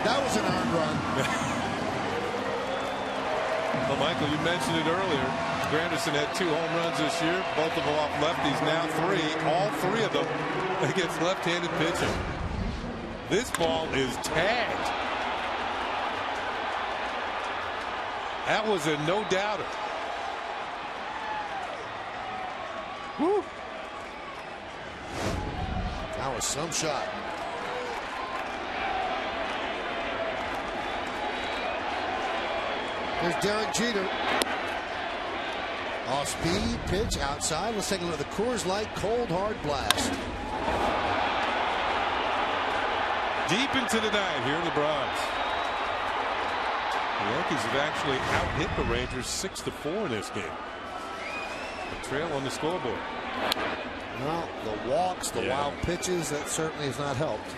[SPEAKER 2] That was an earned run.
[SPEAKER 3] Well, Michael, you mentioned it earlier. Granderson had 2 home runs this year, both of them off lefties, now 3. All 3 of them against left-handed pitching. This ball is tagged. That was a no-doubter. Woo.
[SPEAKER 2] That was some shot. There's Derek Jeter. Off speed, pitch outside. Let's take a look at the Coors Light cold hard blast.
[SPEAKER 3] Deep into the night here in the Bronx. The Yankees have actually out-hit the Rangers 6-4 in this game. The trail on the scoreboard.
[SPEAKER 2] Well, the walks, the wild pitches, that certainly has not helped.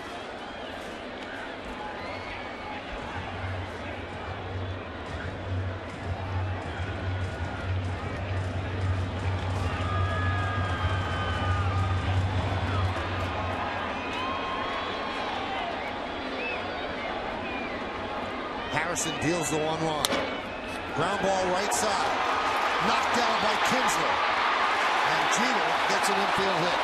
[SPEAKER 2] Harrison deals the 1-1. Ground ball right side. Knocked down by Kinsler. And Jeter gets an infield hit.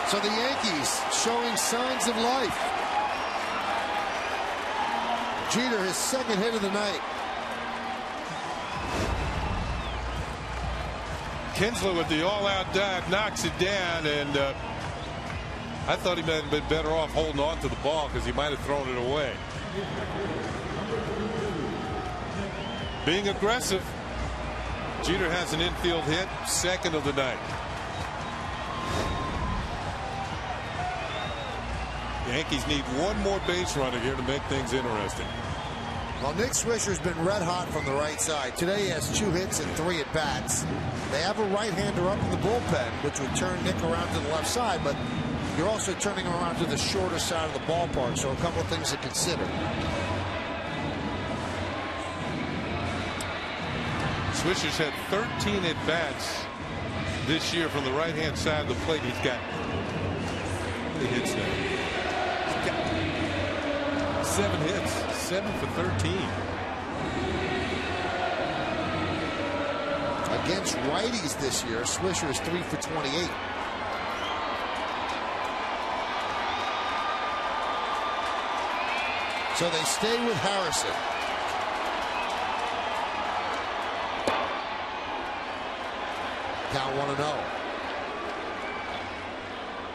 [SPEAKER 2] So the Yankees showing signs of life. Jeter, his 2nd hit of the night.
[SPEAKER 3] Kinsler with the all-out dive knocks it down, and I thought he might have been better off holding on to the ball because he might have thrown it away. Being aggressive. Jeter has an infield hit, second of the night. Yankees need one more base runner here to make things interesting.
[SPEAKER 2] Well, Nick Swisher's been red hot from the right side. Today he has 2 hits and 3 at-bats. They have a right-hander up in the bullpen, which would turn Nick around to the left side, but you're also turning him around to the shorter side of the ballpark, so a couple of things to consider.
[SPEAKER 3] Swisher's had 13 at-bats this year from the right-hand side of the plate. He's got the hits now. He's got 7 hits, 7 for 13.
[SPEAKER 2] Against righties this year, Swisher is 3 for 28. So they stay with Harrison. Count 1-0.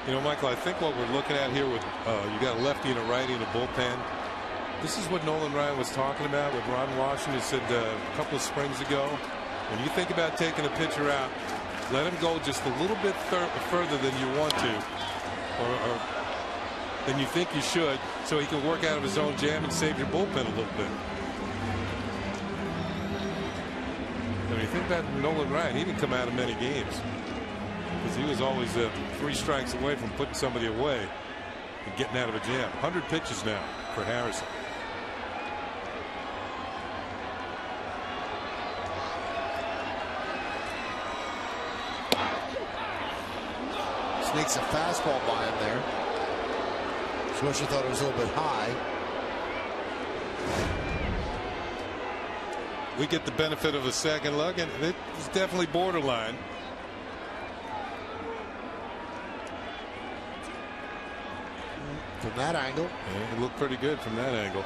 [SPEAKER 3] You know, Michael, I think what we're looking at here with you got a lefty and a righty in the bullpen. This is what Nolan Ryan was talking about, what Ron Washington said a couple of springs ago. When you think about taking a pitcher out, let him go just a little bit further than you want to, or than you think you should, so he can work out of his own jam and save your bullpen a little bit. When you think about Nolan Ryan, he didn't come out of many games because he was always 3 strikes away from putting somebody away and getting out of a jam. 100 pitches now for Harrison.
[SPEAKER 2] Sneaks a fastball by him there. Swisher thought it was a little bit high.
[SPEAKER 3] We get the benefit of a second look, and it was definitely borderline.
[SPEAKER 2] From that angle.
[SPEAKER 3] Yeah, it looked pretty good from that angle.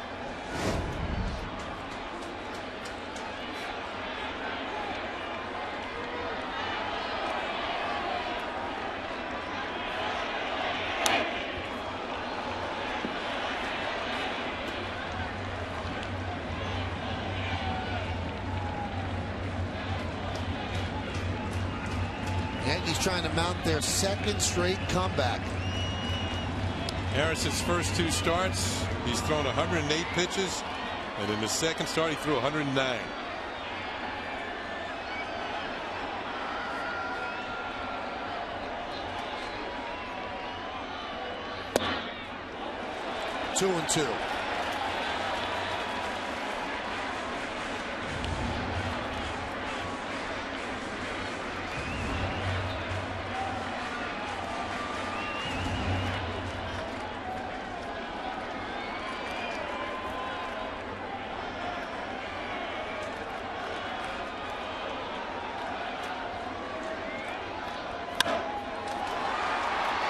[SPEAKER 2] Yankees trying to mount their second straight comeback.
[SPEAKER 3] Harrison's first 2 starts, he's thrown 108 pitches, and in the second start he threw 109.
[SPEAKER 2] Two and 2.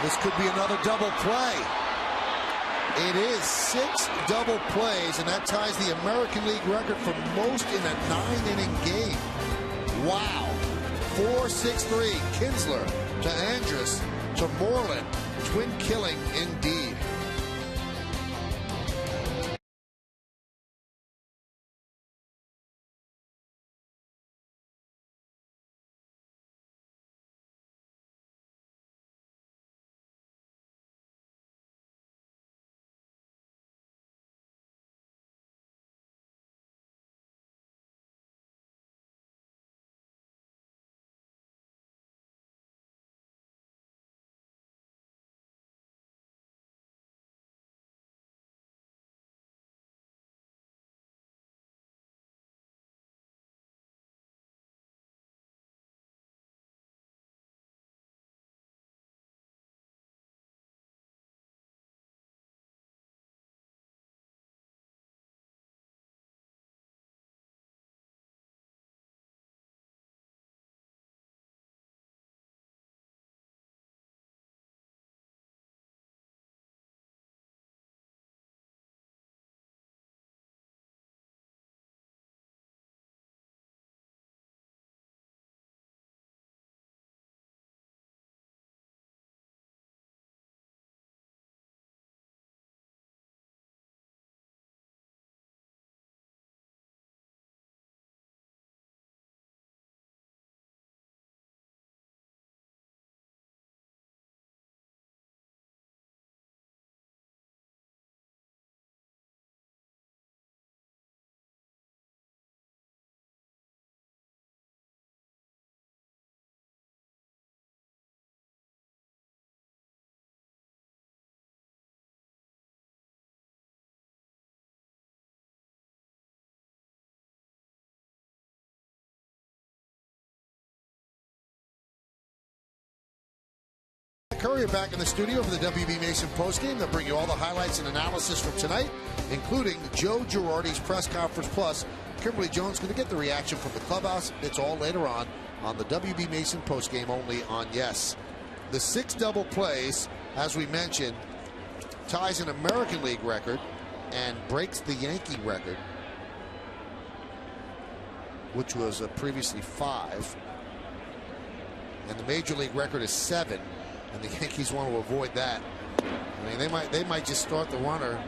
[SPEAKER 2] This could be another double play. It is 6 double plays, and that ties the American League record for most in a 9-inning game. Wow. 4-6-3. Kinsler to Andrus to Moreland. Twin killing indeed. Curry are back in the studio for the WB Mason postgame. They'll bring you all the highlights and analysis from tonight, including Joe Girardi's press conference. Plus, Kimberly Jones going to get the reaction from the clubhouse. It's all later on the WB Mason postgame only on Yes. The 6 double plays, as we mentioned, ties an American League record and breaks the Yankee record, which was previously 5. And the Major League record is 7. And the Yankees want to avoid that. I mean, they might just start the runner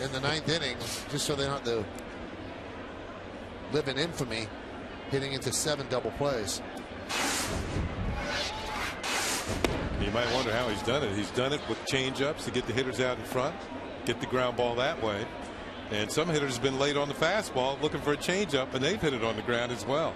[SPEAKER 2] in the 9th inning just so they don't have to live in infamy hitting into 7 double plays.
[SPEAKER 3] You might wonder how he's done it. He's done it with change-ups to get the hitters out in front, get the ground ball that way. And some hitters have been late on the fastball looking for a change-up, and they've hit it on the ground as well.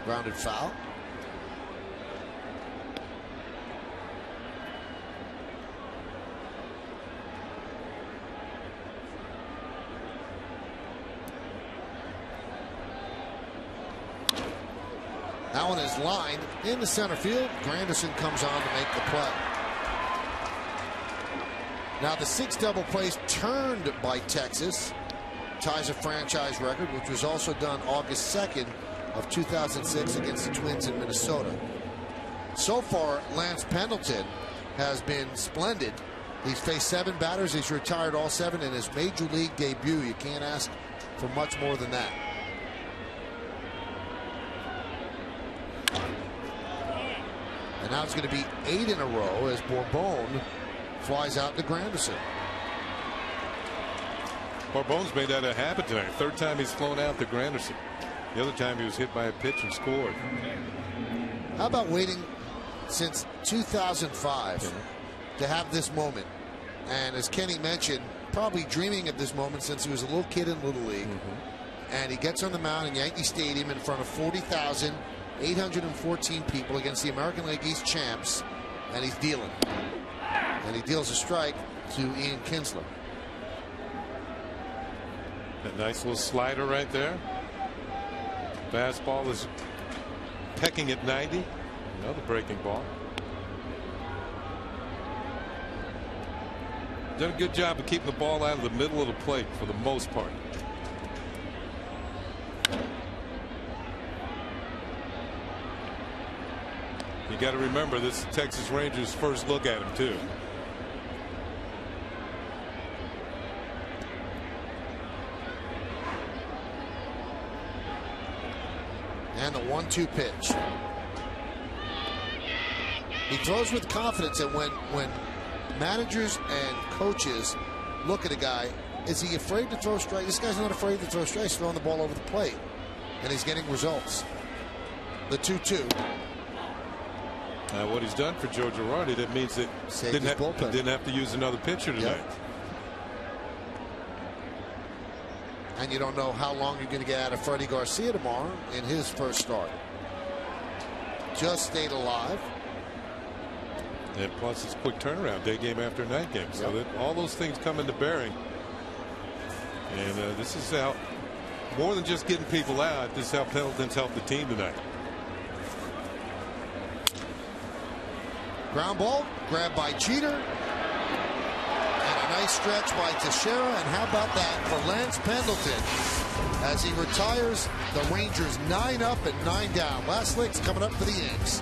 [SPEAKER 2] Grounded foul. That one is lined in the center field. Granderson comes on to make the play. Now the 6 double plays turned by Texas ties a franchise record, which was also done August 2nd of 2006 against the Twins in Minnesota. So far, Lance Pendleton has been splendid. He's faced 7 batters. He's retired all 7 in his Major League debut. You can't ask for much more than that. And now it's going to be 8 in a row as Bourbon flies out to Granderson.
[SPEAKER 3] Bourbon's made that a habit tonight. 3rd time he's flown out to Granderson. The other time he was hit by a pitch and scored.
[SPEAKER 2] How about waiting since 2005 to have this moment? And as Kenny mentioned, probably dreaming of this moment since he was a little kid in Little League. And he gets on the mound in Yankee Stadium in front of 40,814 people against the American League East champs, and he's dealing. And he deals a strike to Ian Kinsler.
[SPEAKER 3] A nice little slider right there. Fastball is pecking at 90. Another breaking ball. Done a good job of keeping the ball out of the middle of the plate for the most part. You got to remember, this is Texas Rangers' first look at him too.
[SPEAKER 2] And the 1-2 pitch. He throws with confidence, and when managers and coaches look at a guy, is he afraid to throw strikes? This guy's not afraid to throw strikes. He's throwing the ball over the plate, and he's getting results. The 2-2.
[SPEAKER 3] What he's done for Joe Girardi, that means that didn't have to use another pitcher tonight.
[SPEAKER 2] Yep. And you don't know how long you're going to get out of Freddie Garcia tomorrow in his first start. Just stayed alive.
[SPEAKER 3] And plus it's quick turnaround, day game after night game. So that all those things come into bearing. And this is how, more than just getting people out, this is how Pendleton's helped the team tonight.
[SPEAKER 2] Ground ball, grabbed by Jeter. And a nice stretch by Teixeira. And how about that for Lance Pendleton as he retires the Rangers 9 up and 9 down. Last licks coming up for the Yanks.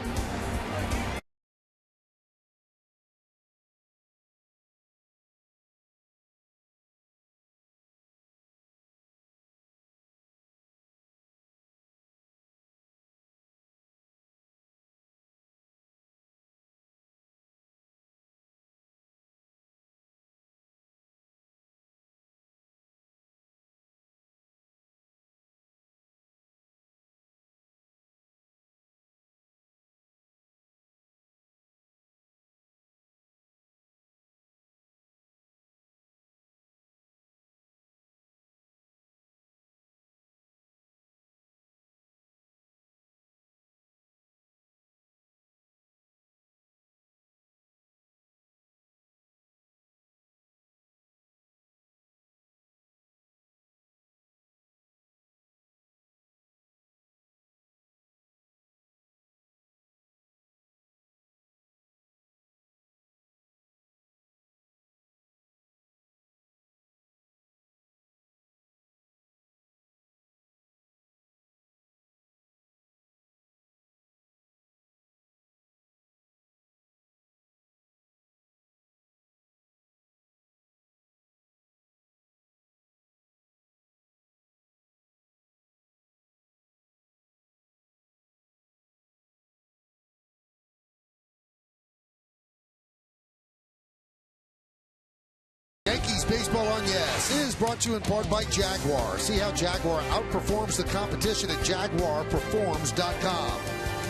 [SPEAKER 2] Yankees Baseball on Yes is brought to you in part by Jaguar. See how Jaguar outperforms the competition at JaguarPerforms.com.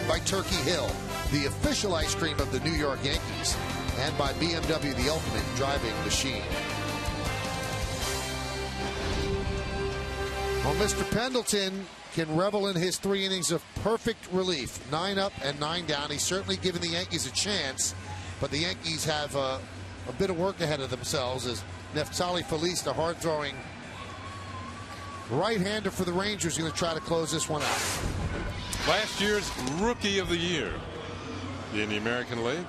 [SPEAKER 2] By Turkey Hill, the official ice cream of the New York Yankees. And by BMW, the ultimate driving machine. Well, Mr. Pendleton can revel in his 3 innings of perfect relief. 9 up and 9 down. He's certainly given the Yankees a chance, but the Yankees have a bit of work ahead of themselves as Neftali Feliz, the hard-throwing right-hander for the Rangers, going to try to close this one out.
[SPEAKER 3] Last year's Rookie of the Year in the American League.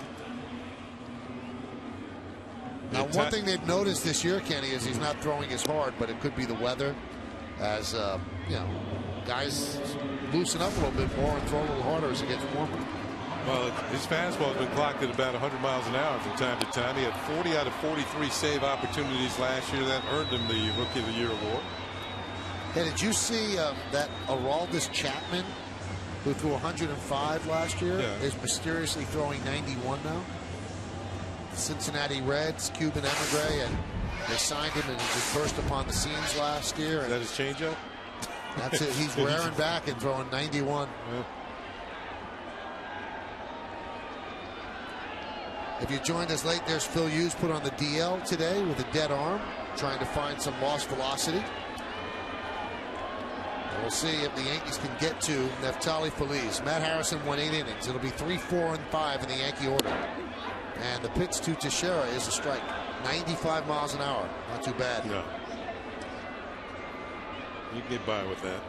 [SPEAKER 2] Now, one thing they've noticed this year, Kenny, is he's not throwing as hard, but it could be the weather. As you know, guys loosen up a little bit more and throw a little harder as it gets warmer.
[SPEAKER 3] Well, his fastball has been clocked at about 100 miles an hour from time to time. He had 40 out of 43 save opportunities last year. That earned him the Rookie of the Year award.
[SPEAKER 2] Hey, did you see that Aroldis Chapman, who threw 105 last year, is mysteriously throwing 91 now? Cincinnati Reds, Cuban emigre, and they signed him and he just burst upon the scenes last year.
[SPEAKER 3] Is that his changeup?
[SPEAKER 2] That's it. He's rearing back and throwing 91.
[SPEAKER 3] Yeah.
[SPEAKER 2] If you joined us late, there's Phil Hughes put on the DL today with a dead arm, trying to find some lost velocity. And we'll see if the Yankees can get to Neftali Feliz. Matt Harrison won 8 innings. It'll be 3, 4, and 5 in the Yankee order. And the pitch to Teixeira is a strike. 95 miles an hour. Not too bad.
[SPEAKER 3] No. You can get by with that.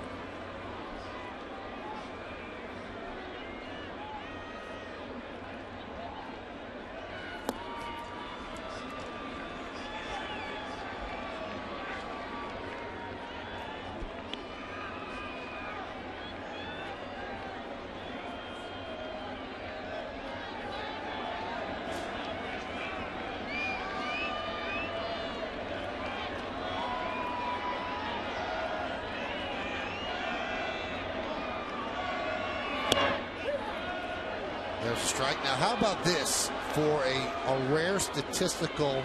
[SPEAKER 2] There's a strike. Now, how about this for a rare statistical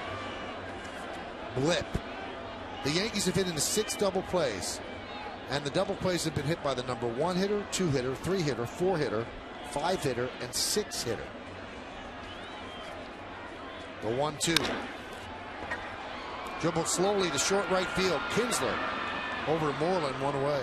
[SPEAKER 2] blip? The Yankees have hit into 6 double plays, and the double plays have been hit by the number 1 hitter, 2 hitter, 3 hitter, 4 hitter, 5 hitter, and 6 hitter. The 1-2. Dribbled slowly to short right field. Kinsler over Moreland, 1 away.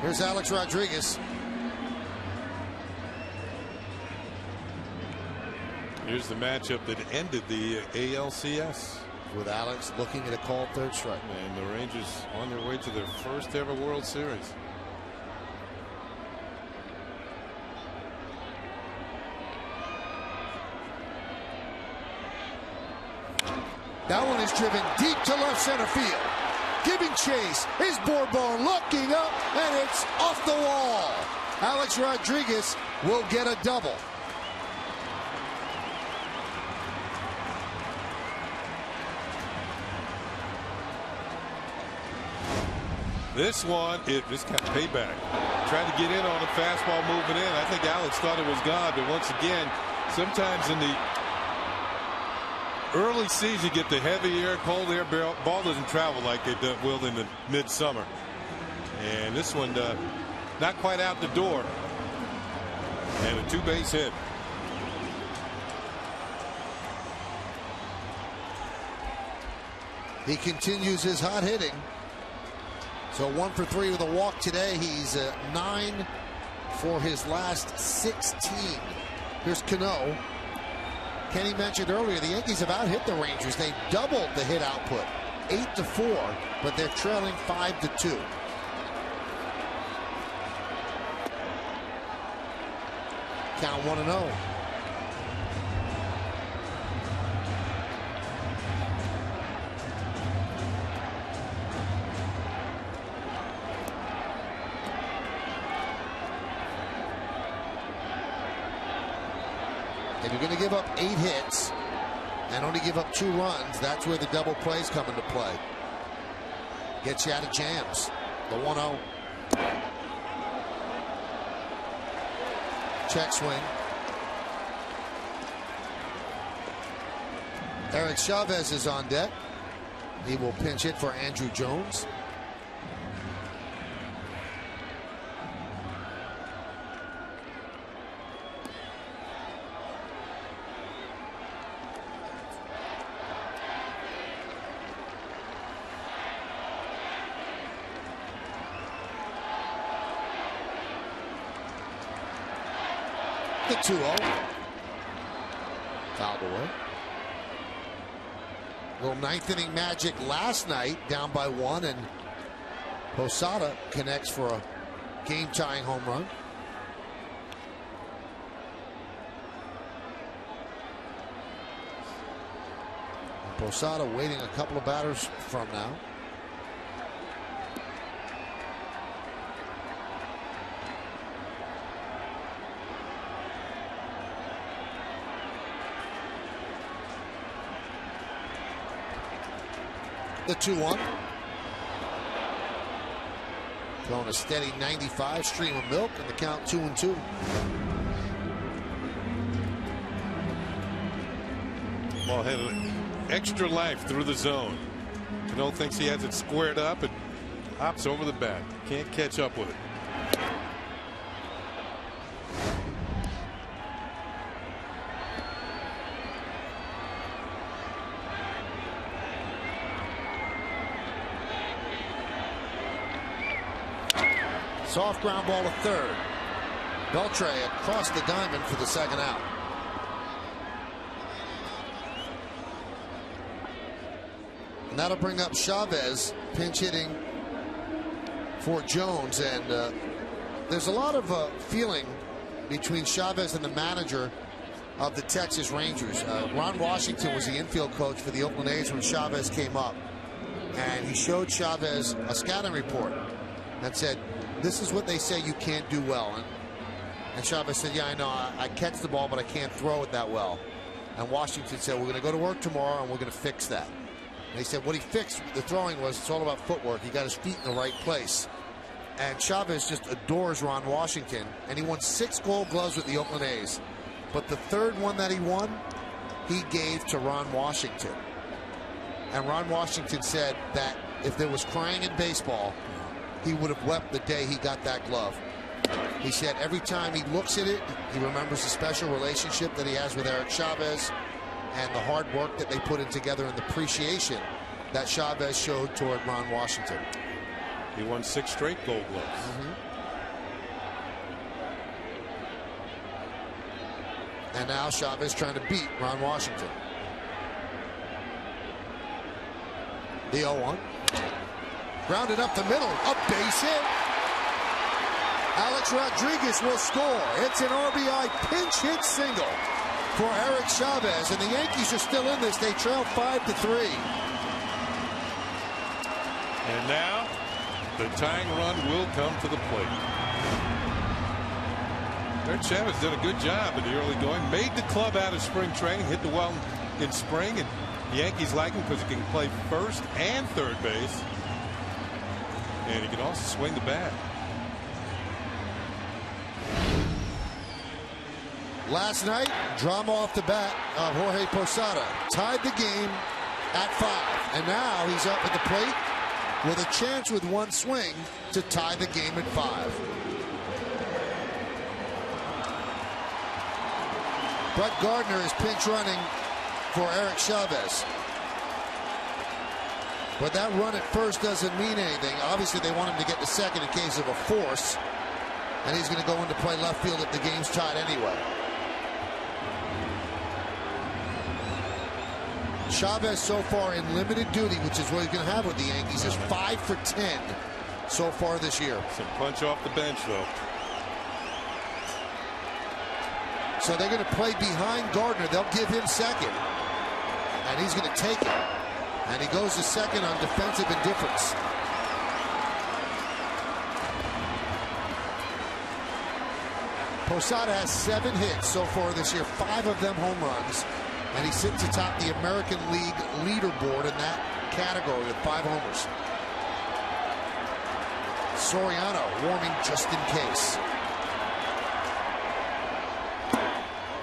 [SPEAKER 2] Here's Alex Rodriguez.
[SPEAKER 3] Here's the matchup that ended the ALCS.
[SPEAKER 2] With Alex looking at a called 3rd strike.
[SPEAKER 3] And the Rangers on their way to their first ever World Series.
[SPEAKER 2] That one is driven deep to left center field. Giving chase is Bourbon looking up, and it's off the wall. Alex Rodriguez will get a double.
[SPEAKER 3] This one, this kind of payback. Trying to get in on a fastball moving in. I think Alex thought it was gone, but once again, sometimes in the early season, you get the heavy air, cold air, ball doesn't travel like it will in the midsummer. And this one, not quite out the door. And a 2-base hit.
[SPEAKER 2] He continues his hot hitting. So 1 for 3 with a walk today. He's 9 for his last 16. Here's Cano. Kenny mentioned earlier, the Yankees have out-hit the Rangers. They've doubled the hit output, 8-4, but they're trailing 5-2. Count 1-0. If you're going to give up 8 hits and only give up 2 runs, that's where the double plays come into play. Gets you out of jams. The 1-0. Check swing. Eric Chavez is on deck. He will pinch hit for Andrew Jones. The 2-0. Fouled away. Little ninth inning magic last night, down by 1, and Posada connects for a game-tying home run. And Posada waiting a couple of batters from now. The 2-1. Throwing a steady 95 stream of milk, and the count 2-2.
[SPEAKER 3] Ball had extra life through the zone. Cano thinks he has it squared up and hops over the bat. Can't catch up with it.
[SPEAKER 2] Soft ground ball to third. Beltre across the diamond for the second out. And that'll bring up Chavez, pinch hitting for Jones. And there's a lot of feeling between Chavez and the manager of the Texas Rangers. Ron Washington was the infield coach for the Oakland A's when Chavez came up. And he showed Chavez a scouting report that said, this is what they say you can't do well. And Chavez said, yeah, I know. I catch the ball, but I can't throw it that well. And Washington said, we're going to go to work tomorrow, and we're going to fix that. And he said what he fixed the throwing was it's all about footwork. He got his feet in the right place. And Chavez just adores Ron Washington. And he won 6 Gold Gloves with the Oakland A's. But the third one that he won, he gave to Ron Washington. And Ron Washington said that if there was crying in baseball, he would have wept the day he got that glove. He said every time he looks at it, he remembers the special relationship that he has with Eric Chavez and the hard work that they put in together and the appreciation that Chavez showed toward Ron Washington.
[SPEAKER 3] He won 6 straight Gold Gloves.
[SPEAKER 2] And now Chavez trying to beat Ron Washington. The 0-1. Grounded up the middle, a base hit. Alex Rodriguez will score. It's an RBI pinch hit single for Eric Chavez, and the Yankees are still in this. They trail 5-3.
[SPEAKER 3] And now the tying run will come to the plate. Eric Chavez did a good job in the early going. Made the club out of spring training, hit the well in spring, and the Yankees like him because he can play first and third base. And he can also swing the bat.
[SPEAKER 2] Last night, drama off the bat of Jorge Posada. Tied the game at 5. And now he's up at the plate with a chance with one swing to tie the game at 5. Brett Gardner is pinch running for Eric Chavez. But that run at first doesn't mean anything. Obviously, they want him to get to second in case of a force. And he's going to go into play left field if the game's tied anyway. Chavez so far in limited duty, which is what he's going to have with the Yankees, is 5 for 10 so far this year.
[SPEAKER 3] Some punch off the bench, though.
[SPEAKER 2] So they're going to play behind Gardner. They'll give him second. And he's going to take it. And he goes to second on defensive indifference. Posada has 7 hits so far this year, 5 of them home runs. And he sits atop the American League leaderboard in that category with 5 homers. Soriano warming just in case.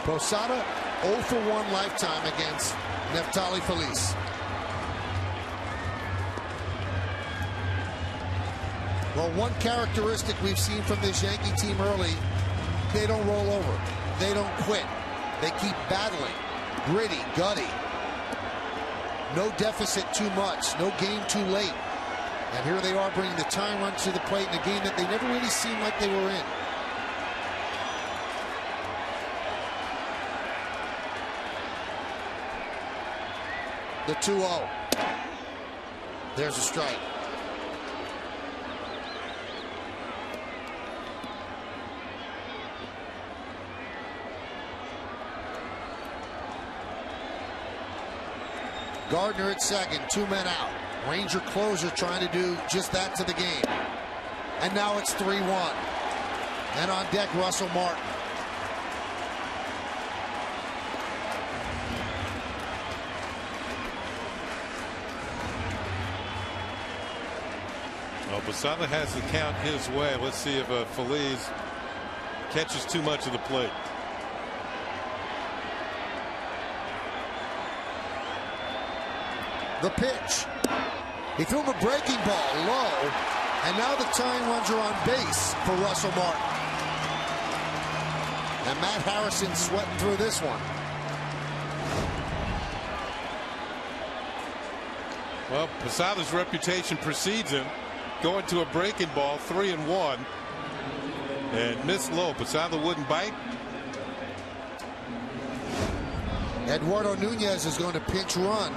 [SPEAKER 2] Posada 0 for 1 lifetime against Neftali Feliz. Well, one characteristic we've seen from this Yankee team early, they don't roll over. They don't quit. They keep battling. Gritty, gutty. No deficit too much. No game too late. And here they are bringing the tying run to the plate in a game that they never really seemed like they were in. The 2-0. There's a strike. Gardner at second, 2 men out. Ranger closer trying to do just that to the game. And now it's 3-1. And on deck, Russell Martin.
[SPEAKER 3] Well, Posada has the count his way. Let's see if Feliz catches too much of the plate.
[SPEAKER 2] The pitch. He threw him a breaking ball low, and now the tying runs are on base for Russell Martin. And Matt Harrison sweating through this one.
[SPEAKER 3] Well, Posada's reputation precedes him. Going to a breaking ball, 3-1, and missed low. Posada wouldn't bite.
[SPEAKER 2] Eduardo Nunez is going to pinch run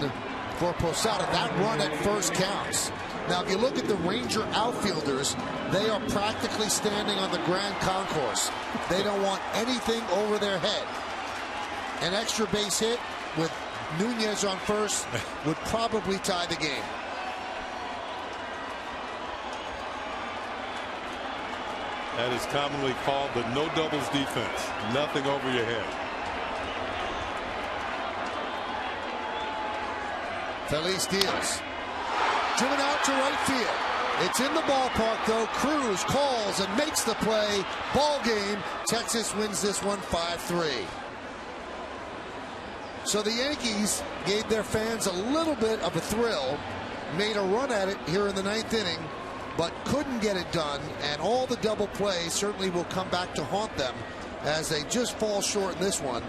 [SPEAKER 2] for Posada. That run at first counts. Now, if you look at the Ranger outfielders, they are practically standing on the grand concourse. They don't want anything over their head. An extra base hit with Nunez on first would probably tie the game.
[SPEAKER 3] That is commonly called the no doubles defense. Nothing over your head.
[SPEAKER 2] Feliz deals. Driven out to right field. It's in the ballpark, though. Cruz calls and makes the play. Ball game. Texas wins this one 5-3. So the Yankees gave their fans a little bit of a thrill. Made a run at it here in the 9th inning, but couldn't get it done. And all the double plays certainly will come back to haunt them as they just fall short in this one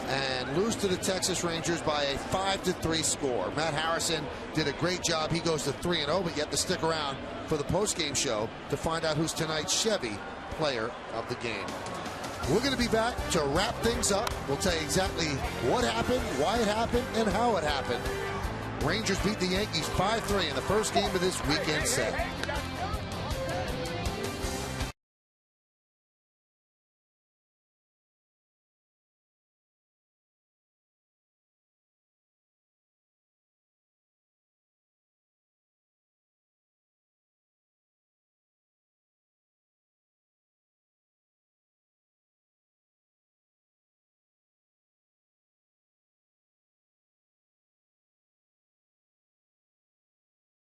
[SPEAKER 2] and lose to the Texas Rangers by a 5-3 score. Matt Harrison did a great job. He goes to 3-0, but you have to stick around for the post-game show to find out who's tonight's Chevy player of the game. We're going to be back to wrap things up. We'll tell you exactly what happened, why it happened, and how it happened. Rangers beat the Yankees 5-3 in the first game of this weekend set.